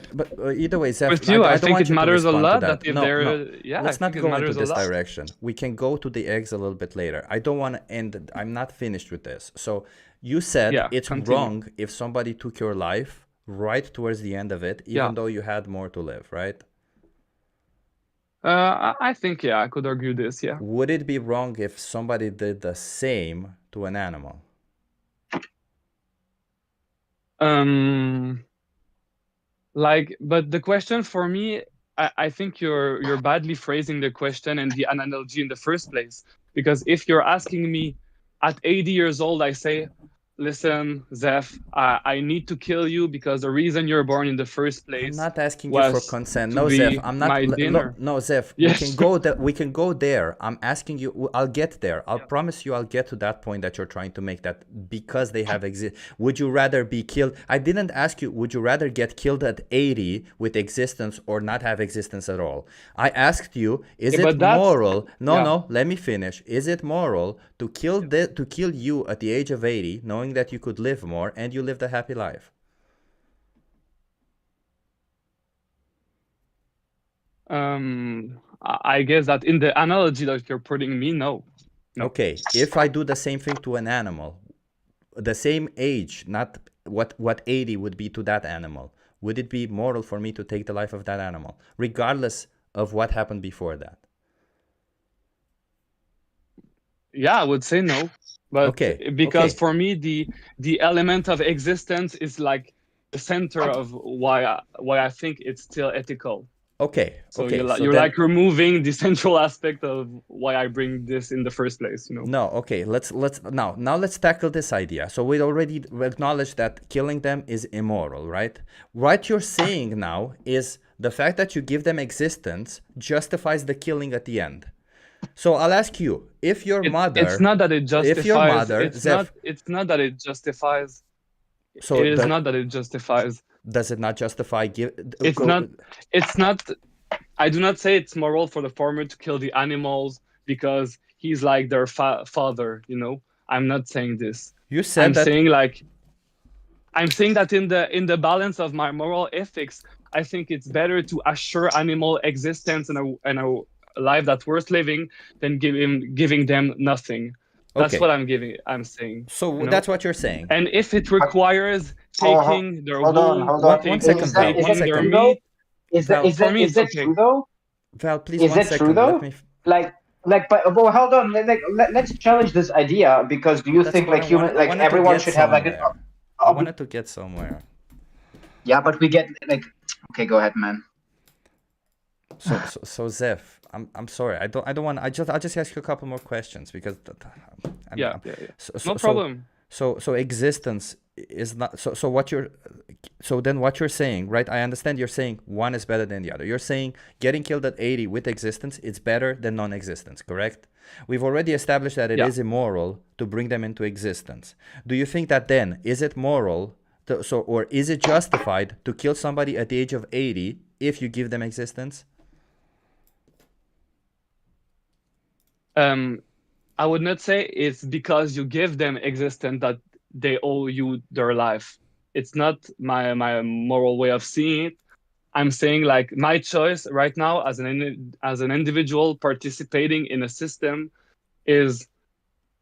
either way, Zeph, with you, I don't think want it you matters to a lot that. that if no, they're no. yeah, Let's not go into this a lot. direction. We can go to the eggs a little bit later. I don't want to end. I'm not finished with this. So you said it's wrong if somebody took your life right towards the end of it, even though you had more to live, right? I think I could argue this. Yeah. Would it be wrong if somebody did the same to an animal? But the question for me, I think you're badly phrasing the question and the analogy in the first place. Because if you're asking me at 80 years old, I say, listen, Zeph, I need to kill you because the reason you're born in the first place. I'm not asking you for consent. No, Zeph, I'm not. No, Zeph, yes. We can go there. I'm asking you. I'll get there. I'll promise you. I'll get to that point that you're trying to make. That because they have would you rather be killed? I didn't ask you. Would you rather get killed at 80 with existence or not have existence at all? I asked you. Is it moral? No. Let me finish. Is it moral to kill you at the age of 80, knowing that you could live more and you lived a happy life? I guess that in the analogy that you're putting me, no. Okay, if I do the same thing to an animal, the same age, not what 80 would be to that animal, would it be moral for me to take the life of that animal, regardless of what happened before that? Yeah, I would say no. But because for me the element of existence is like the center of why I think it's still ethical. So you're like removing the central aspect of why I bring this in the first place, you know. No, okay, let's tackle this idea. So we already acknowledged that killing them is immoral, right? What you're saying now is the fact that you give them existence justifies the killing at the end. So I'll ask you, if your mother... It's not that it justifies... If your mother... It's not that it justifies... So it is not that it justifies... Does it not justify... It's not... I do not say it's moral for the farmer to kill the animals because he's like their father, you know? I'm not saying this. You said that... I'm saying that in the balance of my moral ethics, I think it's better to assure animal existence and a life that's worth living than giving them nothing. That's Okay. what I'm saying. So you know? that's what you're saying. And if it requires taking their hold on, wool, hold on. One second, Val. taking One their second. meat, Is that Val, is that me, is it's that okay. true though? Val, please, Is 1 that second. true though? Let me. But hold on. Let's challenge this idea because do you That's think what like I wanted. human I like wanted to everyone get should have like somewhere. I wanted to get somewhere. yeah, but we get like okay, go ahead, man. So Zeph, I'm sorry. I don't want. I'll just ask you a couple more questions because. Yeah. No problem. So existence is not. So what you're. So then what you're saying, right? I understand you're saying one is better than the other. You're saying getting killed at 80 with existence is better than non-existence, correct? We've already established that it is immoral to bring them into existence. Do you think that then is it moral? Or is it justified to kill somebody at the age of 80 if you give them existence? I would not say it's because you give them existence that they owe you their life. It's not my moral way of seeing it. I'm saying like my choice right now as an individual participating in a system is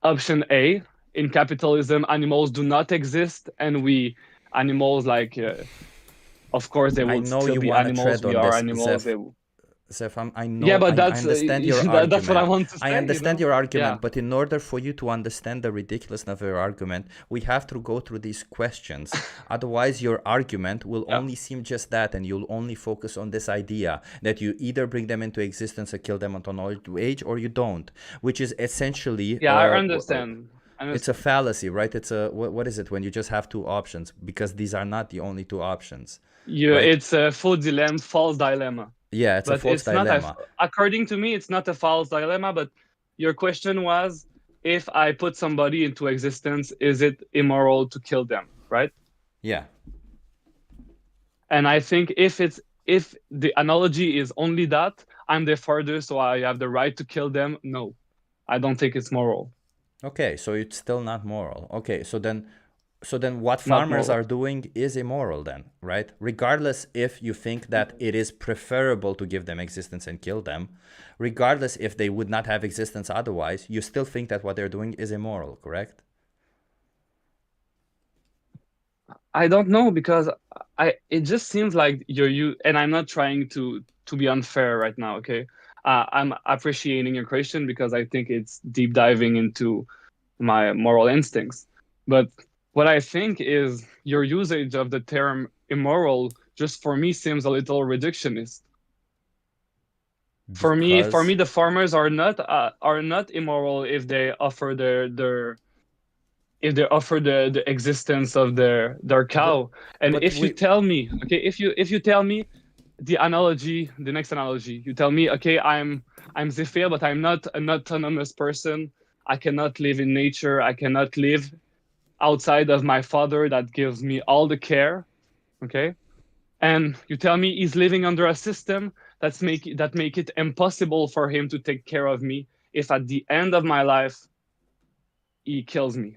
option A. In capitalism, animals do not exist, and animals like of course they will still be animals. We are animals. Zeph, I know. Yeah, but I understand your argument. That's what I want to say. I understand your argument, Yeah. but in order for you to understand the ridiculousness of your argument, we have to go through these questions. Otherwise, your argument will only seem just that, and you'll only focus on this idea that you either bring them into existence or kill them at an old age, or you don't, which is essentially. Yeah, I understand. It's a fallacy, right? It's a what is it when you just have two options? Because these are not the only two options. Yeah, right? it's a false dilemma. Yeah, it's a false dilemma. According to me, it's not a false dilemma, but your question was, if I put somebody into existence, is it immoral to kill them, right? Yeah. And I think if the analogy is only that, I'm their father, so I have the right to kill them, no. I don't think it's moral. Okay, so it's still not moral. Okay, so then what farmers are doing is immoral then, right? Regardless if you think that it is preferable to give them existence and kill them, regardless if they would not have existence otherwise, you still think that what they're doing is immoral, correct? I don't know, because it just seems like you and I'm not trying to be unfair right now, okay? I'm appreciating your question because I think it's deep diving into my moral instincts. But what I think is your usage of the term immoral just for me seems a little reductionist. For me, the farmers are not immoral if they offer the existence of their cow. And if you tell me, okay, if you tell me the next analogy, you tell me, okay, I'm Zephyr, but I'm not an autonomous person. I cannot live in nature. I cannot live outside of my father that gives me all the care, okay? And you tell me he's living under a system that make it impossible for him to take care of me if at the end of my life he kills me.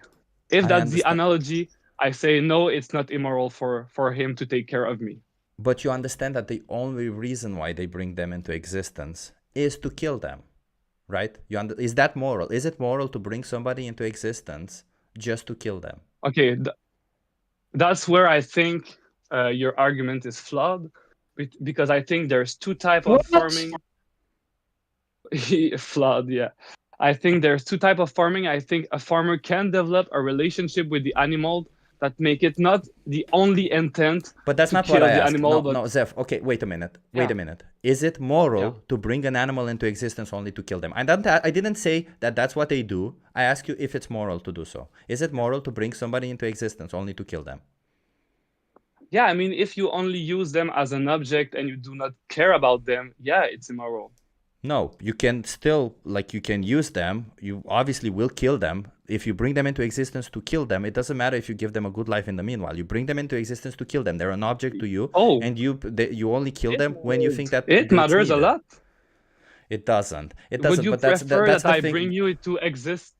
If that's the analogy, I say no, it's not immoral for him to take care of me. But you understand that the only reason why they bring them into existence is to kill them, right? Is that moral? Is it moral to bring somebody into existence just to kill them? Okay, that's where I think your argument is flawed, because I think there's two types of farming. Flawed, yeah. I think there's two types of farming. I think a farmer can develop a relationship with the animal that make it not the only intent. But that's not what I asked. No, Zeph. Okay, wait a minute. Wait a minute. Is it moral to bring an animal into existence only to kill them? I didn't say that that's what they do. I ask you if it's moral to do so. Is it moral to bring somebody into existence only to kill them? Yeah, I mean, if you only use them as an object and you do not care about them, yeah, it's immoral. No, you can still, you can use them. You obviously will kill them. If you bring them into existence to kill them, it doesn't matter if you give them a good life in the meanwhile. You bring them into existence to kill them. They're an object to you. Oh. And you only kill them when you think that it matters a lot. It doesn't. It doesn't. Would you prefer that I bring you to exist?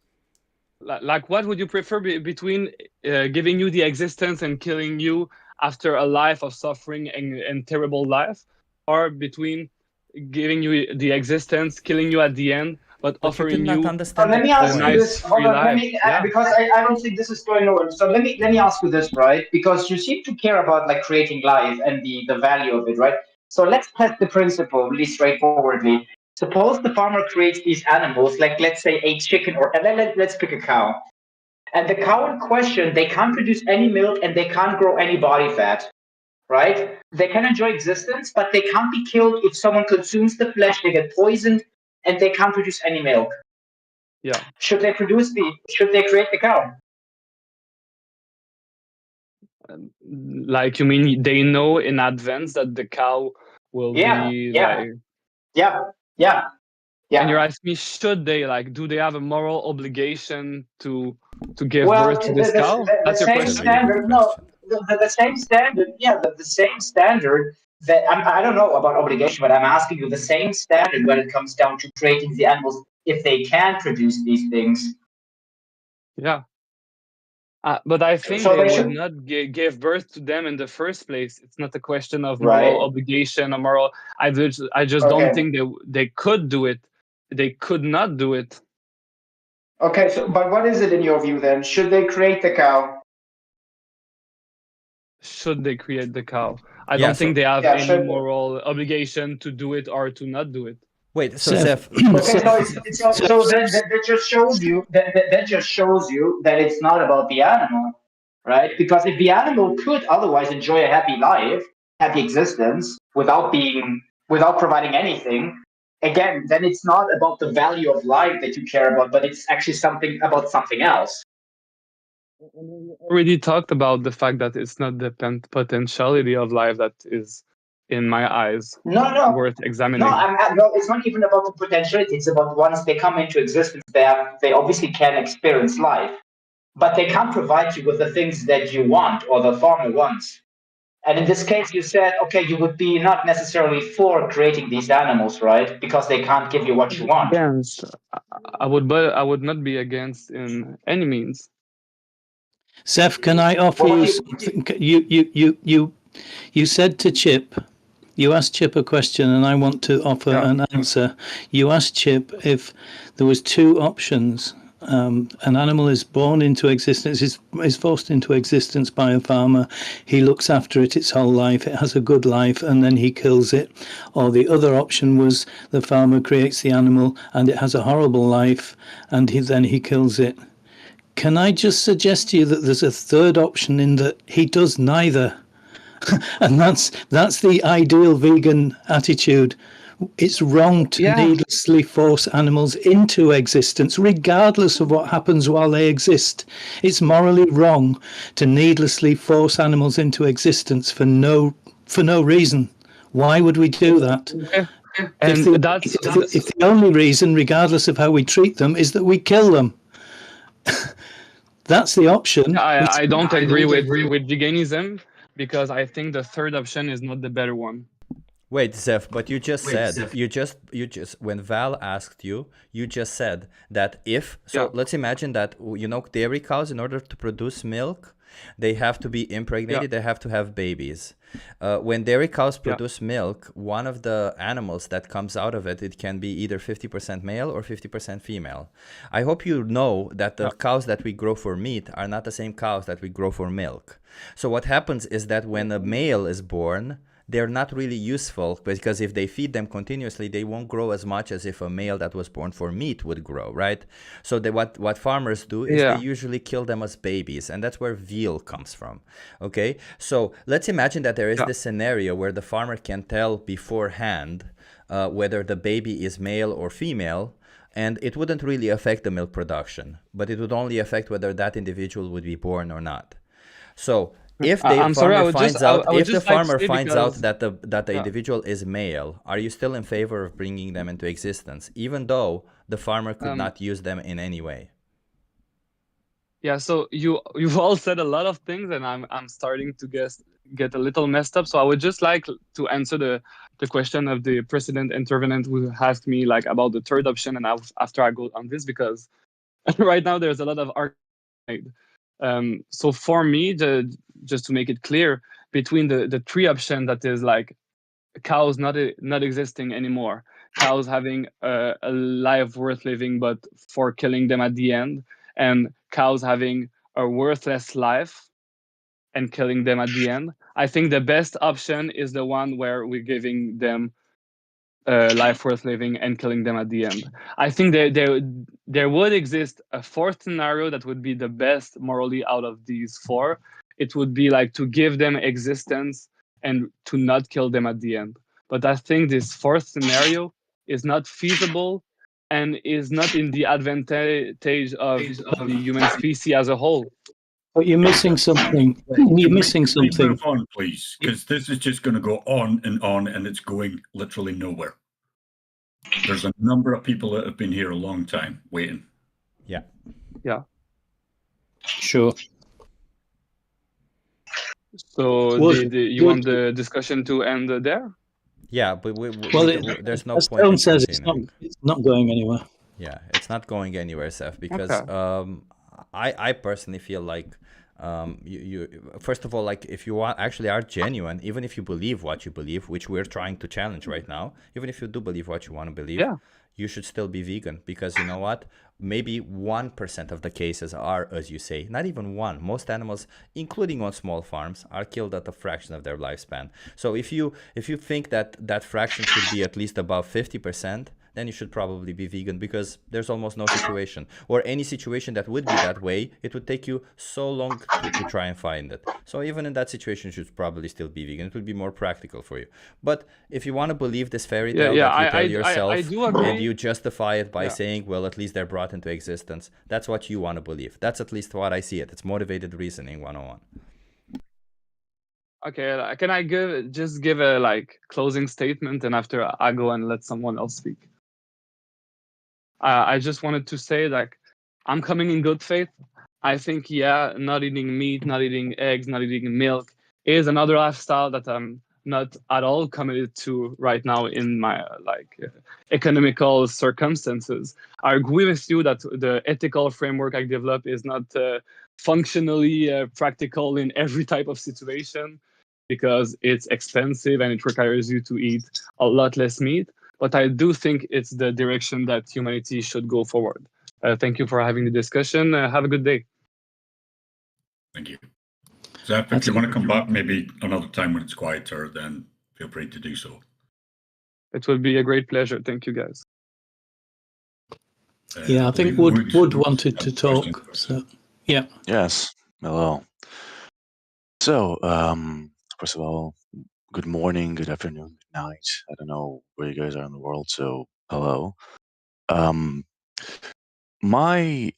Like, what would you prefer between giving you the existence and killing you after a life of suffering and terrible life, or between giving you the existence, killing you at the end, but you offering did not you understand let me the ask you point. this. Hold on, let me because I don't think this is going nowhere. So let me ask you this, right? Because you seem to care about like creating life and the value of it, right? So let's test the principle really straightforwardly. Suppose the farmer creates these animals, like let's say a chicken or let's pick a cow. And the cow in question, they can't produce any milk and they can't grow any body fat, right? They can enjoy existence, but they can't be killed if someone consumes the flesh, they get poisoned, and they can't produce any milk. Yeah. Should they create the cow? Like, you mean they know in advance that the cow will be like... Yeah. And you're asking me, should they, like, do they have a moral obligation to give Well, birth to this cow? That's your same question? standard. No, the same standard. Yeah, the same standard. That I don't know about obligation, but I'm asking you the same standard when it comes down to creating the animals if they can produce these things. Yeah. But I think So they they would should- not give birth to them in the first place. It's not a question of moral Right. obligation or moral. I just don't think they could do it. They could not do it. Okay, so but what is it in your view then? Should they create the cow? Should they create the cow? I Yeah, don't think they have Yeah, any should they? moral obligation to do it or to not do it. Wait, so Seth, Okay, so that just shows you that just shows you that it's not about the animal, right? Because if the animal could otherwise enjoy a happy life, happy existence without providing anything, again, then it's not about the value of life that you care about, but it's actually something else. Already talked about the fact that it's not the potentiality of life that is, in my eyes, worth examining. No, it's not even about the potentiality. It's about once they come into existence, they obviously can experience life, but they can't provide you with the things that you want or the farmer wants. And in this case, you said, okay, you would be not necessarily for creating these animals, right? Because they can't give you what you want. Against, I would not be against in any means. Seth, can I offer you something? You said to Chip, you asked Chip a question, and I want to offer an answer. You asked Chip if there was two options. An animal is born into existence, is forced into existence by a farmer. He looks after it its whole life. It has a good life, and then he kills it. Or the other option was the farmer creates the animal, and it has a horrible life, and then he kills it. Can I just suggest to you that there's a third option in that he does neither? And that's the ideal vegan attitude. It's wrong to needlessly force animals into existence, regardless of what happens while they exist. It's morally wrong to needlessly force animals into existence for no reason. Why would we do that? And if the only reason, regardless of how we treat them, is that we kill them. That's the option. I don't agree with veganism, because I think the third option is not the better one. Wait, Zeph, but you just said, you just, when Val asked you, you just said that let's imagine that, dairy cows, in order to produce milk, they have to be impregnated, they have to have babies. When dairy cows produce milk, one of the animals that comes out of it, it can be either 50% male or 50% female. I hope you know that the cows that we grow for meat are not the same cows that we grow for milk. So what happens is that when a male is born, they're not really useful, because if they feed them continuously, they won't grow as much as if a male that was born for meat would grow, right? So what farmers do is they usually kill them as babies, and that's where veal comes from, okay? So let's imagine that there is this scenario where the farmer can tell beforehand whether the baby is male or female, and it wouldn't really affect the milk production, but it would only affect whether that individual would be born or not. So if the farmer finds out that the individual is male, are you still in favor of bringing them into existence, even though the farmer could not use them in any way? Yeah, so you've all said a lot of things, and I'm starting to get a little messed up. So I would just like to answer the question of the precedent intervenant who asked me about the third option, and after I go on this, because right now there's a lot of argument. So for me, just to make it clear, between the three options, that is cows not existing anymore, cows having a life worth living, but for killing them at the end, and cows having a worthless life and killing them at the end. I think the best option is the one where we're giving them life worth living and killing them at the end. I think there would exist a fourth scenario that would be the best morally out of these four. It would be like to give them existence and to not kill them at the end. But I think this fourth scenario is not feasible and is not in the advantage of the human species as a whole. But you're missing something. You're missing Can we something. move on, please? Because this is just going to go on, and it's going literally nowhere. There's a number of people that have been here a long time waiting. Yeah. Yeah. Sure. So you want the discussion to end there? Yeah, but there's no as point in Stone says, it's not going anywhere. Yeah, it's not going anywhere, Seth, because Okay. I personally feel like you first of all, like, if you actually are genuine, even if you believe what you believe, which we're trying to challenge right now, even if you do believe what you want to believe, you should still be vegan, because you know what? Maybe 1% of the cases are, as you say, not even one. Most animals, including on small farms, are killed at a fraction of their lifespan. So if you think that fraction should be at least above 50%, then you should probably be vegan, because there's almost no situation, or any situation that would be that way, it would take you so long to try and find it. So even in that situation, you should probably still be vegan. It would be more practical for you. But if you want to believe this fairy tale that you tell yourself, I do agree. and you justify it by saying, well, at least they're brought into existence, that's what you want to believe. That's at least what I see it. It's motivated reasoning 101. Okay, can I give a closing statement, and after I go and let someone else speak? I just wanted to say, I'm coming in good faith. I think, not eating meat, not eating eggs, not eating milk is another lifestyle that I'm not at all committed to right now in my economical circumstances. I agree with you that the ethical framework I develop is not functionally practical in every type of situation, because it's expensive and it requires you to eat a lot less meat. But I do think it's the direction that humanity should go forward. Thank you for having the discussion. Have a good day. Thank you. Zeph, if you want to come back maybe another time when it's quieter, then feel free to do so. It will be a great pleasure. Thank you, guys. Yeah, I think Wood wanted to talk. So, yeah. Yes. Hello. So, first of all, good morning, good afternoon, good night. I don't know where you guys are in the world, so hello. My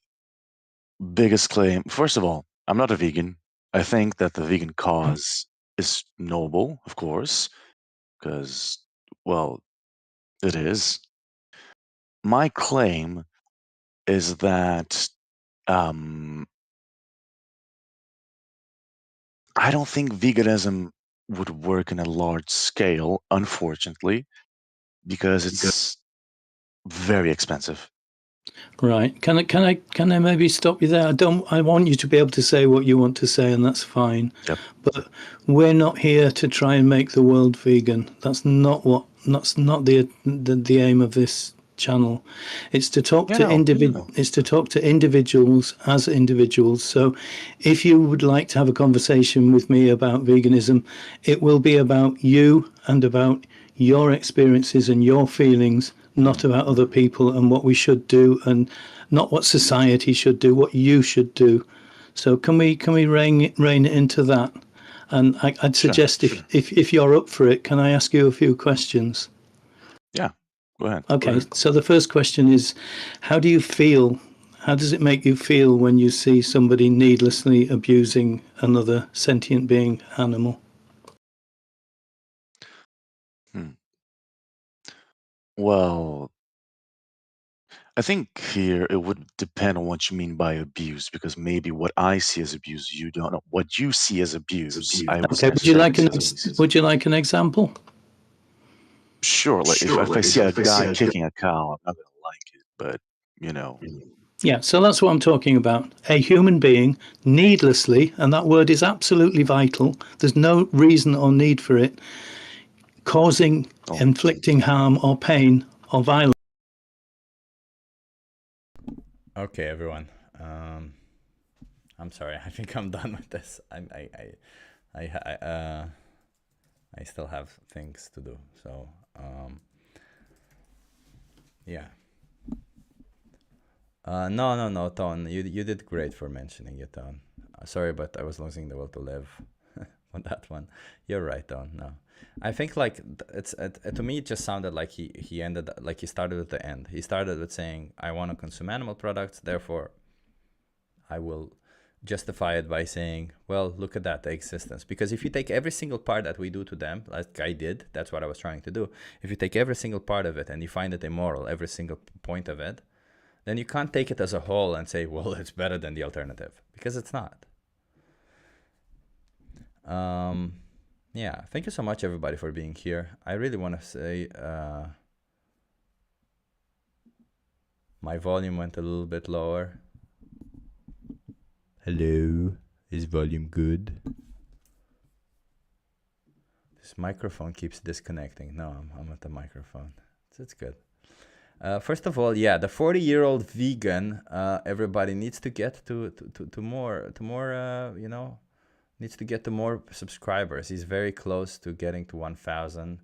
biggest claim, first of all, I'm not a vegan. I think that the vegan cause is noble, of course, because, well, it is. My claim is that I don't think veganism would work in a large scale, unfortunately, because it's very expensive. Right. Can I maybe stop you there? I want you to be able to say what you want to say, and that's fine. Yep. But we're not here to try and make the world vegan. That's not the aim of this channel. It's to talk to individuals as individuals. So if you would like to have a conversation with me about veganism, it will be about you and about your experiences and your feelings, not about other people and what we should do, and not what society should do, what you should do. So can we rein it into that? And I'd suggest if you're up for it, can I ask you a few questions? Yeah, go ahead. Okay, so the first question is, how do you feel? How does it make you feel when you see somebody needlessly abusing another sentient being, animal? Well, I think here it would depend on what you mean by abuse, because maybe what I see as abuse, you don't know. What you see as abuse, I Okay, would you like an example? Sure. Like if I see a guy kicking a cow, I'm not gonna like it, but you know. Yeah, so that's what I'm talking about. A human being needlessly, and that word is absolutely vital, there's no reason or need for it, inflicting harm or pain or violence. Okay, everyone. I'm sorry. I think I'm done with this. I still have things to do. So yeah. No, Ton. You did great for mentioning it, Ton. Sorry, but I was losing the will to live on that one. You're right, Ton. No, I think like it's to me it just sounded like he ended like he started at the end. He started with saying, "I want to consume animal products, therefore I will justify it by saying, well, look at that, the existence." Because if you take every single part that we do to them, like I did, that's what I was trying to do. If you take every single part of it and you find it immoral, every single point of it, then you can't take it as a whole and say, well, it's better than the alternative, because it's not. Yeah, thank you so much, everybody, for being here. I really want to say my volume went a little bit lower. Hello, is volume good? This microphone keeps disconnecting. No, I'm at the microphone. It's good. First of all, yeah, the 40-year-old vegan, everybody needs to get to more, you know, needs to get to more subscribers. He's very close to getting to 1,000.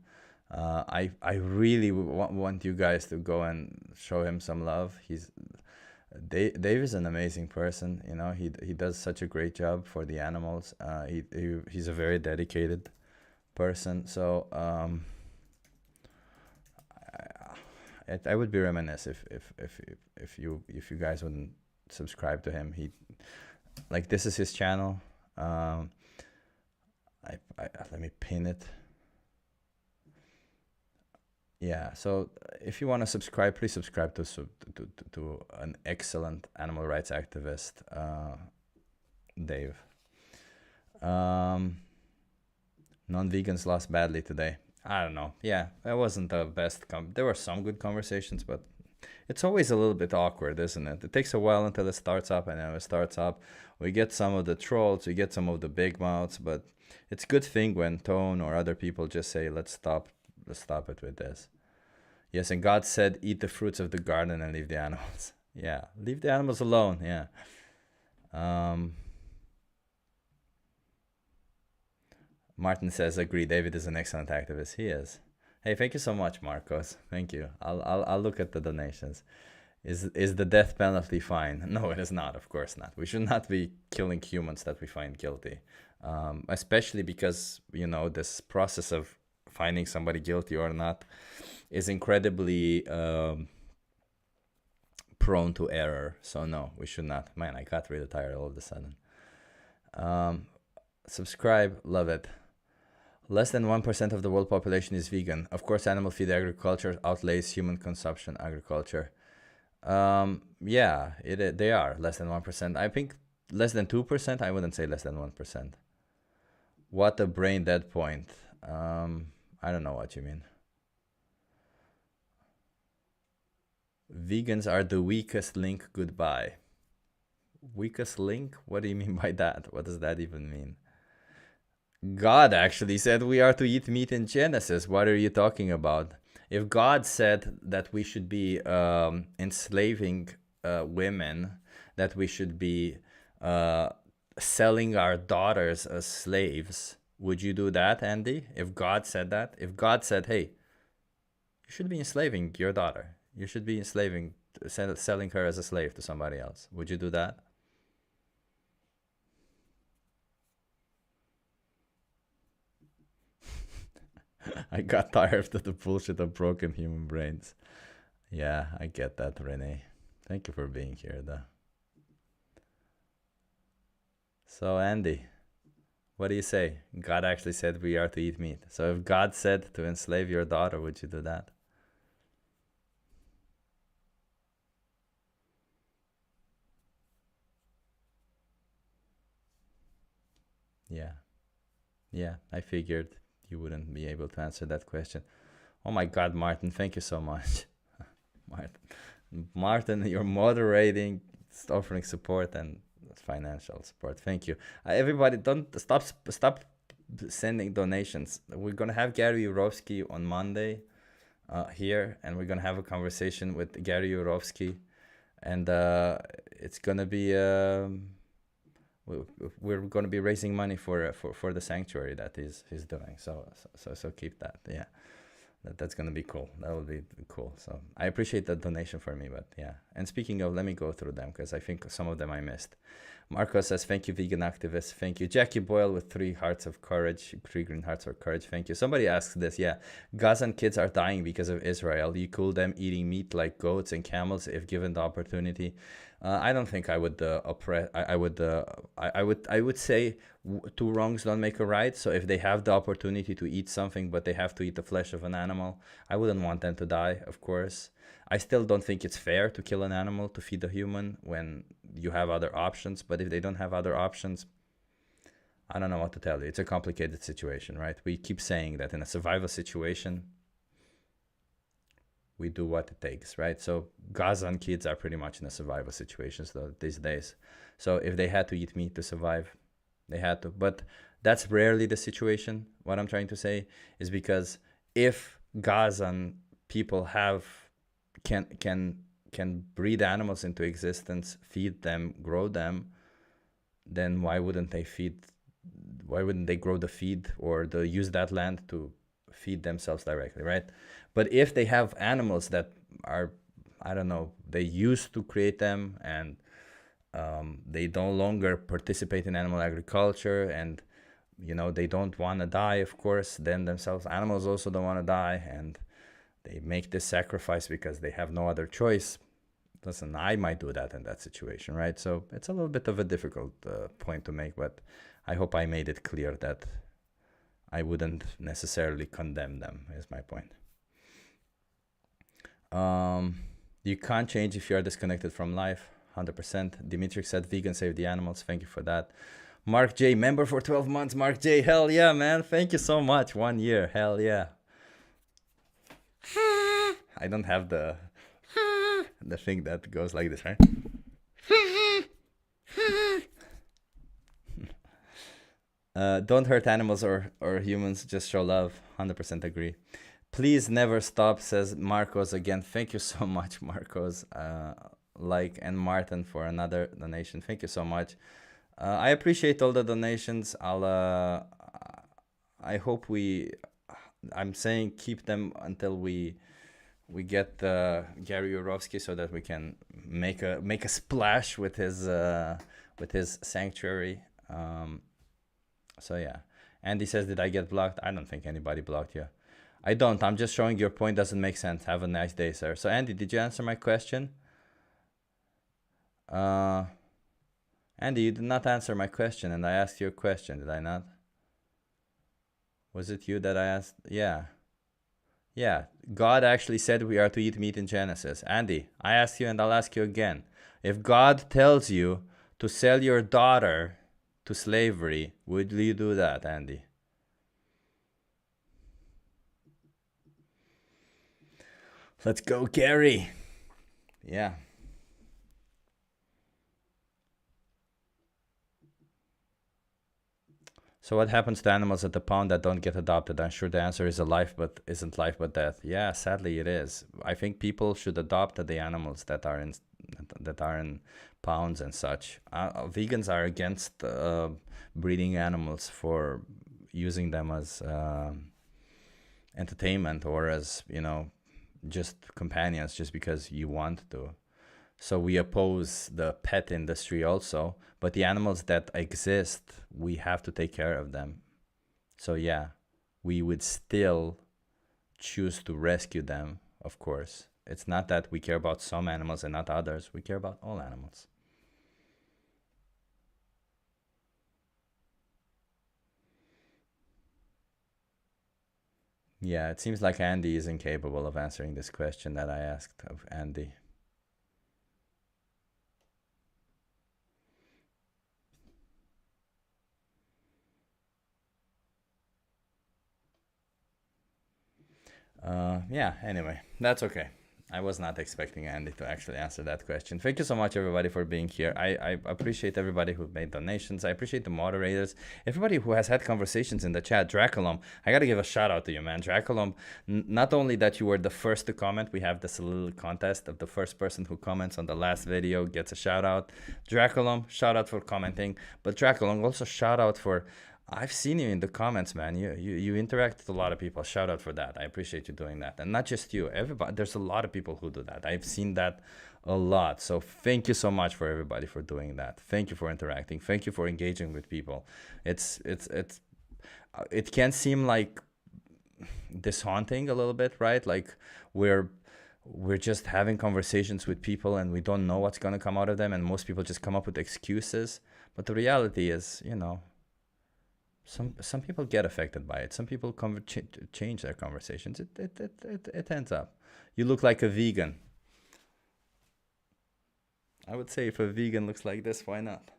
I really want you guys to go and show him some love. Dave is an amazing person. You know, he does such a great job for the animals. He's a very dedicated person. So I would be remiss if you guys wouldn't subscribe to him. Like, this is his channel. Let me pin it. Yeah, so if you want to subscribe, please subscribe to an excellent animal rights activist, Dave. Non-vegans lost badly today. I don't know. Yeah, that wasn't the best. There were some good conversations, but it's always a little bit awkward, isn't it? It takes a while until it starts up, and then it starts up. We get some of the trolls, we get some of the big mouths, but it's a good thing when Tone or other people just say, let's stop it with this. Yes, and God said, eat the fruits of the garden and leave the animals. Yeah, leave the animals alone. Yeah. Martin says, agree, David is an excellent activist. He is. Hey, thank you so much, Marcos. Thank you. I'll look at the donations. Is the death penalty fine? No, it is not. Of course not. We should not be killing humans that we find guilty, especially because, you know, this process of finding somebody guilty or not is incredibly prone to error. So no, we should not. Man, I got really tired all of a sudden. Subscribe, love it. Less than 1% of the world population is vegan. Of course, animal feed agriculture outlays human consumption agriculture. Yeah, they are less than 1%. I think less than 2%. I wouldn't say less than 1%. What a brain dead point. I don't know what you mean. Vegans are the weakest link. Goodbye. Weakest link? What do you mean by that? What does that even mean? God actually said we are to eat meat in Genesis. What are you talking about? If God said that we should be enslaving women, that we should be selling our daughters as slaves, would you do that, Andy? If God said that? If God said, hey, you should be enslaving your daughter. You should be selling her as a slave to somebody else. Would you do that? I got tired of the bullshit of broken human brains. Yeah, I get that, Renee. Thank you for being here, though. So, Andy, what do you say? God actually said we are to eat meat. So if God said to enslave your daughter, would you do that? Yeah. Yeah, I figured you wouldn't be able to answer that question. Oh my God, Martin, thank you so much. Martin, you're moderating, offering support and financial support. Thank you. Everybody, don't stop sending donations. We're gonna have Gary Urovsky on Monday. here, and we're gonna have a conversation with Gary Yurovsky, and it's gonna be we're gonna be raising money for the sanctuary that he's doing. So keep that. Yeah, that's gonna be cool. That will be cool. So I appreciate the donation for me, but yeah. And speaking of, let me go through them because I think some of them I missed. Marco says, thank you, vegan activist. Thank you. Jackie Boyle with 3 hearts of courage, 3 green hearts of courage. Thank you. Somebody asks this. Yeah. Gazan kids are dying because of Israel. You cool them eating meat like goats and camels if given the opportunity. I don't think I would oppress. I would say 2 wrongs don't make a right. So if they have the opportunity to eat something, but they have to eat the flesh of an animal, I wouldn't want them to die, of course. I still don't think it's fair to kill an animal to feed a human when you have other options. But if they don't have other options, I don't know what to tell you. It's a complicated situation, right? We keep saying that in a survival situation, we do what it takes, right? So Gazan kids are pretty much in a survival situation these days. So if they had to eat meat to survive, they had to. But that's rarely the situation. What I'm trying to say is because if Gazan people can breed animals into existence, feed them, grow them, then why wouldn't they grow the feed or use that land to feed themselves directly, right? But if they have animals that are, I don't know, they used to create them and they no longer participate in animal agriculture, and they don't want to die, of course, then themselves animals also don't want to die, and they make this sacrifice because they have no other choice. Listen, I might do that in that situation, right? So it's a little bit of a difficult point to make, but I hope I made it clear that I wouldn't necessarily condemn them, is my point. You can't change if you are disconnected from life, 100%. Dimitri said, vegan save the animals. Thank you for that. Mark J, member for 12 months. Mark J, hell yeah, man. Thank you so much. 1 year, hell yeah. I don't have the thing that goes like this, right? Don't hurt animals or humans, just show love. 100% agree. Please never stop, says Marcos again. Thank you so much, Marcos. And Martin for another donation. Thank you so much. I appreciate all the donations. I hope I'm saying keep them until we get Gary Yurovsky so that we can make a splash with his sanctuary. So yeah. Andy says, did I get blocked? I don't think anybody blocked you. I don't. I'm just showing your point doesn't make sense. Have a nice day, sir. So Andy, did you answer my question? Andy, you did not answer my question, and I asked you a question, did I not? Was it you that I asked? Yeah. Yeah, God actually said we are to eat meat in Genesis. Andy, I asked you and I'll ask you again. If God tells you to sell your daughter to slavery, would you do that, Andy? Let's go, Gary. Yeah. So what happens to animals at the pound that don't get adopted? I'm sure the answer is isn't life but death. Yeah, sadly it is. I think people should adopt the animals that are in pounds and such. Vegans are against breeding animals for using them as entertainment or as just companions just because you want to. So we oppose the pet industry also, but the animals that exist, we have to take care of them. So yeah, we would still choose to rescue them, of course. It's not that we care about some animals and not others. We care about all animals. Yeah, it seems like Andy is incapable of answering this question that I asked of Andy. Yeah, anyway, that's okay. I was not expecting Andy to actually answer that question. Thank you so much, everybody, for being here. I appreciate everybody who made donations. I appreciate the moderators, everybody who has had conversations in the chat. Draculum, I got to give a shout out to you, man. Draculum, not only that you were the first to comment, we have this little contest of the first person who comments on the last video gets a shout out. Draculum, shout out for commenting. But Draculum, also shout out for... I've seen you in the comments, man. You interact with a lot of people. Shout out for that. I appreciate you doing that. And not just you, everybody. There's a lot of people who do that. I've seen that a lot. So thank you so much for everybody for doing that. Thank you for interacting. Thank you for engaging with people. It can seem like dishaunting a little bit, right? Like we're just having conversations with people and we don't know what's going to come out of them. And most people just come up with excuses. But the reality is, you know, some people get affected by it. Some people change their conversations. It ends up. You look like a vegan. I would say if a vegan looks like this, why not?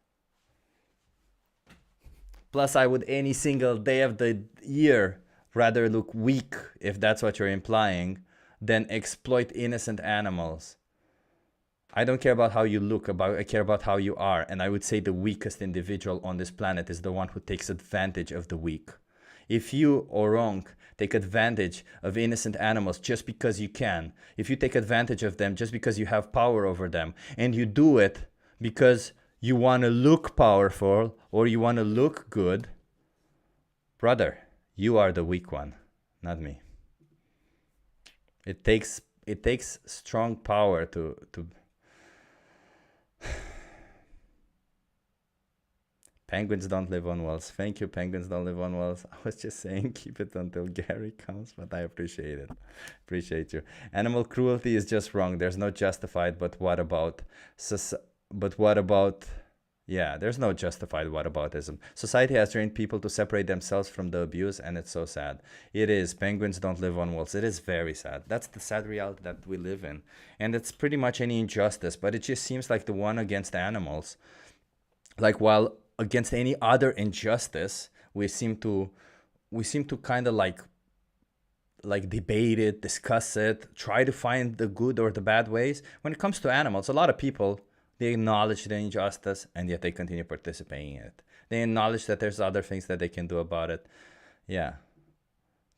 Plus, I would any single day of the year rather look weak, if that's what you're implying, than exploit innocent animals. I don't care about how you look, I care about how you are. And I would say the weakest individual on this planet is the one who takes advantage of the weak. If you or wrong take advantage of innocent animals just because you can, if you take advantage of them just because you have power over them, and you do it because you want to look powerful or you want to look good, brother, you are the weak one, not me. It takes strong power to Penguins don't live on walls. Thank you, penguins don't live on walls. I was just saying keep it until Gary comes, but I appreciate it. Appreciate you. Animal cruelty is just wrong. There's no justified, but what about... Yeah, there's no justified whataboutism. Society has trained people to separate themselves from the abuse, and it's so sad. It is. Penguins don't live on walls. It is very sad. That's the sad reality that we live in. And it's pretty much any injustice, but it just seems like the one against animals, like while against any other injustice, we seem to kind of like debate it, discuss it, try to find the good or the bad ways. When it comes to animals, a lot of people, they acknowledge the injustice and yet they continue participating in it. They acknowledge that there's other things that they can do about it. Yeah.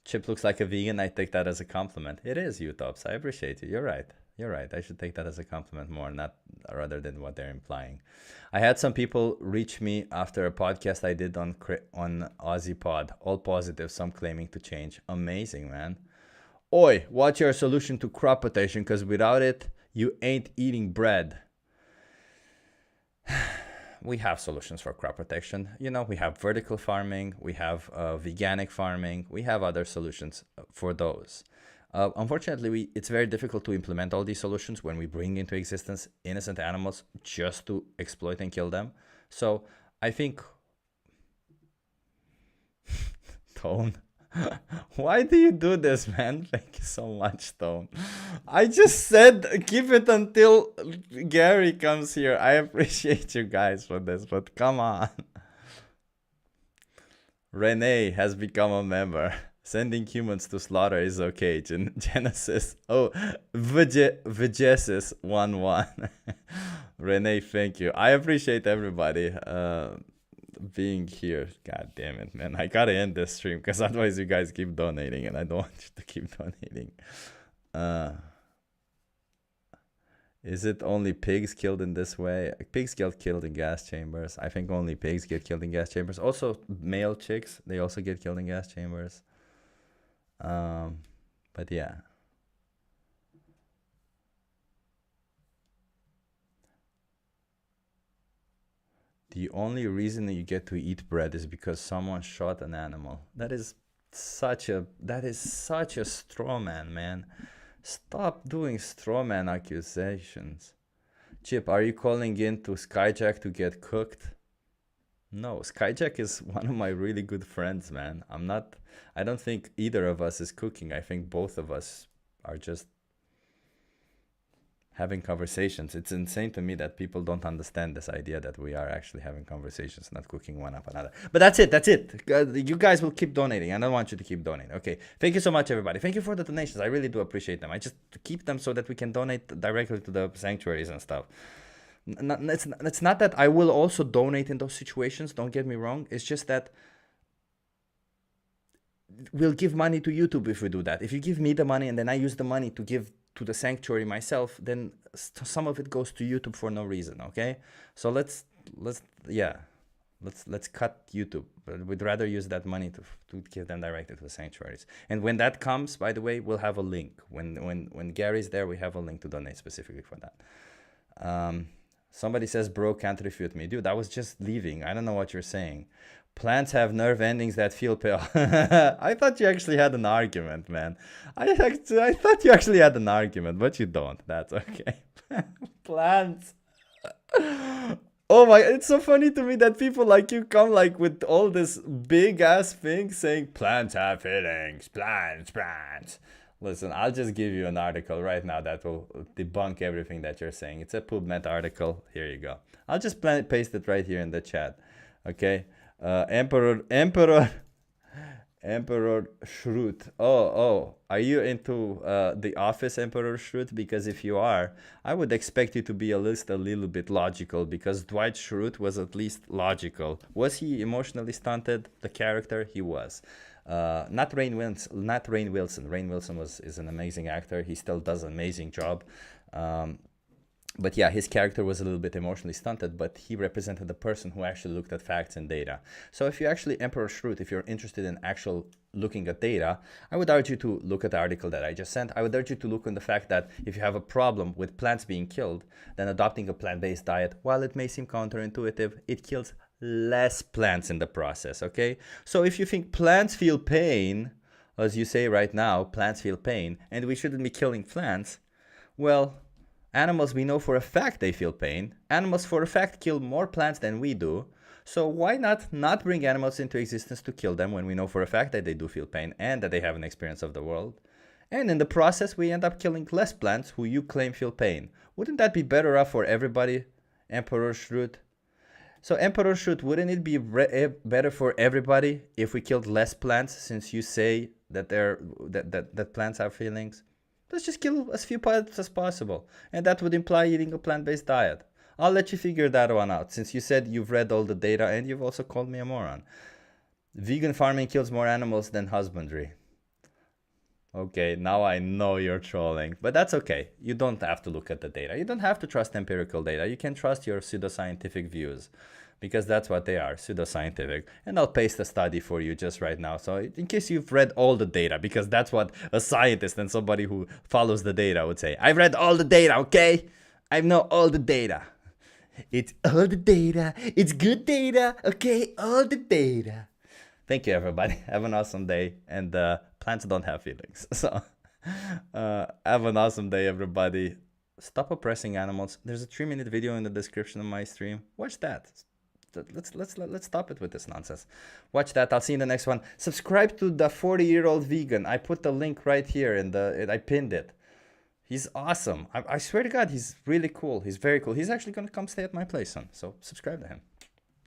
Chip looks like a vegan. I take that as a compliment. It is, Utops. I appreciate you. You're right. You're right. I should take that as a compliment more, not rather than what they're implying. I had some people reach me after a podcast I did on Aussie Pod. All positive, some claiming to change. Amazing, man. Oi, what's your solution to crop rotation? Because without it, you ain't eating bread. We have solutions for crop protection. You know, we have vertical farming, we have veganic farming, we have other solutions for those. Unfortunately, it's very difficult to implement all these solutions when we bring into existence innocent animals just to exploit and kill them. So I think... Tone. Why do you do this, man? Thank you so much, Tone. I just said keep it until Gary comes here. I appreciate you guys for this, but come on. Renee has become a member. Sending humans to slaughter is okay. Genesis. Oh, Vigesis 1-1. Renee, thank you. I appreciate everybody being here. God damn it, man. I gotta end this stream because otherwise you guys keep donating and I don't want you to keep donating. Is it only pigs killed in this way? Pigs get killed in gas chambers. I think only pigs get killed in gas chambers. Also, male chicks, they also get killed in gas chambers. But yeah. The only reason that you get to eat bread is because someone shot an animal. That is such a straw man, man. Stop doing straw man accusations. Chip, are you calling in to Skyjack to get cooked? No, Skyjack is one of my really good friends, man. I don't think either of us is cooking. I think both of us are just having conversations. It's insane to me that people don't understand this idea that we are actually having conversations, not cooking one up another. But that's it. That's it. You guys will keep donating. I don't want you to keep donating. Okay. Thank you so much, everybody. Thank you for the donations. I really do appreciate them. I just keep them so that we can donate directly to the sanctuaries and stuff. It's not that I will also donate in those situations. Don't get me wrong. It's just that we'll give money to YouTube if we do that. If you give me the money and then I use the money to give to the sanctuary myself, then some of it goes to YouTube for no reason. Okay, so let's cut YouTube. But we'd rather use that money to give them directly to the sanctuaries. And when that comes, by the way, we'll have a link. When Gary's there, we have a link to donate specifically for that. Somebody says bro can't refute me. Dude, I was just leaving. I don't know what you're saying. Plants have nerve endings that feel pale. I thought you actually had an argument, man. I thought you actually had an argument, but you don't. That's okay. Plants. Oh my, it's so funny to me that people like you come like with all this big ass thing saying plants have feelings. Plants. Listen, I'll just give you an article right now that will debunk everything that you're saying. It's a PubMed article. Here you go. I'll just paste it right here in the chat. Okay. Emperor Shrewd. Oh, are you into The Office, Emperor Shrewd? Because if you are, I would expect you to be at least a little bit logical, because Dwight Schrute was at least logical. Was he emotionally stunted? The character, he was. Not Rainn Wilson. Rainn Wilson is an amazing actor. He still does an amazing job. But yeah, his character was a little bit emotionally stunted, but he represented the person who actually looked at facts and data. So if you actually, Emperor Shrewd, if you're interested in actual looking at data, I would urge you to look at the article that I just sent. I would urge you to look on the fact that if you have a problem with plants being killed, then adopting a plant-based diet, while it may seem counterintuitive, it kills less plants in the process, okay? So if you think plants feel pain, as you say right now, plants feel pain, and we shouldn't be killing plants, well, animals, we know for a fact they feel pain. Animals for a fact kill more plants than we do. So why not bring animals into existence to kill them when we know for a fact that they do feel pain and that they have an experience of the world? And in the process, we end up killing less plants who you claim feel pain. Wouldn't that be better off for everybody, Emperor Shrewd? So Emperor Shrewd, wouldn't it be better for everybody if we killed less plants, since you say that that plants have feelings? Let's just kill as few plants as possible. And that would imply eating a plant-based diet. I'll let you figure that one out, since you said you've read all the data and you've also called me a moron. Vegan farming kills more animals than husbandry. Okay, now I know you're trolling, but that's okay. You don't have to look at the data. You don't have to trust empirical data. You can trust your pseudoscientific views, because that's what they are, pseudoscientific. And I'll paste a study for you just right now, so in case you've read all the data, because that's what a scientist and somebody who follows the data would say. I've read all the data, okay? I know all the data. It's all the data. It's good data, okay? All the data. Thank you, everybody. Have an awesome day. And plants don't have feelings. So have an awesome day, everybody. Stop oppressing animals. There's a 3-minute video in the description of my stream. Watch that. Let's stop it with this nonsense. Watch that. I'll see you in the next one. Subscribe to the 40-year-old vegan. I put the link right here and I pinned it. He's awesome. I swear to God, he's really cool. He's very cool. He's actually gonna come stay at my place soon. So subscribe to him.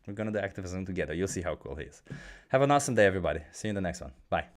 We're gonna do activism together. You'll see how cool he is. Have an awesome day, everybody. See you in the next one. Bye.